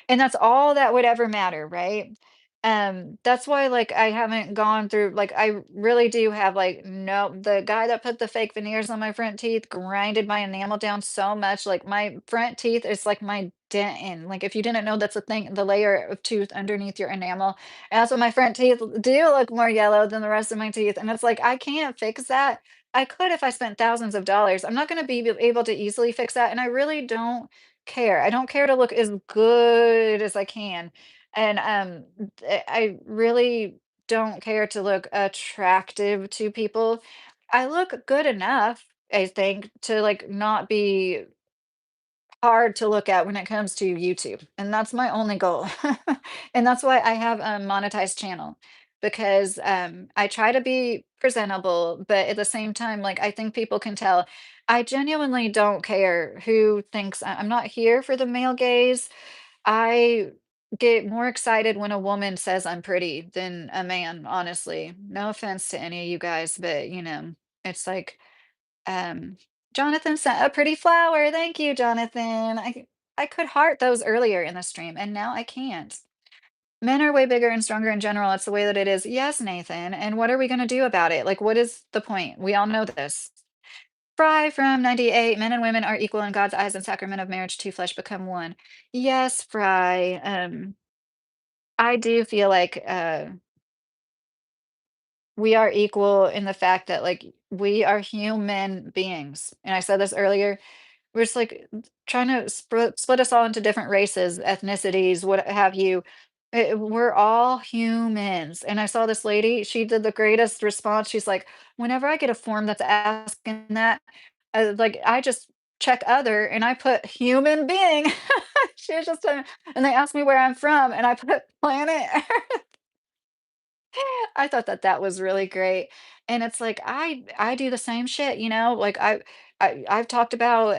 A: And that's all that would ever matter, right? That's why, like, I haven't gone through, like, I really do have, like, no, the guy that put the fake veneers on my front teeth grinded my enamel down so much, like, my front teeth is like my dentin. Like, if you didn't know that's a thing, the layer of tooth underneath your enamel. And that's what my front teeth do look more yellow than the rest of my teeth. And it's like, I can't fix that. I could if I spent thousands of dollars. I'm not going to be able to easily fix that. And I really don't care. I don't care to look as good as I can. And I really don't care to look attractive to people. I look good enough, I think, to like not be hard to look at when it comes to YouTube. And that's my only goal. And that's why I have a monetized channel because I try to be presentable, but at the same time, like I think people can tell I genuinely don't care who thinks I'm not here for the male gaze. I get more excited when a woman says I'm pretty than a man, honestly. No offense to any of you guys, but it's like um, Jonathan sent a pretty flower. Thank you, Jonathan. I could heart those earlier in the stream, and now I can't. Men are way bigger and stronger in general. It's the way that it is. Yes, Nathan. And what are we going to do about it? Like, what is the point? We all know this. Fry from 98. Men and women are equal in God's eyes and sacrament of marriage. Two flesh become one. Yes, Fry. I do feel like we are equal in the fact that like we are human beings. And I said this earlier. We're just like trying to split us all into different races, ethnicities, what have you. We're all humans. And I saw this lady, she did the greatest response. She's like, whenever I get a form that's asking that, like I just check other and I put human being. She was just, and they asked me where I'm from, and I put planet. I thought that that was really great, and it's like I do the same shit, like I've talked about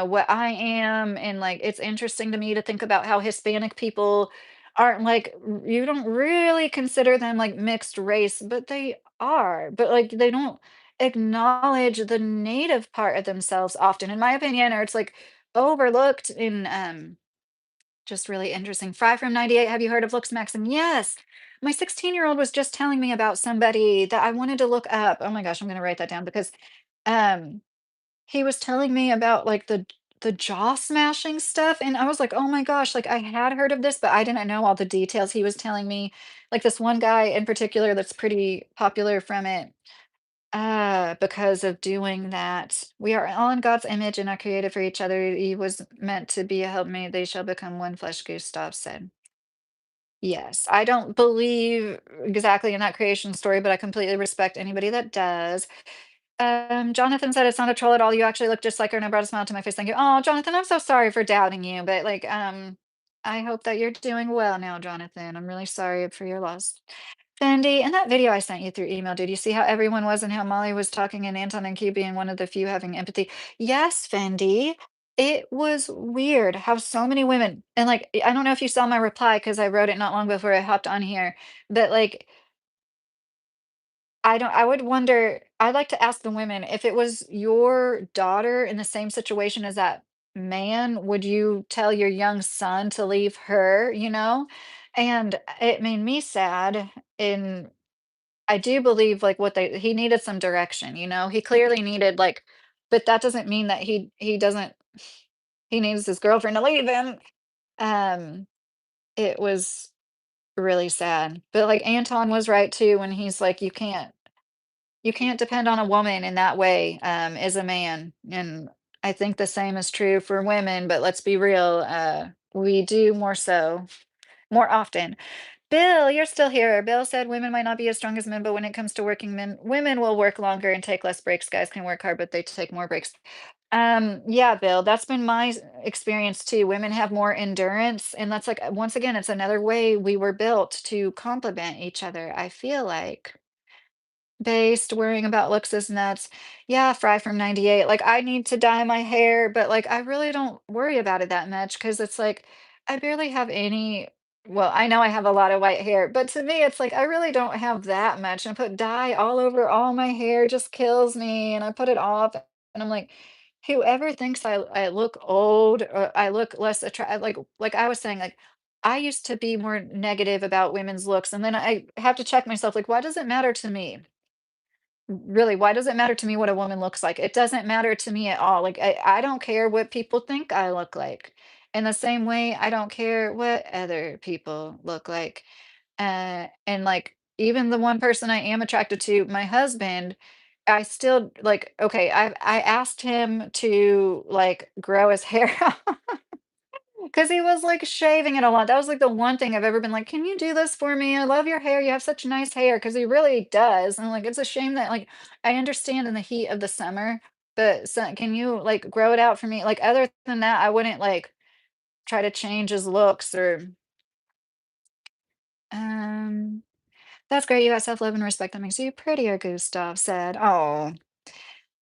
A: what I am, and like it's interesting to me to think about how Hispanic people aren't like you don't really consider them like mixed race, but they are, but like they don't acknowledge the native part of themselves often, in my opinion, or it's like overlooked in just really interesting. Fry from 98. Have you heard of Looks Maxim? Yes. My 16-year-old was just telling me about somebody that I wanted to look up. Oh my gosh, I'm gonna write that down because um he was telling me about like the jaw smashing stuff. And I was like, oh my gosh, like I had heard of this, but I didn't know all the details he was telling me. Like this one guy in particular that's pretty popular from it. Because of doing that. We are all in God's image and are created for each other. He was meant to be a helpmate. They shall become one flesh, Gustav said. Yes, I don't believe exactly in that creation story, but I completely respect anybody that does. Jonathan said it's not a troll at all. You actually look just like her and it brought a smile to my face. Thank you. Oh, Jonathan, I'm so sorry for doubting you, but like, I hope that you're doing well now, Jonathan. I'm really sorry for your loss. Fendi, in that video I sent you through email, did you see how everyone was and how Molly was talking and Anton and Q being one of the few having empathy? Yes, Fendi. It was weird how so many women, and like, I don't know if you saw my reply because I wrote it not long before I hopped on here, but like, I don't, I would wonder, I'd like to ask the women if it was your daughter in the same situation as that man, would you tell your young son to leave her, And it made me sad in I do believe, like, what he needed some direction, He clearly needed, like but that doesn't mean that he doesn't he needs his girlfriend to leave him. Um, it was really sad. But, like, Anton was right too when he's like, you can't depend on a woman in that way, as a man, and I think the same is true for women, but let's be real, we do more so more often. Bill, you're still here. Bill said women might not be as strong as men, but when it comes to working men, women will work longer and take less breaks. Guys can work hard, but they take more breaks. Yeah, Bill, that's been my experience too. Women have more endurance, and that's like once again, it's another way we were built to complement each other. I feel like. Based, worrying about looks is nuts. Yeah, Fry from 98. Like, I need to dye my hair, but like, I really don't worry about it that much because it's like, I barely have any. Well, I know I have a lot of white hair, but to me, it's like, I really don't have that much. And I put dye all over all my hair, just kills me. And I put it off, and I'm like, whoever thinks I look old or I look less attractive, like I was saying, like, I used to be more negative about women's looks, and then I have to check myself, like, why does it matter to me? Really, why does it matter to me what a woman looks like? It doesn't matter to me at all. Like, I don't care what people think I look like. In the same way, I don't care what other people look like. And like, even the one person I am attracted to, my husband, I still like, okay, I asked him to like grow his hair out. 'Cause he was, like, shaving it a lot. That was, like, the one thing I've ever been like, "Can you do this for me? I love your hair. You have such nice hair." 'Cause he really does. And, like, it's a shame that, like, I understand in the heat of the summer, but so can you, like, grow it out for me? Like, other than that, I wouldn't, like, try to change his looks or um, that's great. You got self-love and respect that makes you prettier, Gustav said. Oh.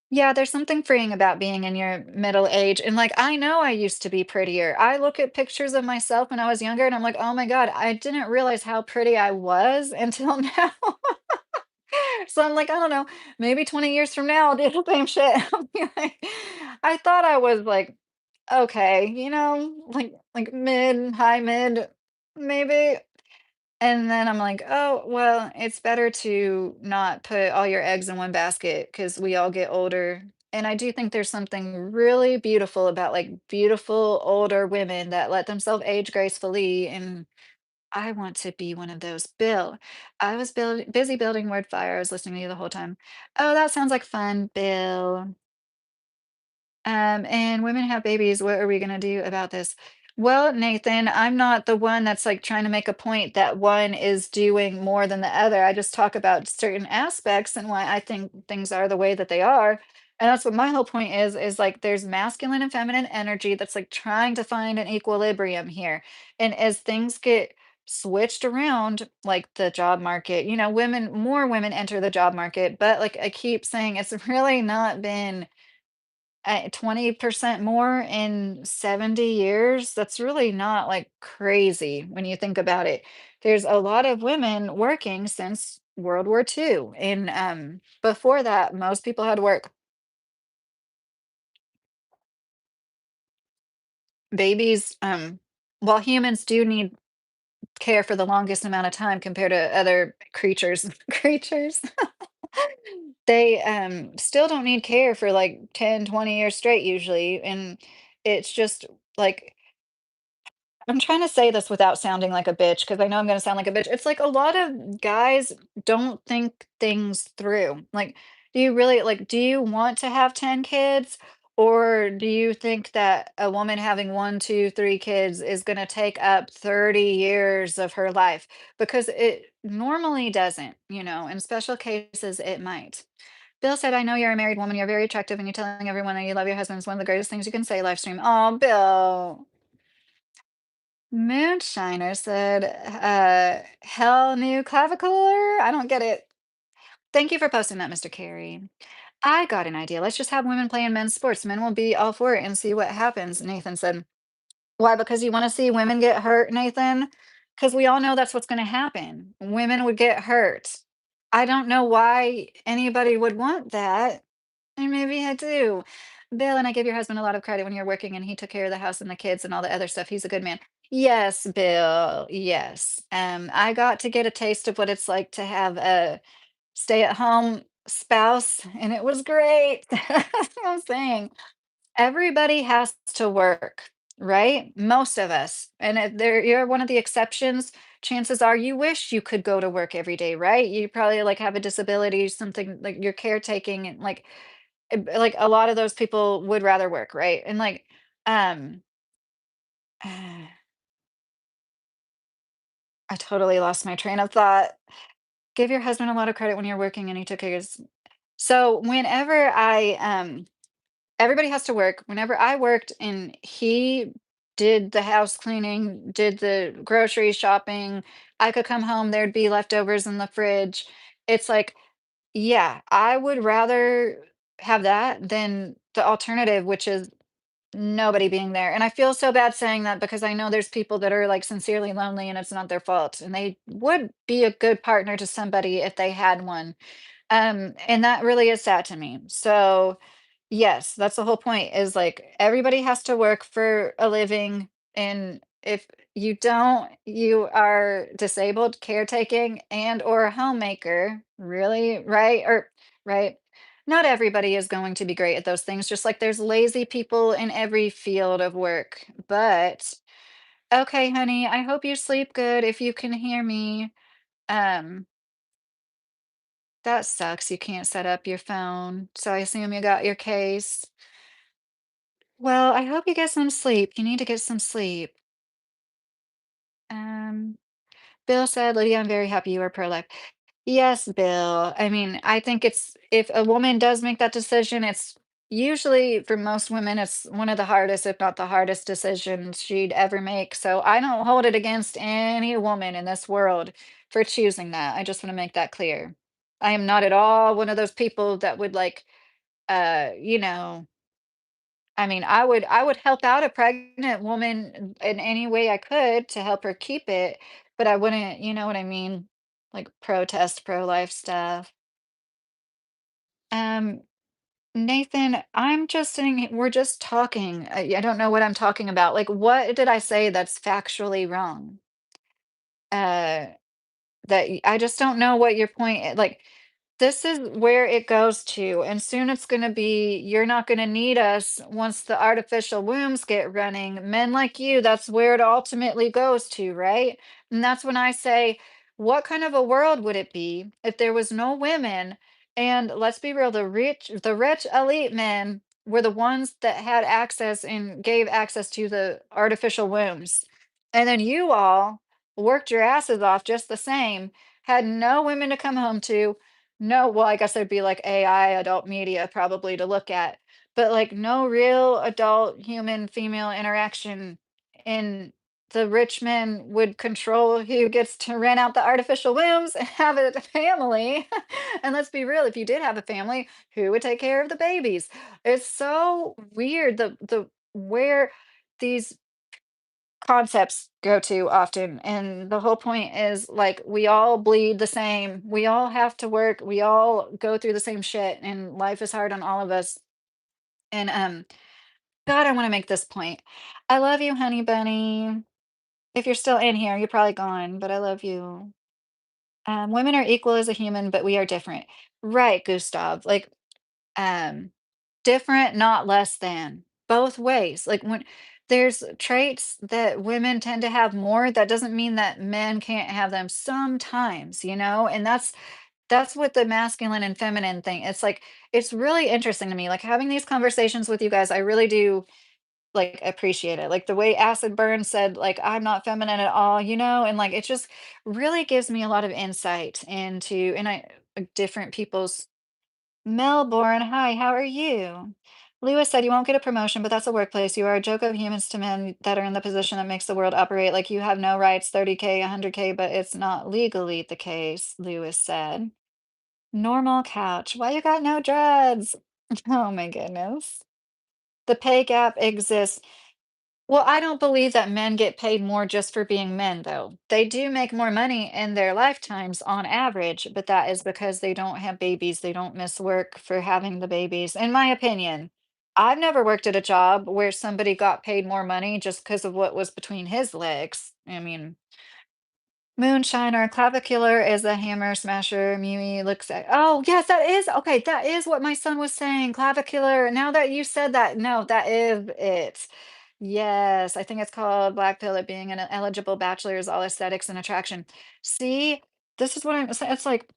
A: Yeah, there's something freeing about being in your middle age. And like, I know I used to be prettier. I look at pictures of myself when I was younger and I'm like, oh my God, I didn't realize how pretty I was until now. So I'm like, I don't know, maybe 20 years from now I'll do the same shit. I'll be like, I thought I was like, okay, like mid, high mid, maybe. And then I'm like, "Oh, well, it's better to not put all your eggs in one basket because we all get older." And I do think there's something really beautiful about, like, beautiful older women that let themselves age gracefully, and I want to be one of those. Bill, I was busy building word fire. I was listening to you the whole time. Oh, that sounds like fun, Bill. And women have babies. What are we gonna do about this? Well, Nathan, I'm not the one that's like trying to make a point that one is doing more than the other. I just talk about certain aspects and why I think things are the way that they are. And that's what my whole point is like there's masculine and feminine energy that's like trying to find an equilibrium here. And as things get switched around, like the job market, more women enter the job market, but like I keep saying, it's really not been 20% more in 70 years, that's really not, like, crazy when you think about it. There's a lot of women working since World War II, and, before that, most people had to work. Babies, while humans do need care for the longest amount of time compared to other creatures creatures, they, still don't need care for, like, 10, 20 years straight usually, and it's just, like I'm trying to say this without sounding like a bitch because I know I'm gonna sound like a bitch. It's like a lot of guys don't think things through. Like, do you want to have 10 kids? Or do you think that a woman having one, two, three kids is gonna take up 30 years of her life? Because it normally doesn't, in special cases it might. Bill said, I know you're a married woman, you're very attractive, and you're telling everyone that you love your husband is one of the greatest things you can say live stream. Oh, Bill. Moonshiner said, hell new clavicular? I don't get it. Thank you for posting that, Mr. Carey. I got an idea. Let's just have women play in men's sports. Men will be all for it and see what happens. Nathan said, why? Because you want to see women get hurt, Nathan? Because we all know that's what's going to happen. Women would get hurt. I don't know why anybody would want that. And maybe I do. Bill, and I give your husband a lot of credit when you're working and he took care of the house and the kids and all the other stuff. He's a good man. Yes, Bill. Yes. I got to get a taste of what it's like to have a stay-at-home spouse, and it was great. That's what I'm saying. Everybody has to work. right? Most of us. And if you're one of the exceptions, chances are you wish you could go to work every day, right? You probably like have a disability, something like you're caretaking and like a lot of those people would rather work, right? And like um I totally lost my train of thought. Give your husband a lot of credit when you're working and he took his. So whenever everybody has to work. Whenever I worked and he did the house cleaning, did the grocery shopping, I could come home, there'd be leftovers in the fridge. It's like, yeah, I would rather have that than the alternative, which is nobody being there. And I feel so bad saying that because I know there's people that are like sincerely lonely and it's not their fault. And they would be a good partner to somebody if they had one. And that really is sad to me. So, yes, that's the whole point is like everybody has to work for a living. And if you don't, you are disabled, caretaking, and or a homemaker, really, right? Or right. Not everybody is going to be great at those things, just like there's lazy people in every field of work. But okay, honey, I hope you sleep good if you can hear me. Um, that sucks. You can't set up your phone. So I assume you got your case. Well, I hope you get some sleep. You need to get some sleep. Um, Bill said, Lydia, I'm very happy you are pro-life. Yes, Bill. I mean, I think it's if a woman does make that decision, it's usually for most women, it's one of the hardest, if not the hardest decisions she'd ever make. So I don't hold it against any woman in this world for choosing that. I just want to make that clear. I am not at all one of those people that would like you know, I mean, I would help out a pregnant woman in any way I could to help her keep it, but I wouldn't, you know what I mean? Like protest pro-life stuff. Um, Nathan, I'm just sitting we're just talking. I don't know what I'm talking about. Like, what did I say that's factually wrong? Uh, I just don't know what your point like, this is where it goes to, and soon it's gonna be, "You're not gonna need us once the artificial wombs get running." Men like you, that's where it ultimately goes to, right? And that's when I say, what kind of a world would it be if there was no women? And let's be real, the rich elite men were the ones that had access and gave access to the artificial wombs. And then you all worked your asses off just the same, had no women to come home to, no, well, I guess there'd be like AI, adult media probably to look at, but like no real adult human female interaction. And the rich men would control who gets to rent out the artificial wombs and have a family. And let's be real, if you did have a family, who would take care of the babies? It's so weird the where these concepts go to often. And the whole point is like we all bleed the same. We all have to work. We all go through the same shit and life is hard on all of us. And God, I want to make this point. I love you, honey bunny. If you're still in here, you're probably gone, but I love you. Women are equal as a human, but we are different. Right, Gustav. Like um different, not less than. Both ways. Like when there's traits that women tend to have more, that doesn't mean that men can't have them sometimes, you know? And that's what the masculine and feminine thing. It's like it's really interesting to me. Like having these conversations with you guys, I really do like appreciate it. Like the way Acid Burn said, like, I'm not feminine at all, you know? And like it just really gives me a lot of insight into and I different people's Melbourne, hi, how are you? Lewis said you won't get a promotion, but that's a workplace. You are a joke of humans to men that are in the position that makes the world operate like you have no rights, 30K, 100K, but it's not legally the case, Lewis said. Normal couch. Why you got no dreads? Oh my goodness. The pay gap exists. Well, I don't believe that men get paid more just for being men, though. They do make more money in their lifetimes on average, but that is because they don't have babies. They don't miss work for having the babies, in my opinion. I've never worked at a job where somebody got paid more money just because of what was between his legs. I mean, moonshiner, clavicular is a hammer smasher. Mimi looks at, oh, yes, that is, okay, that is what my son was saying. Clavicular. Now that you said that, no, that is it. Yes, I think it's called Black Pill, it being an eligible bachelor is all aesthetics and attraction. See, this is what I'm saying. It's like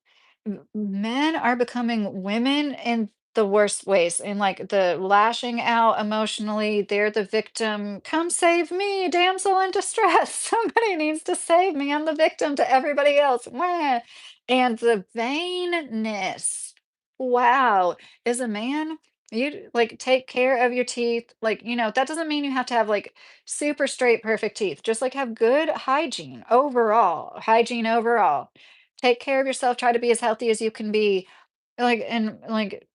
A: men are becoming women in the worst ways, in like the lashing out emotionally. They're the victim. Come save me, damsel in distress. Somebody needs to save me. I'm the victim to everybody else. Wah. And the vainness. Wow. Is a man. You like take care of your teeth. Like, that doesn't mean you have to have like super straight, perfect teeth. Just like have good hygiene overall. Hygiene overall. Take care of yourself. Try to be as healthy as you can be. And like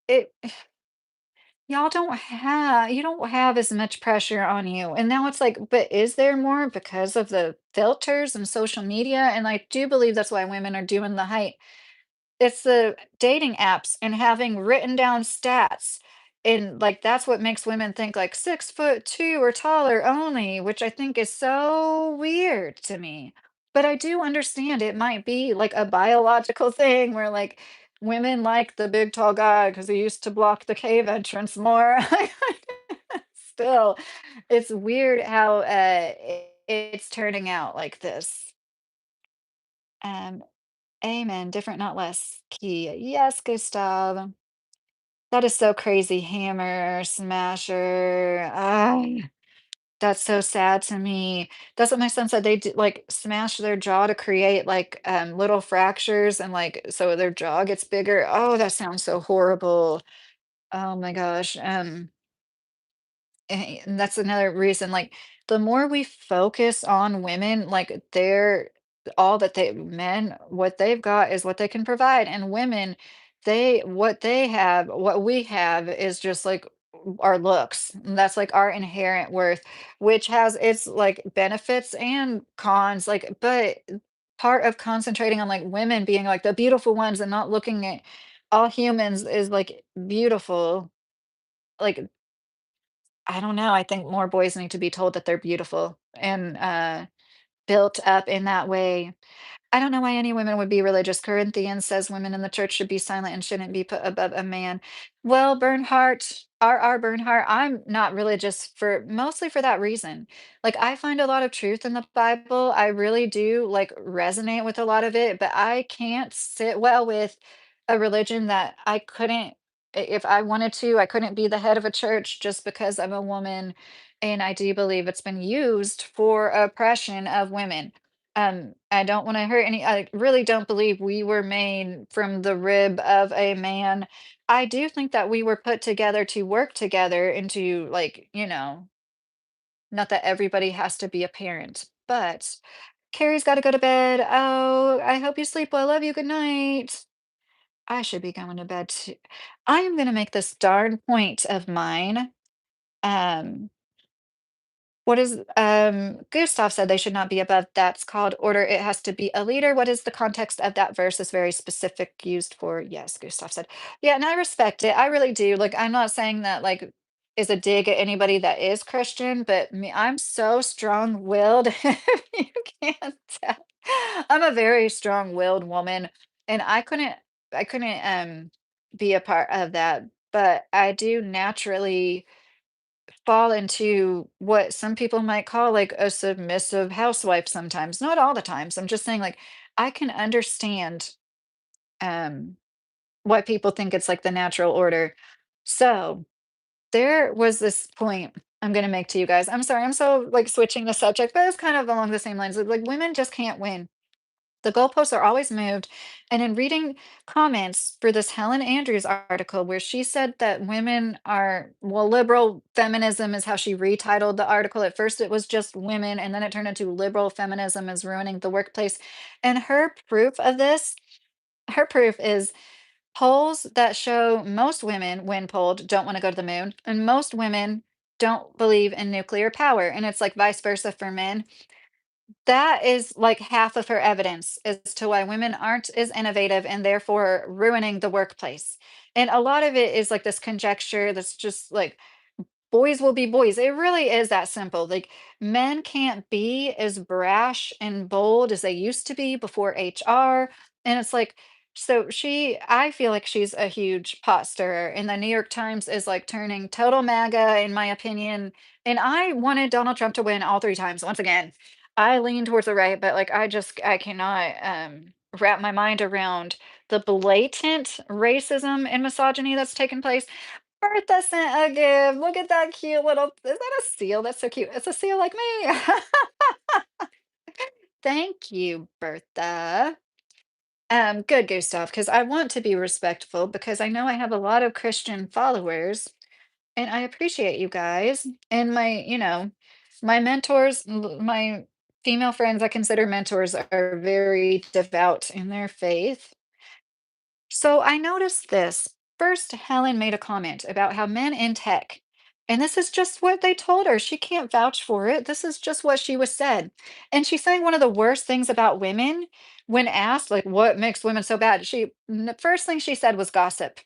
A: it you don't have as much pressure on you. And now it's like, but is there more because of the filters and social media? And I do believe that's why women are doing the height it's the dating apps and having written down stats, and, like, that's what makes women think, like, 6'2" or taller only, which I think is so weird to me. But I do understand it might be, like, a biological thing where, like, women like the big tall guy because he used to block the cave entrance more. Still, it's weird how, it's turning out like this. Um Amen. Different, not less. Key. Yes, Gustav. That is so crazy. Hammer, smasher. Ah, that's so sad to me. That's what my son said. They do, like smash their jaw to create like little fractures and like so their jaw gets bigger. Oh, that sounds so horrible. Oh my gosh. And that's another reason, like, the more we focus on women, like, they're all that they men, what they've got is what they can provide, and women, they have, what we have is just, like, our looks, and that's, like, our inherent worth, which has its, like, benefits and cons, like, but part of concentrating on, like, women being, like, the beautiful ones and not looking at all humans is, like, beautiful, like, I don't know, I think more boys need to be told that they're beautiful and, built up in that way. I don't know why any women would be religious. Corinthians says women in the church should be silent and shouldn't be put above a man. Well, Bernhardt, R.R. Bernhardt, I'm not religious for mostly for that reason. Like, I find a lot of truth in the Bible. I really do like resonate with a lot of it, but I can't sit well with a religion that I couldn't, if I wanted to, I couldn't be the head of a church just because I'm a woman. And I do believe it's been used for oppression of women. I don't wanna hurt any I really don't believe we were made from the rib of a man. I do think that we were put together to work together and to, like, not that everybody has to be a parent, but Carrie's gotta go to bed. Oh, I hope you sleep well. Love you. Good night. I should be going to bed too. I am gonna make this darn point of mine. Um What is Gustav said they should not be above. That's called order. It has to be a leader. What is the context of that verse is very specific used for. Yes, Gustav said. Yeah, and I respect it. I really do. Like I'm not saying that like is a dig at anybody that is Christian, but me, I'm so strong-willed. You can't tell. I'm a very strong-willed woman, and I couldn't be a part of that, but I do naturally fall into what some people might call like a submissive housewife sometimes. Not all the times. I'm just saying like I can understand um why people think it's like the natural order. So there was this point I'm gonna make to you guys. I'm sorry, I'm so like switching the subject, but it's kind of along the same lines. Like women just can't win. The goalposts are always moved. And in reading comments for this Helen Andrews article, where she said that women are, well, liberal feminism is how she retitled the article. At first, it was just women, and then it turned into liberal feminism is ruining the workplace. And her proof is polls that show most women, when polled, don't want to go to the moon, and most women don't believe in nuclear power. And it's like vice versa for men. That is like half of her evidence as to why women aren't as innovative and therefore ruining the workplace. And a lot of it is like this conjecture that's just like boys will be boys. It really is that simple. Like men can't be as brash and bold as they used to be before HR. And it's like So I feel like she's a huge pot stirrer, and the New York Times is like turning total MAGA, in my opinion. And I wanted Donald Trump to win all three times. Once again, I lean towards the right, but like I cannot wrap my mind around the blatant racism and misogyny that's taken place. Bertha sent a gift. Look at that cute little. Is that a seal? That's so cute. It's a seal like me. Thank you, Bertha. Good, Gustav, because I want to be respectful because I know I have a lot of Christian followers and I appreciate you guys. And my mentors, my female friends I consider mentors are very devout in their faith. So I noticed this. First, Helen made a comment about how men in tech, and this is just what they told her. She can't vouch for it. This is just what she was said. And she's saying one of the worst things about women when asked, like, what makes women so bad? First thing she said was gossip.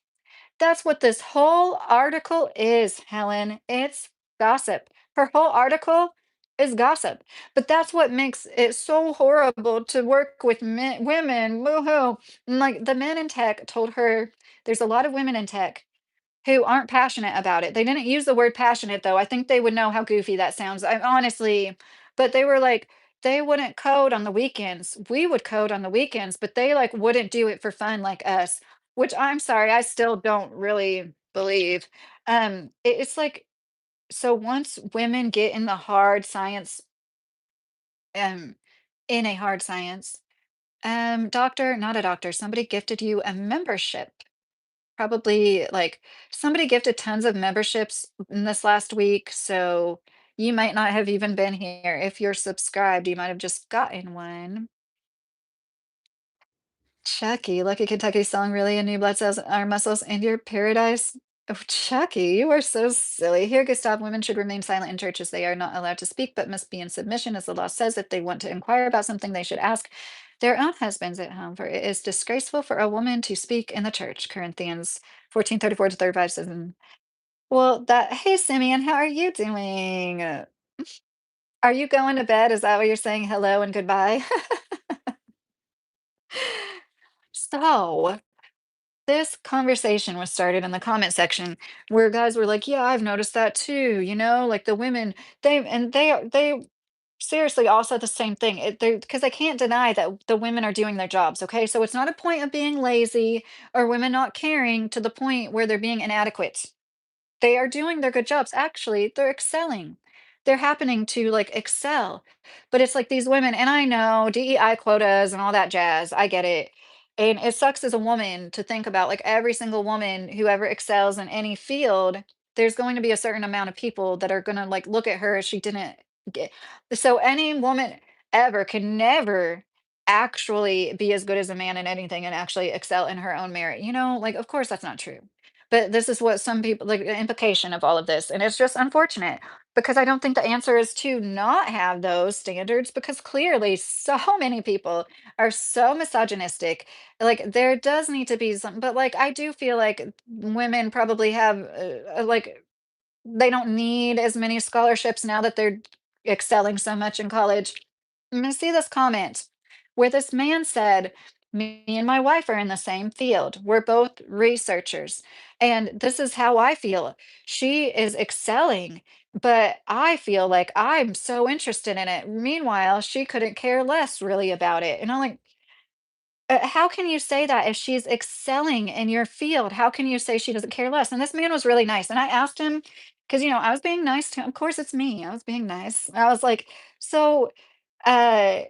A: That's what this whole article is, Helen. It's gossip. Her whole article is gossip. But that's what makes it so horrible to work with women. Woohoo. And like the men in tech told her there's a lot of women in tech who aren't passionate about it. They didn't use the word passionate though. I think they would know how goofy that sounds. I honestly, but they were like, they wouldn't code on the weekends. We would code on the weekends, but they like wouldn't do it for fun like us, which I'm sorry, I still don't really believe. It's like so once women get in the hard science, um, in a hard science, doctor, not a doctor, somebody gifted you a membership. Probably, like, somebody gifted tons of memberships in this last week, so you might not have even been here. If you're subscribed, you might have just gotten one. Chucky, Lucky Kentucky song, really, and new blood cells are muscles in your paradise. Oh, Chucky, you are so silly. Here, Gustav, women should remain silent in churches. They are not allowed to speak, but must be in submission, as the law says. If they want to inquire about something, they should ask their own husbands at home, for it is disgraceful for a woman to speak in the church. Corinthians 14:34 to 35 says, well, hey, Simeon, how are you doing? Are you going to bed? Is that what you're saying? Hello and goodbye. So, this conversation was started in the comment section where guys were like, "Yeah, I've noticed that too." Like the women, they seriously all said the same thing. Because I can't deny that the women are doing their jobs. Okay, so it's not a point of being lazy or women not caring to the point where they're being inadequate. They are doing their good jobs. Actually, they're excelling. They're happening to like excel. But it's like these women, and I know DEI quotas and all that jazz. I get it. And it sucks as a woman to think about like every single woman who ever excels in any field, there's going to be a certain amount of people that are going to like look at her as she didn't get. So any woman ever can never actually be as good as a man in anything and actually excel in her own merit. Like of course that's not true. But this is what some people like the implication of all of this. And it's just unfortunate because I don't think the answer is to not have those standards because clearly so many people are so misogynistic. Like there does need to be some, but like I do feel like women probably have like they don't need as many scholarships now that they're excelling so much in college. I'm gonna see this comment where this man said, me and my wife are in the same field. We're both researchers. And this is how I feel. She is excelling, but I feel like I'm so interested in it. Meanwhile, she couldn't care less really about it. And I'm like, how can you say that if she's excelling in your field? How can you say she doesn't care less? And this man was really nice. And I asked him, because, I was being nice to him. Of course, it's me. I was being nice. I was like, so, uh,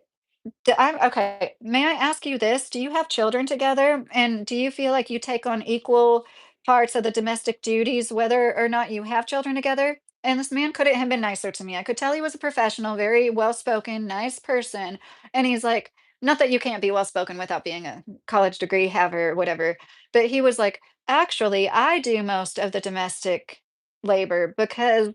A: okay. May I ask you this? Do you have children together? And do you feel like you take on equal parts of the domestic duties, whether or not you have children together? And this man couldn't have been nicer to me. I could tell he was a professional, very well spoken, nice person. And he's like, not that you can't be well spoken without being a college degree haver or whatever, but he was like, actually, I do most of the domestic labor because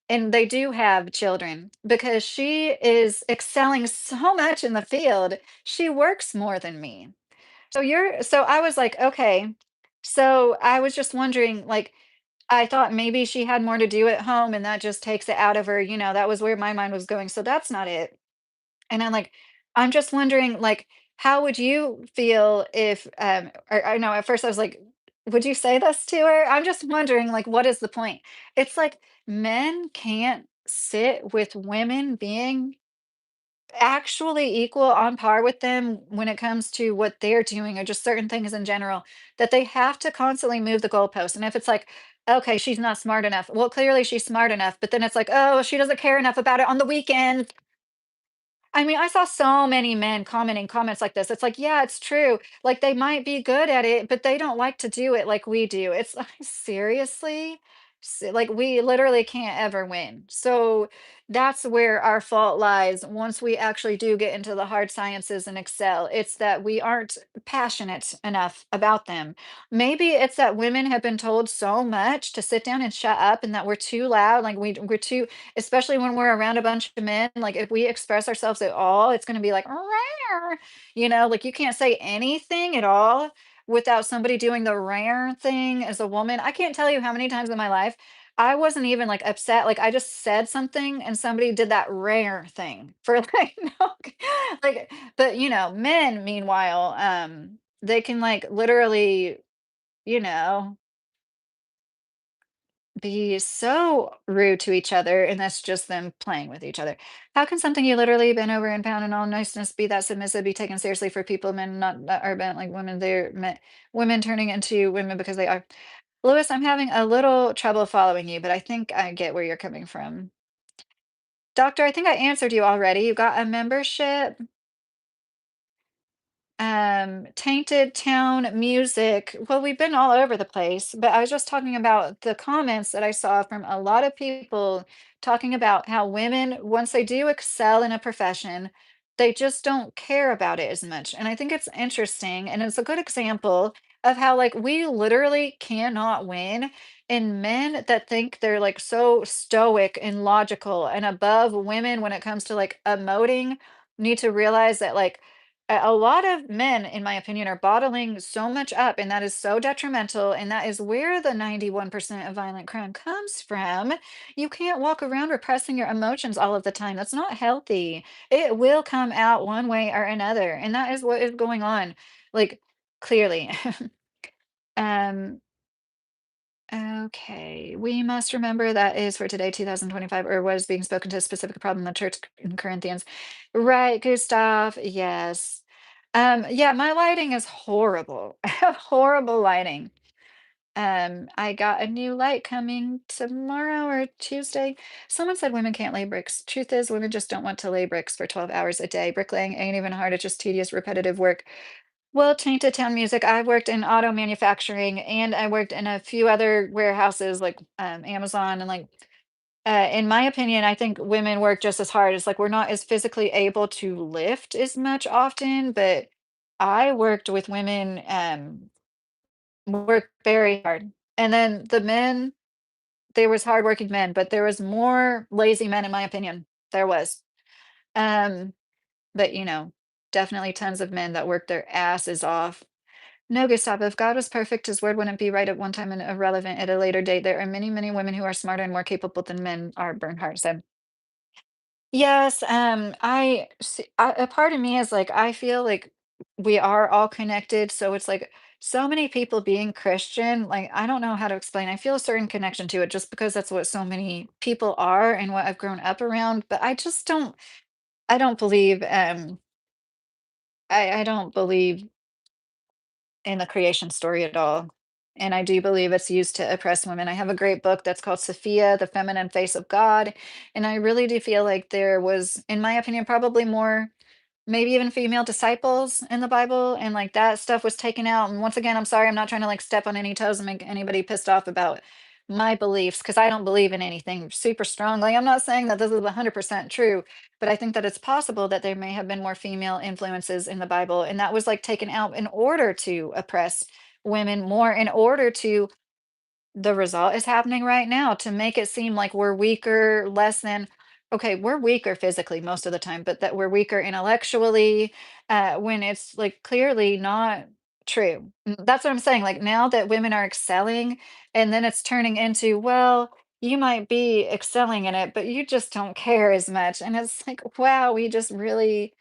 A: and they do have children because she is excelling so much in the field. She works more than me. So I was like, okay. So I was just wondering, like, I thought maybe she had more to do at home and that just takes it out of her. That was where my mind was going. So that's not it. And I'm like, I'm just wondering, like, how would you feel if, or I know at first I was like, would you say this to her? I'm just wondering, like, what is the point? It's like men can't sit with women being actually equal on par with them when it comes to what they're doing or just certain things in general, that they have to constantly move the goalpost. And if it's like, okay, she's not smart enough. Well, clearly she's smart enough, but then it's like, oh, she doesn't care enough about it on the weekend. I mean, I saw so many men commenting comments like this. It's like, yeah, it's true. Like they might be good at it, but they don't like to do it like we do. It's like, seriously? Like we literally can't ever win. So that's where our fault lies once we actually do get into the hard sciences and excel. It's that we aren't passionate enough about them. Maybe it's that women have been told so much to sit down and shut up and that we're too loud, like we're too, especially when we're around a bunch of men, like if we express ourselves at all, it's going to be like, "Rawr," like you can't say anything at all without somebody doing the rare thing as a woman. I can't tell you how many times in my life I wasn't even like upset. Like I just said something and somebody did that rare thing for like, no, like, but men, meanwhile, they can like literally, you know, be so rude to each other, and that's just them playing with each other. How can something you literally been over and pound in all niceness be that submissive, be taken seriously for people, men not that are bent like women, they're women turning into women because they are. Lewis, I'm having a little trouble following you, but I think I get where you're coming from. Doctor, I think I answered you already. You got a membership. Tainted Town Music. Well, we've been all over the place, but I was just talking about the comments that I saw from a lot of people talking about how women, once they do excel in a profession, they just don't care about it as much. And I think it's interesting, and it's a good example of how, like, we literally cannot win. And men that think they're like so stoic and logical and above women when it comes to like emoting need to realize that, like, a lot of men, in my opinion, are bottling so much up, and that is so detrimental. And that is where the 91% of violent crime comes from. You can't walk around repressing your emotions all of the time. That's not healthy. It will come out one way or another. And that is what is going on. Like, clearly. um, okay. We must remember that is for today, 2025, or was being spoken to a specific problem in the church in Corinthians. Right, Gustav. Yes. Yeah, my lighting is horrible. I have horrible lighting. I got a new light coming tomorrow or Tuesday. Someone said women can't lay bricks. Truth is, women just don't want to lay bricks for 12 hours a day. Bricklaying ain't even hard, it's just tedious, repetitive work. Well, Tainted Town Music, I worked in auto manufacturing and I worked in a few other warehouses like Amazon and like in my opinion, I think women work just as hard. It's like we're not as physically able to lift as much often, but I worked with women work very hard. And then the men, there was hardworking men, but there was more lazy men in my opinion. There was. Um, but definitely tons of men that worked their asses off. No, Gustav, if God was perfect, his word wouldn't be right at one time and irrelevant at a later date. There are many, many women who are smarter and more capable than men are, Bernhardt said. Yes, a part of me is like I feel like we are all connected, so it's like so many people being Christian, like I don't know how to explain. I feel a certain connection to it just because that's what so many people are and what I've grown up around, but I don't believe I don't believe in the creation story at all. And I do believe it's used to oppress women. I have a great book that's called Sophia, The Feminine Face of God. And I really do feel like there was, in my opinion, probably more, maybe even female disciples in the Bible. And like that stuff was taken out. And once again, I'm sorry, I'm not trying to like step on any toes and make anybody pissed off about my beliefs because I don't believe in anything super strongly. I'm not saying that this is 100% true, but I think that it's possible that there may have been more female influences in the Bible, and that was like taken out in order to oppress women more, in order to the result is happening right now to make it seem like we're weaker, less than okay, we're weaker physically most of the time, but that we're weaker intellectually, when it's like clearly not true. That's what I'm saying. Like now that women are excelling, and then it's turning into, well, you might be excelling in it, but you just don't care as much. And it's like, wow, we just really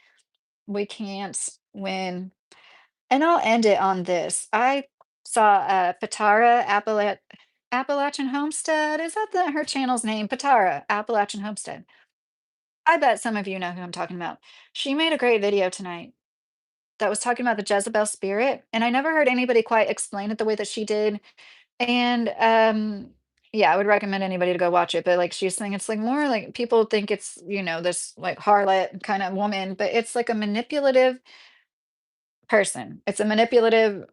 A: we can't. when and I'll end it on this. I saw, Patara Appalachian Homestead, is that her channel's name? Patara Appalachian Homestead. I bet some of you know who I'm talking about. She made a great video tonight that was talking about the Jezebel spirit, and I never heard anybody quite explain it the way that she did. And yeah, I would recommend anybody to go watch it. But like she's saying, it's like more like people think it's, this like harlot kind of woman, but it's like a manipulative person. It's a manipulative,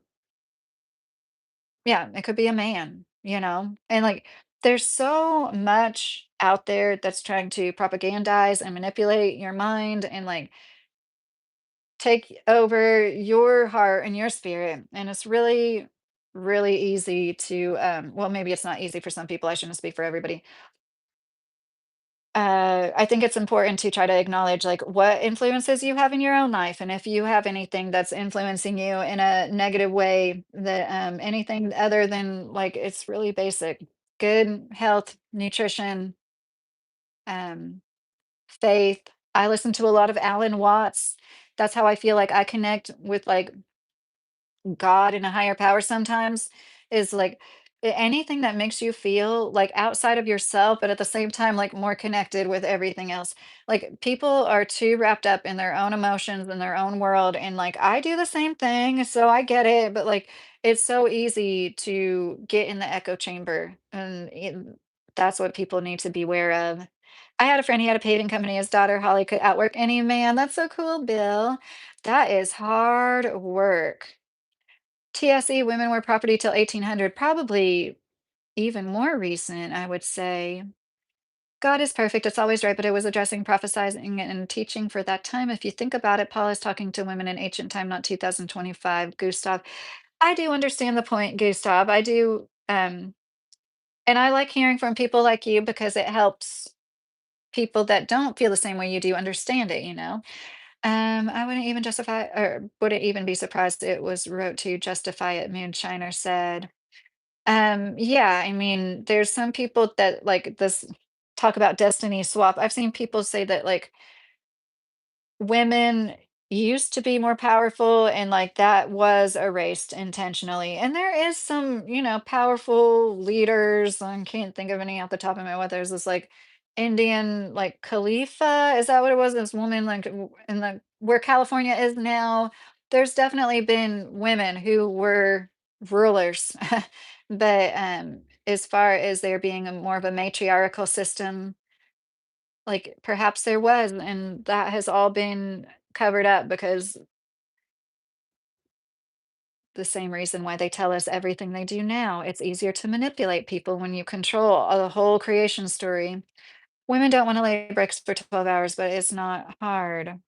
A: yeah, it could be a man. And like there's so much out there that's trying to propagandize and manipulate your mind and like take over your heart and your spirit. And it's really, really easy to, well, maybe it's not easy for some people. I shouldn't speak for everybody. I think it's important to try to acknowledge like what influences you have in your own life. And if you have anything that's influencing you in a negative way, that anything other than like it's really basic, good health, nutrition, um, faith. I listen to a lot of Alan Watts. That's how I feel like I connect with like God and a higher power sometimes is like anything that makes you feel like outside of yourself, but at the same time, like more connected with everything else. Like people are too wrapped up in their own emotions and their own world. And like I do the same thing, so I get it. But like it's so easy to get in the echo chamber. And that's what people need to beware of. I had a friend, he had a paving company. His daughter, Holly, could outwork any man. That's so cool, Bill. That is hard work. TSE, women were property till 1800, probably even more recent, I would say. God is perfect, it's always right, but it was addressing, prophesying, and teaching for that time. If you think about it, Paul is talking to women in ancient time, not 2025. Gustav, I do understand the point, Gustav. I do, and I like hearing from people like you because it helps people that don't feel the same way you do understand it. I wouldn't even justify or wouldn't even be surprised it was wrote to justify it, Moonshiner said. Yeah, I mean, there's some people that like this talk about destiny swap. I've seen people say that like women used to be more powerful and like that was erased intentionally. And there is some, powerful leaders. I can't think of any off the top of my head. There's this like Indian like Khalifa. Is that what it was? This woman like in the where California is now. There's definitely been women who were rulers. But as far as there being a more of a matriarchal system, like, perhaps there was, and that has all been covered up because the same reason why they tell us everything they do now. It's easier to manipulate people when you control the whole creation story. Women don't want to lay bricks for 12 hours, but it's not hard.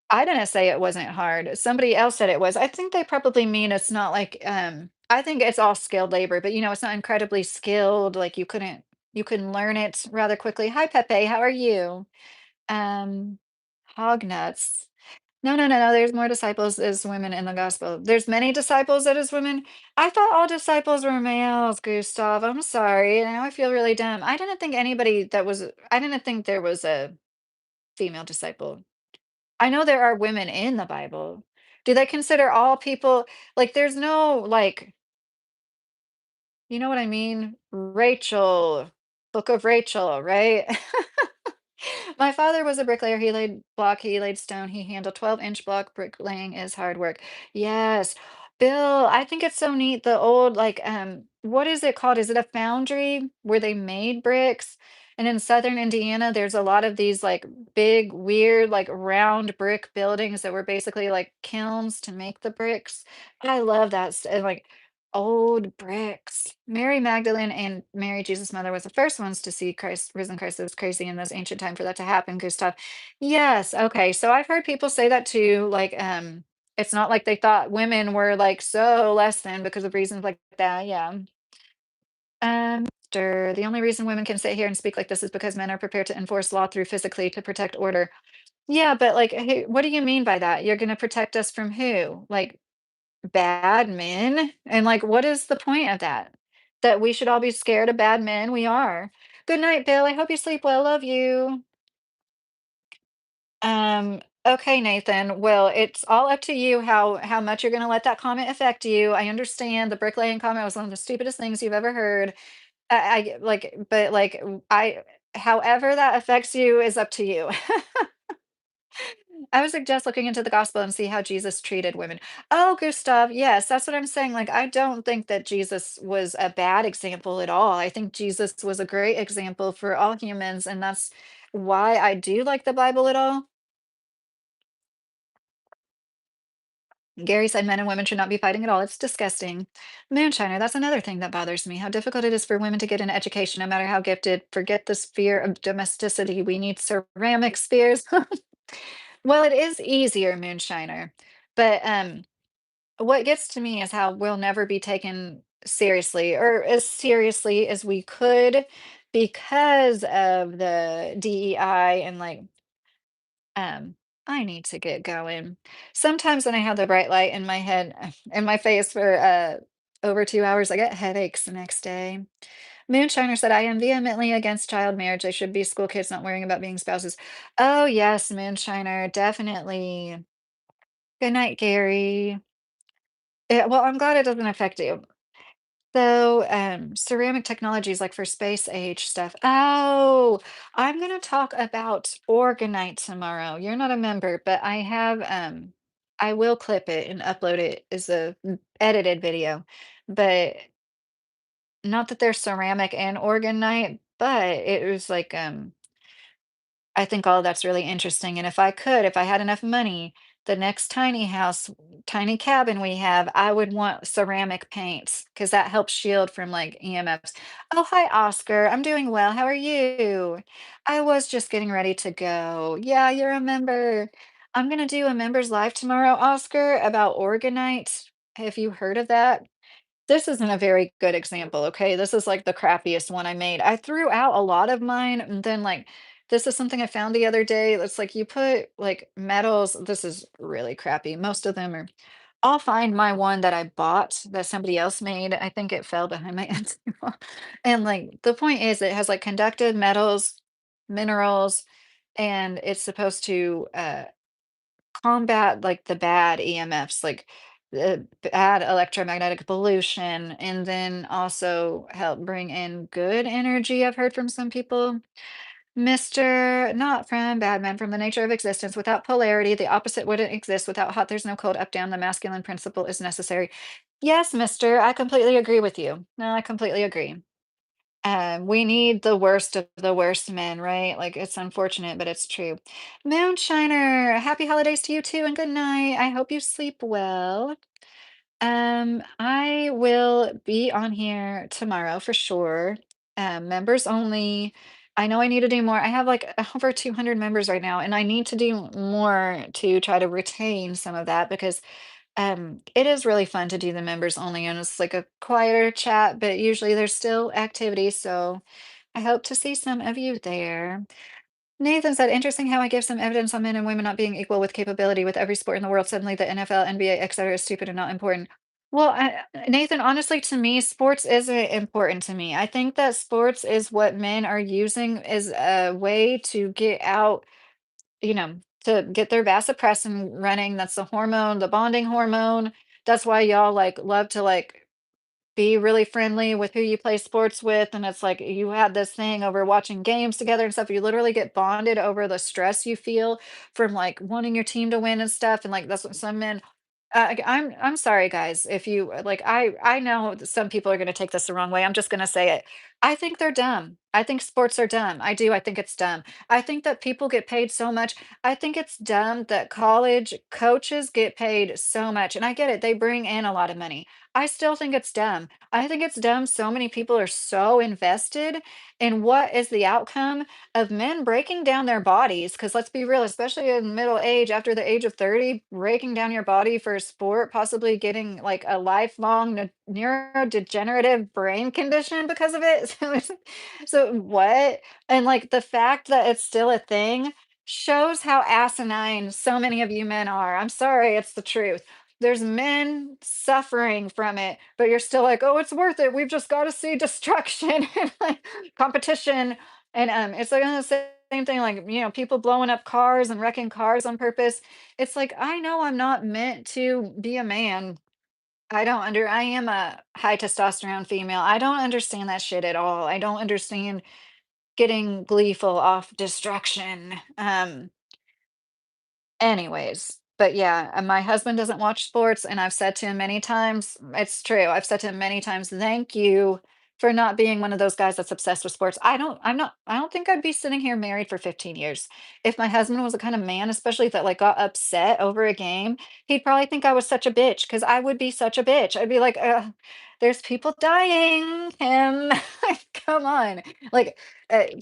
A: I didn't say it wasn't hard. Somebody else said it was. I think they probably mean it's not like I think it's all skilled labor, but it's not incredibly skilled. Like you can learn it rather quickly. Hi Pepe, how are you? Um Hog nuts. No, no, no, no. There's more disciples as women in the gospel. There's many disciples that is women. I thought all disciples were males, Gustav. I'm sorry. Now I feel really dumb. I didn't think there was a female disciple. I know there are women in the Bible. Do they consider all people like there's no like, you know what I mean? Rachel, Book of Rachel, right? My father was a bricklayer. He laid block, he laid stone, he handled 12-inch block. Bricklaying is hard work. Yes. Bill, I think it's so neat. The old, like, what is it called? Is it a foundry where they made bricks? And in southern Indiana, there's a lot of these like big, weird, like round brick buildings that were basically like kilns to make the bricks. I love that. And like old bricks. Mary Magdalene and Mary, Jesus' mother, was the first ones to see Christ, risen Christ. It was crazy in this ancient time for that to happen, Gustav. Yes, okay. So I've heard people say that too. Like, it's not like they thought women were like so less than because of reasons like that. Yeah. The only reason women can sit here and speak like this is because men are prepared to enforce law through physically to protect order. Yeah, but like, hey, what do you mean by that? You're going to protect us from who? Like, bad men? And, like, what is the point of that? That we should all be scared of bad men? We are. Good night, Bill. I hope you sleep well. Love you. Okay, Nathan. Well, it's all up to you how much you're going to let that comment affect you. I understand the bricklaying comment was one of the stupidest things you've ever heard. Like, but like, I, however that affects you is up to you. I would suggest looking into the gospel and see how Jesus treated women. Oh, Gustav, yes, that's what I'm saying. Like, I don't think that Jesus was a bad example at all. I think Jesus was a great example for all humans, and that's why I do like the Bible at all. Gary said men and women should not be fighting at all. It's disgusting. Moonshiner, that's another thing that bothers me. How difficult it is for women to get an education, no matter how gifted. Forget the sphere of domesticity. We need ceramic spheres. Well, it is easier, Moonshiner. But what gets to me is how we'll never be taken seriously or as seriously as we could because of the DEI and like I need to get going. Sometimes when I have the bright light in my head, in my face for over 2 hours, I get headaches the next day. Moonshiner said, I am vehemently against child marriage. They should be school kids, not worrying about being spouses. Oh, yes, Moonshiner, definitely. Good night, Gary. Yeah, well, I'm glad it doesn't affect you. So, ceramic technologies like for space age stuff. Oh, I'm gonna talk about Organite tomorrow. You're not a member, but I will clip it and upload it as a edited video. But not that they're ceramic and Organite, but it was like I think all of that's really interesting, and if I could, if I had enough money, the next tiny house, tiny cabin we have, I would want ceramic paints because that helps shield from like EMFs. Oh, hi, Oscar. I'm doing well. How are you? I was just getting ready to go. Yeah, you're a member. I'm gonna do a members live tomorrow, Oscar, about Organite. Have you heard of that? This isn't a very good example, okay? This is like the crappiest one I made. I threw out a lot of mine and then like this is something I found the other day. It's like you put like metals. This is really crappy. Most of them are. I'll find my one that I bought that somebody else made. I think it fell behind my Etsy wall. And like the point is it has like conductive metals, minerals, and it's supposed to combat like the bad EMFs, like the bad electromagnetic pollution, and then also help bring in good energy. I've heard from some people. Mr. Not from bad men, from the nature of existence. Without polarity, the opposite wouldn't exist. Without hot, there's no cold. Up, down, the masculine principle is necessary. Yes, mister, I completely agree with you. No, I completely agree. We need the worst of the worst men, right? Like it's unfortunate, but it's true. Moonshiner, happy holidays to you too, and good night. I hope you sleep well. I will be on here tomorrow for sure. Members only. I know I need to do more. I have like over 200 members right now, and I need to do more to try to retain some of that because it is really fun to do the members only, and it's like a quieter chat, but usually there's still activity. So I hope to see some of you there. Nathan said, interesting how I give some evidence on men and women not being equal with capability with every sport in the world. Suddenly the NFL, NBA, etc. is stupid and not important. Well, Nathan, honestly, to me, sports isn't important to me. I think that sports is what men are using as a way to get out, you know, to get their vasopressin running. That's the hormone, the bonding hormone. That's why y'all like love to like be really friendly with who you play sports with, and it's like you had this thing over watching games together and stuff. You literally get bonded over the stress you feel from like wanting your team to win and stuff. And like that's what some men. I'm sorry, guys. If you like, I know that some people are going to take this the wrong way. I'm just going to say it. I think they're dumb. I think sports are dumb. I do. I think it's dumb. I think that people get paid so much. I think it's dumb that college coaches get paid so much. And I get it. They bring in a lot of money. I still think it's dumb. I think it's dumb. So many people are so invested in what is the outcome of men breaking down their bodies. Because let's be real, especially in middle age, after the age of 30, breaking down your body for a sport, possibly getting like a lifelong neurodegenerative brain condition because of it. So what? And like the fact that it's still a thing shows how asinine so many of you men are. I'm sorry, it's the truth. There's men suffering from it, but you're still like, "Oh, it's worth it. We've just got to see destruction and like competition." And it's like gonna say same thing, like, people blowing up cars and wrecking cars on purpose. It's like, I know I'm not meant to be a man. I am a high testosterone female. I don't understand that shit at all. I don't understand getting gleeful off destruction. Anyways, but yeah, my husband doesn't watch sports, and I've said to him many times, it's true. I've said to him many times, "Thank you for not being one of those guys that's obsessed with sports." I don't think I'd be sitting here married for 15 years. If my husband was the kind of man, especially that like got upset over a game, he'd probably think I was such a bitch because I would be such a bitch. I'd be like, there's people dying, him. Come on. Like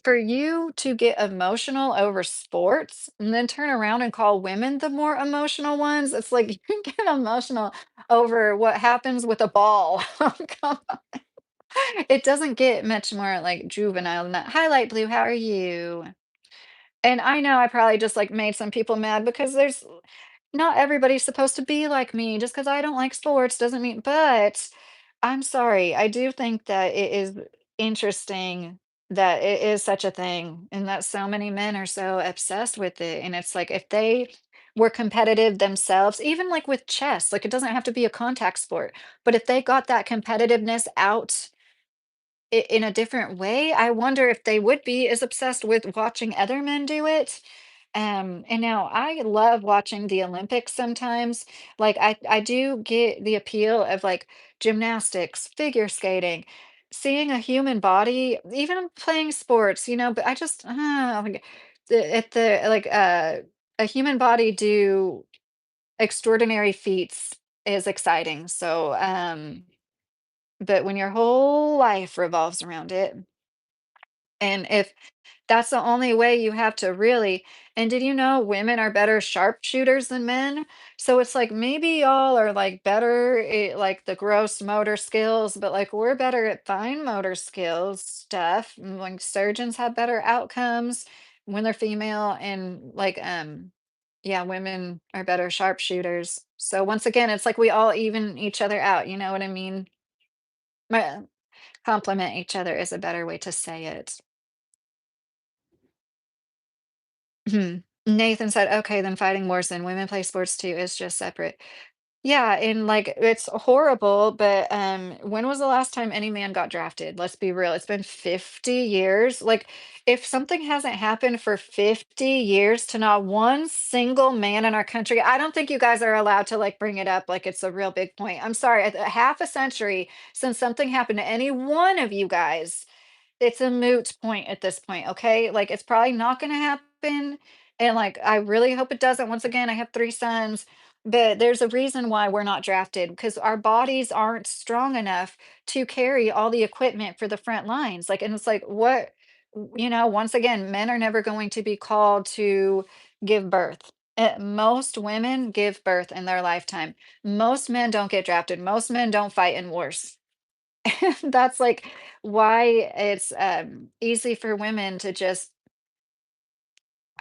A: for you to get emotional over sports and then turn around and call women the more emotional ones, it's like you get emotional over what happens with a ball. Come on. It doesn't get much more like juvenile than that. Highlight Blue, how are you? And I know I probably just like made some people mad because there's not everybody's supposed to be like me. Just because I don't like sports doesn't mean, but I'm sorry. I do think that it is interesting that it is such a thing and that so many men are so obsessed with it. And it's like if they were competitive themselves, even like with chess, like it doesn't have to be a contact sport, but if they got that competitiveness out in a different way, I wonder if they would be as obsessed with watching other men do it. And now I love watching the Olympics sometimes. Like I do get the appeal of like gymnastics, figure skating, seeing a human body, even playing sports, but I just like at the like a human body do extraordinary feats is exciting. So but when your whole life revolves around it, and if that's the only way you have to really and did you know women are better sharpshooters than men? So it's like maybe y'all are like better at like the gross motor skills, but like we're better at fine motor skills stuff. Like surgeons have better outcomes when they're female and like yeah, women are better sharpshooters. So once again, it's like we all even each other out, you know what I mean? My, compliment each other is a better way to say it. Mhm. Nathan said, "Okay, then fighting worse than women play sports too. It's just separate." Yeah, and like it's horrible, but when was the last time any man got drafted? Let's be real. It's been 50 years. Like if something hasn't happened for 50 years to not one single man in our country, I don't think you guys are allowed to like bring it up like it's a real big point. I'm sorry, a half a century since something happened to any one of you guys. It's a moot point at this point, okay? Like, it's probably not gonna happen, and, like, I really hope it doesn't. Once again, I have 3 sons, but there's a reason why we're not drafted because our bodies aren't strong enough to carry all the equipment for the front lines, like, and it's like, what once again, men are never going to be called to give birth. Most women give birth in their lifetime. Most men don't get drafted. Most men don't fight in wars. That's like why it's easy for women to just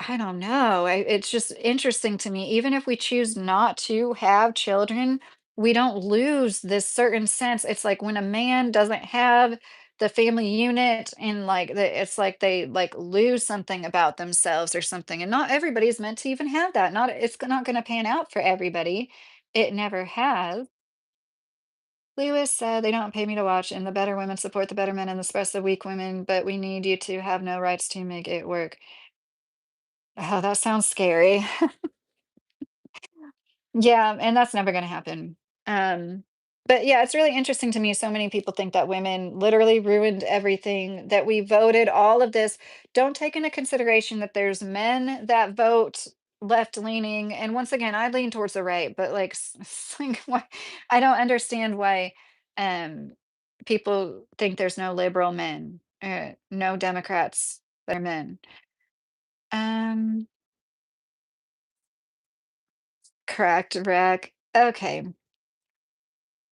A: I don't know. It's just interesting to me. Even if we choose not to have children, we don't lose this certain sense. It's like when a man doesn't have the family unit and like it's like they like lose something about themselves or something. And not everybody's meant to even have that. Not it's not going to pan out for everybody. It never has. Lewis said, "They don't pay me to watch, and the better women support the better men and suppress the weak women, but we need you to have no rights to make it work." Oh, that sounds scary. Yeah, and that's never gonna happen. Um, but yeah, it's really interesting to me. So many people think that women literally ruined everything, that we voted all of this. Don't take into consideration that there's men that vote left leaning. And once again, I lean towards the right, but like, it's like why, I don't understand why um, people think there's no liberal men, no Democrats that are men. Um, correct, Rack. Okay.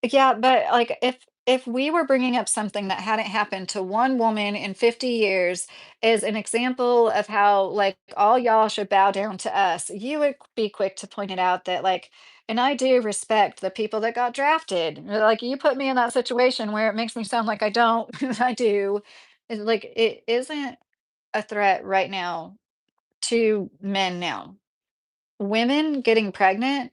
A: Yeah, but, like, if we were bringing up something that hadn't happened to one woman in 50 years as an example of how, like, all y'all should bow down to us, you would be quick to point it out that, like and I do respect the people that got drafted. Like, you put me in that situation where it makes me sound like I don't, I do. It's like, it isn't a threat right now to men now. Women getting pregnant,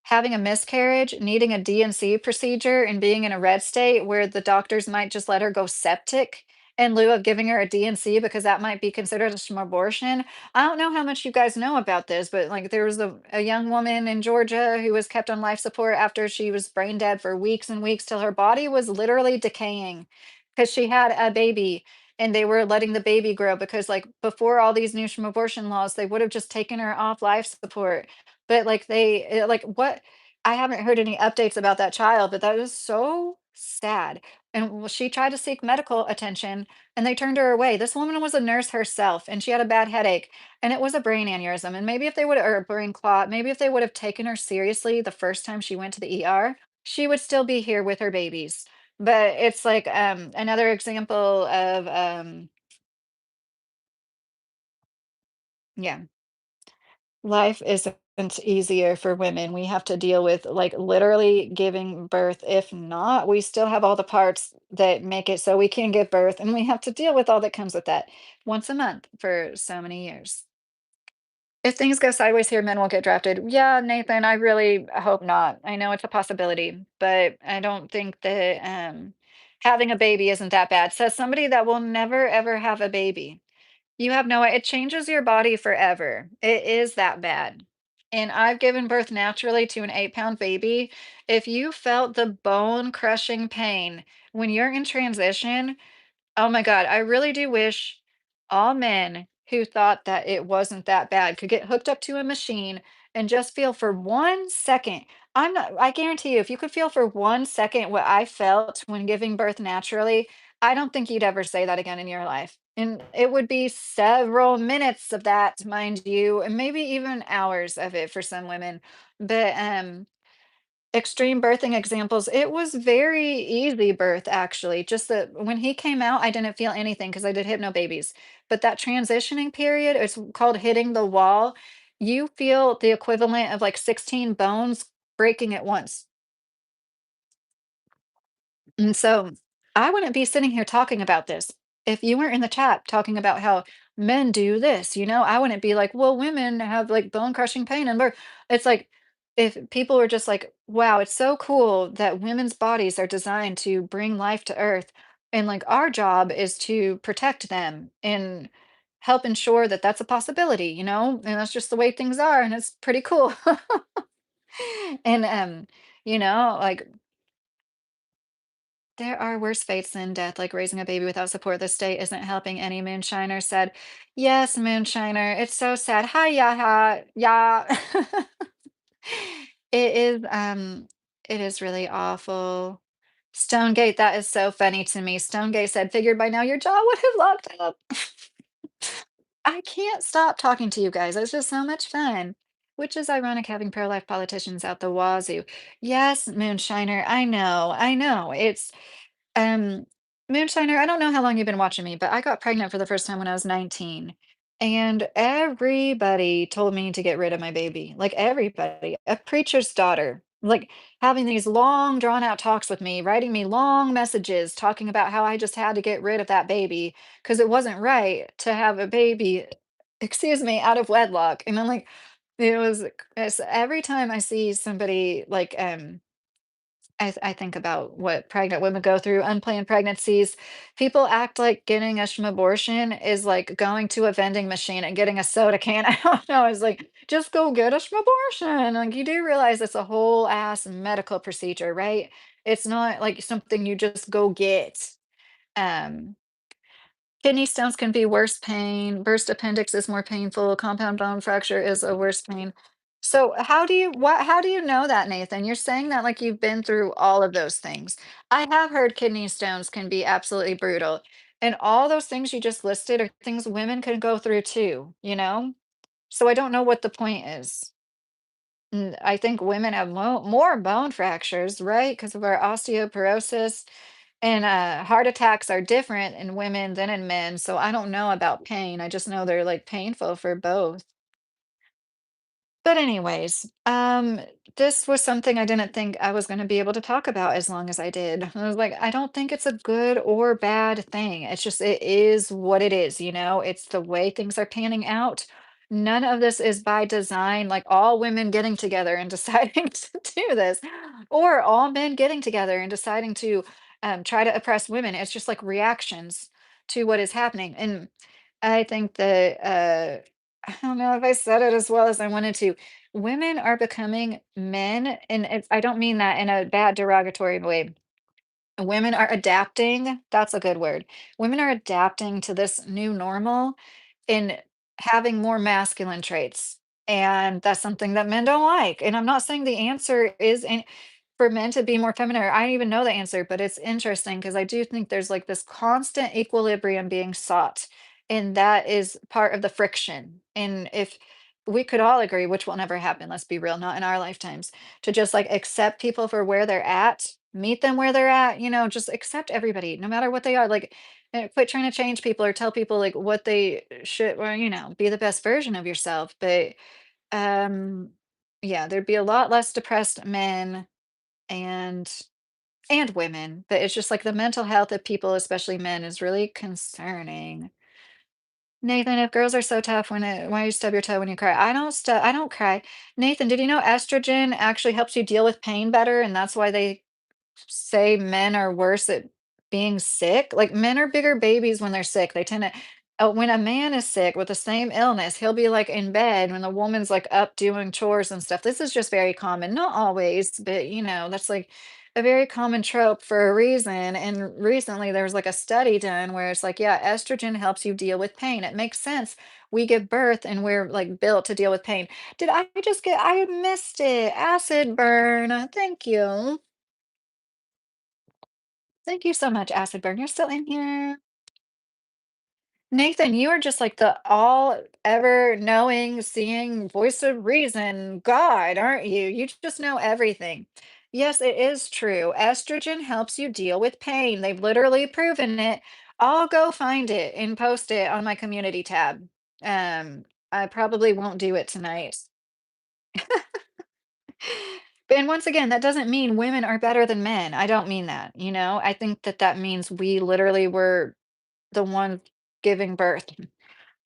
A: having a miscarriage, needing a D&C procedure, and being in a red state where the doctors might just let her go septic in lieu of giving her a D&C because that might be considered a abortion. I don't know how much you guys know about this, but like there was a young woman in Georgia who was kept on life support after she was brain dead for weeks and weeks till her body was literally decaying because she had a baby and they were letting the baby grow because like before all these new abortion laws, they would have just taken her off life support. But like like what, I haven't heard any updates about that child, but that is so sad. And she tried to seek medical attention and they turned her away. This woman was a nurse herself and she had a bad headache and it was a brain aneurysm. And maybe if they would, or a brain clot, maybe if they would have taken her seriously the first time she went to the ER, she would still be here with her babies. But it's like another example of yeah. Life isn't easier for women. We have to deal with like literally giving birth. If not, we still have all the parts that make it so we can give birth, and we have to deal with all that comes with that once a month for so many years. If things go sideways here, men will get drafted. Yeah, Nathan, I really hope not. I know it's a possibility, but I don't think that having a baby isn't that bad. Says somebody that will never ever have a baby. You have no, it changes your body forever. It is that bad. And I've given birth naturally to an 8-pound baby. If you felt the bone crushing pain when you're in transition, oh my God, I really do wish all men who thought that it wasn't that bad could get hooked up to a machine and just feel for 1 second. I guarantee you, if you could feel for 1 second what I felt when giving birth naturally, I don't think you'd ever say that again in your life. And it would be several minutes of that, mind you, and maybe even hours of it for some women. But extreme birthing examples, it was very easy birth actually. Just that when he came out, I didn't feel anything because I did hypno babies. But that transitioning period, it's called hitting the wall. You feel the equivalent of like 16 bones breaking at once. And so I wouldn't be sitting here talking about this if you weren't in the chat talking about how men do this. I wouldn't be like, well, women have like bone crushing pain and birth. It's like if people were just like, wow, it's so cool that women's bodies are designed to bring life to earth. And like our job is to protect them and help ensure that that's a possibility, and that's just the way things are. And it's pretty cool. And, like there are worse fates than death, like raising a baby without support. The state isn't helping any moonshiner said. Yes, moonshiner. It's so sad. Hi, Yaha. Yeah. It is it is really awful. Stonegate, that is so funny to me. Stonegate said, figured by now your jaw would have locked up. I can't stop talking to you guys. It's just so much fun. Which is ironic having pro-life politicians out the wazoo. Yes, moonshiner. I know. I know. It's um, Moonshiner, I don't know how long you've been watching me, but I got pregnant for the first time when I was 19. And everybody told me to get rid of my baby. Like everybody, a preacher's daughter, like having these long, drawn out talks with me, writing me long messages talking about how I just had to get rid of that baby because it wasn't right to have a baby, excuse me, out of wedlock. And I'm like, it's every time I see somebody like, I think about what pregnant women go through, unplanned pregnancies. People act like getting a abortion is like going to a vending machine and getting a soda can. I don't know. It's like, just go get a abortion. Like, you do realize it's a whole ass medical procedure, right? It's not like something you just go get. Um, Kidney stones can be worse pain. Burst appendix is more painful. Compound bone fracture is a worse pain. So how do you know that, Nathan? You're saying that like you've been through all of those things. I have heard kidney stones can be absolutely brutal. And all those things you just listed are things women can go through too? So I don't know what the point is. And I think women have more bone fractures, right? Because of our osteoporosis. And heart attacks are different in women than in men. So I don't know about pain. I just know they're like painful for both. But anyways, this was something I didn't think I was going to be able to talk about as long as I did. I was like, I don't think it's a good or bad thing. It's just it is what it is. It's the way things are panning out. None of this is by design, like all women getting together and deciding to do this, or all men getting together and deciding to try to oppress women. It's just like reactions to what is happening. And I think that, I don't know if I said it as well as I wanted to. Women are becoming men, and I don't mean that in a bad derogatory way. Women are adapting, that's a good word. Women are adapting to this new normal in having more masculine traits, and that's something that men don't like, and I'm not saying the answer is for men to be more feminine, or I don't even know the answer, but it's interesting because I do think there's, like, this constant equilibrium being sought, and that is part of the friction, and if we could all agree, which will never happen, let's be real, not in our lifetimes, to just, like, accept people for where they're at, meet them where they're at, just accept everybody, no matter what they are, like, quit trying to change people or tell people, like, what they should or, be the best version of yourself, but, um, yeah, there'd be a lot less depressed men and women, but it's just, like, the mental health of people, especially men, is really concerning. Nathan, if girls are so tough why you stub your toe when you cry? I don't cry. Nathan, did you know estrogen actually helps you deal with pain better, and that's why they say men are worse at being sick. Like men are bigger babies when they're sick. They tend to, when a man is sick with the same illness, he'll be like in bed when the woman's like up doing chores and stuff. This is just very common, not always, but that's like a very common trope for a reason. And recently there was like a study done where it's like, yeah, estrogen helps you deal with pain. It makes sense. We give birth and we're like built to deal with pain. I missed it. Acid burn. Thank you. Thank you so much, Acid Burn. You're still in here. Nathan, you are just like the all ever knowing, seeing voice of reason God, aren't you? You just know everything. Yes, it is true. Estrogen helps you deal with pain. They've literally proven it. I'll go find it and post it on my community tab. I probably won't do it tonight. And once again, that doesn't mean women are better than men. I don't mean that. I think that that means we literally were the one giving birth.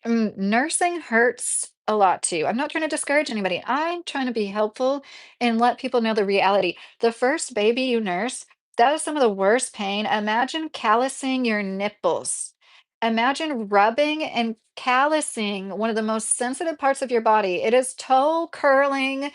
A: Nursing hurts a lot too. I'm not trying to discourage anybody. I'm trying to be helpful and let people know the reality. The first baby you nurse, that is some of the worst pain. Imagine callousing your nipples. Imagine rubbing and callousing one of the most sensitive parts of your body. It is toe curling,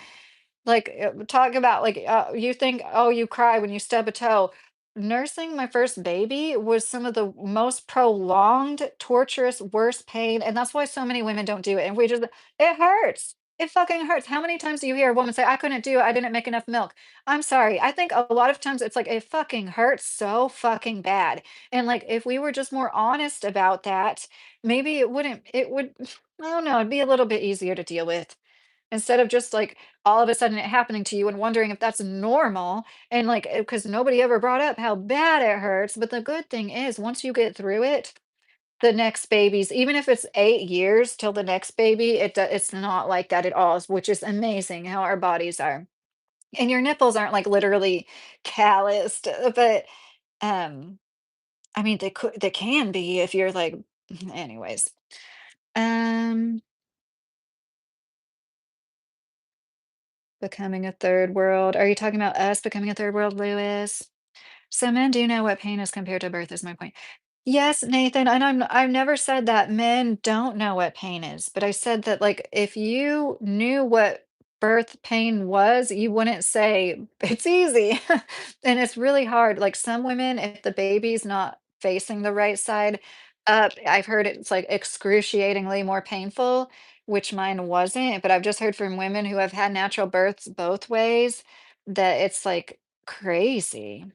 A: like, talk about, like, you think, "Oh, you cry when you stub a toe." Nursing my first baby was some of the most prolonged, torturous, worst pain, and that's why so many women don't do it, and we just it hurts. It fucking hurts. How many times do you hear a woman say, "I couldn't do it, I didn't make enough milk." I'm sorry, I think a lot of times it's like, it fucking hurts so fucking bad, and, like, if we were just more honest about that, maybe it would I don't know, it'd be a little bit easier to deal with. Instead of just, like, all of a sudden it happening to you and wondering if that's normal and, like, because nobody ever brought up how bad it hurts, but the good thing is once you get through it, the next babies even if it's 8 years till the next baby, it's not like that at all, which is amazing how our bodies are. And your nipples aren't, like, literally calloused, but, um, I mean, they can be if you're, like anyways. Um, becoming a third world. Are you talking about us becoming a third world, Lewis? So men do know what pain is compared to birth is my point. Yes, Nathan, and I've never said that men don't know what pain is, but I said that like if you knew what birth pain was, you wouldn't say it's easy. And it's really hard. Like some women, if the baby's not facing the right side up, I've heard it's like excruciatingly more painful, which mine wasn't, but I've just heard from women who have had natural births both ways that it's like crazy.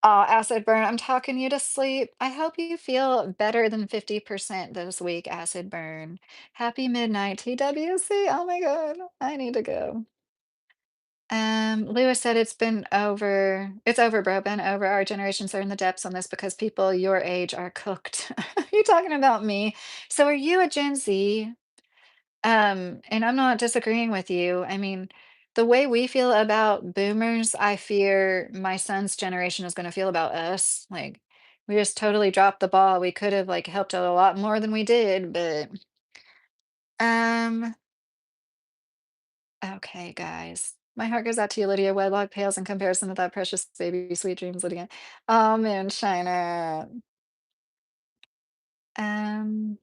A: Acid burn, I'm talking you to sleep. I hope you feel better than 50% this week, acid burn. Happy midnight, TWC. Oh my God, I need to go. Lewis said it's over, bro, been over. Our generations are in the depths on this because people your age are cooked. You talking about me? So are you a Gen Z? And I'm not disagreeing with you. I mean, the way we feel about boomers, I fear my son's generation is going to feel about us. Like, we just totally dropped the ball. We could have like helped out a lot more than we did, but Um, okay, guys. My heart goes out to you, Lydia. Wedlock pales in comparison to that precious baby. Sweet dreams, Lydia. Oh, Moonshiner. Um,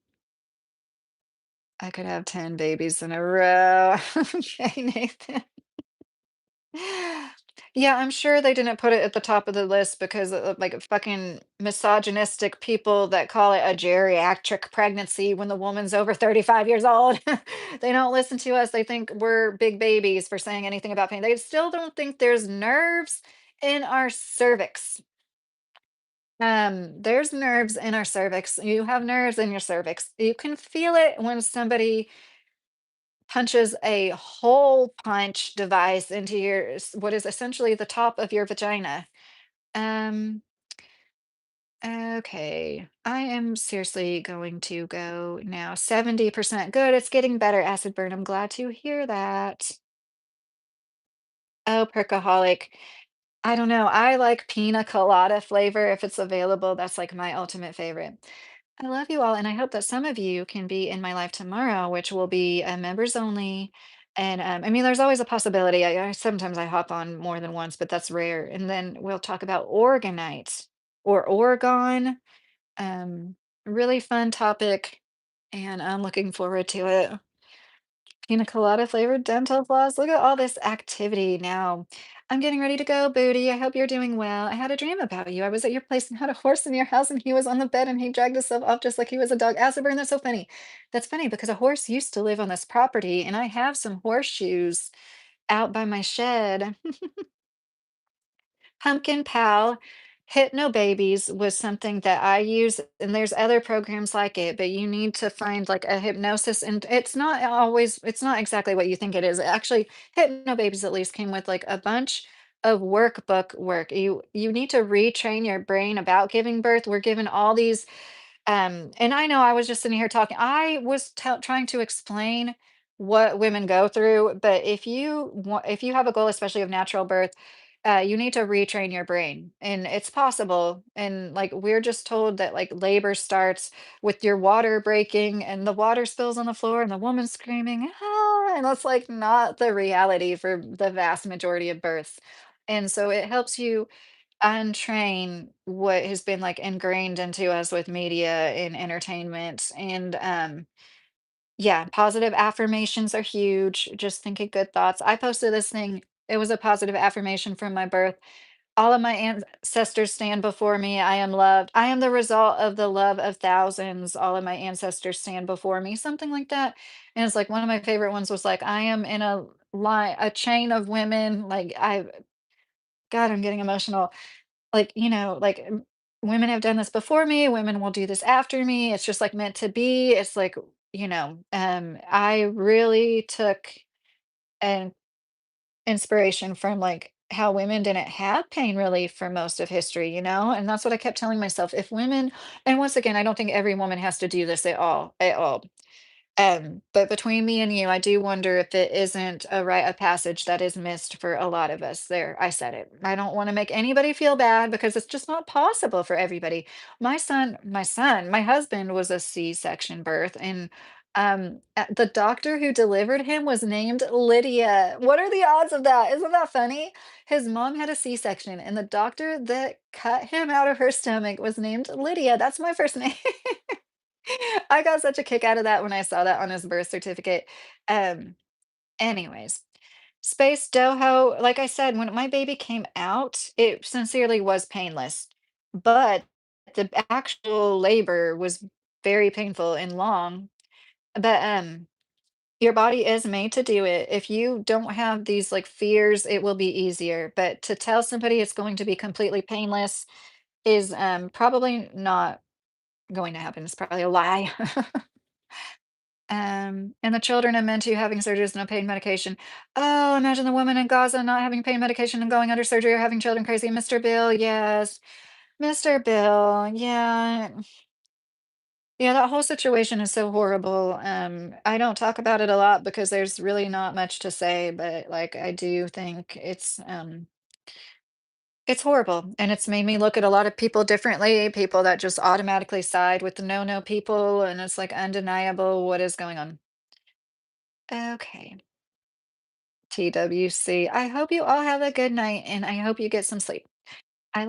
A: I could have 10 babies in a row. Okay, Nathan. Yeah, I'm sure they didn't put it at the top of the list because like fucking misogynistic people that call it a geriatric pregnancy when the woman's over 35 years old. They don't listen to us. They think we're big babies for saying anything about pain. They still don't think there's nerves in our cervix. There's nerves in our cervix. You have nerves in your cervix. You can feel it when somebody punches a hole punch device into what is essentially the top of your vagina. Um, okay. I am seriously going to go now. 70% good. It's getting better, acid burn. I'm glad to hear that. Oh, perkaholic. I don't know. I like pina colada flavor if it's available. That's like my ultimate favorite. I love you all, and I hope that some of you can be in my life tomorrow, which will be members only. And I mean, there's always a possibility. Sometimes I hop on more than once, but that's rare. And then we'll talk about organites or Oregon. Um, Really fun topic, and I'm looking forward to it. Pina colada flavored dental floss. Look at all this activity now. I'm getting ready to go, Booty. I hope you're doing well. I had a dream about you. I was at your place and had a horse in your house, and he was on the bed and he dragged himself off just like he was a dog. Acid burn, that's so funny. That's funny because a horse used to live on this property, and I have some horseshoes out by my shed. Pumpkin Pal, Hypno Babies was something that I use, and there's other programs like it, but you need to find like a hypnosis, and it's not exactly what you think it is. Actually, Hypno Babies at least came with like a bunch of workbook work. You need to retrain your brain about giving birth. We're given all these and I know I was just sitting here talking. I was trying to explain what women go through, but if you have a goal, especially of natural birth, you need to retrain your brain, and it's possible. And like we're just told that like labor starts with your water breaking, and the water spills on the floor, and the woman screaming, ah, and that's like not the reality for the vast majority of births. And so it helps you untrain what has been like ingrained into us with media and entertainment and yeah, positive affirmations are huge. Just thinking good thoughts. I posted this thing. It was a positive affirmation from my birth. All of my ancestors stand before me. I am loved. I am the result of the love of thousands. All of my ancestors stand before me. Something like that. And it's like one of my favorite ones was like, I am in a line, a chain of women. God, I'm getting emotional like, like women have done this before me, women will do this after me. It's just like meant to be. It's like, I really took an inspiration from like how women didn't have pain relief for most of history, and that's what I kept telling myself. If women, and once again, I don't think every woman has to do this at all. But between me and you, I do wonder if it isn't a rite of passage that is missed for a lot of us. There, I said it. I don't want to make anybody feel bad because it's just not possible for everybody. My husband was a C-section birth, and the doctor who delivered him was named Lydia. What are the odds of that? Isn't that funny? His mom had a C-section, and the doctor that cut him out of her stomach was named Lydia. That's my first name. I got such a kick out of that when I saw that on his birth certificate. Um, Anyways, Space Doho, like I said, when my baby came out, it sincerely was painless, but the actual labor was very painful and long. But your body is made to do it. If you don't have these like fears, it will be easier. But to tell somebody it's going to be completely painless is probably not going to happen. It's probably a lie. And the children are meant to having surgeries, no pain medication. Oh, imagine the woman in Gaza not having pain medication and going under surgery or having children crazy. Mr. Bill, yes. Mr. Bill, yeah. Yeah, that whole situation is so horrible. I don't talk about it a lot because there's really not much to say, but like I do think it's horrible. And it's made me look at a lot of people differently, people that just automatically side with the no people, and it's like undeniable what is going on. Okay. TWC. I hope you all have a good night and I hope you get some sleep.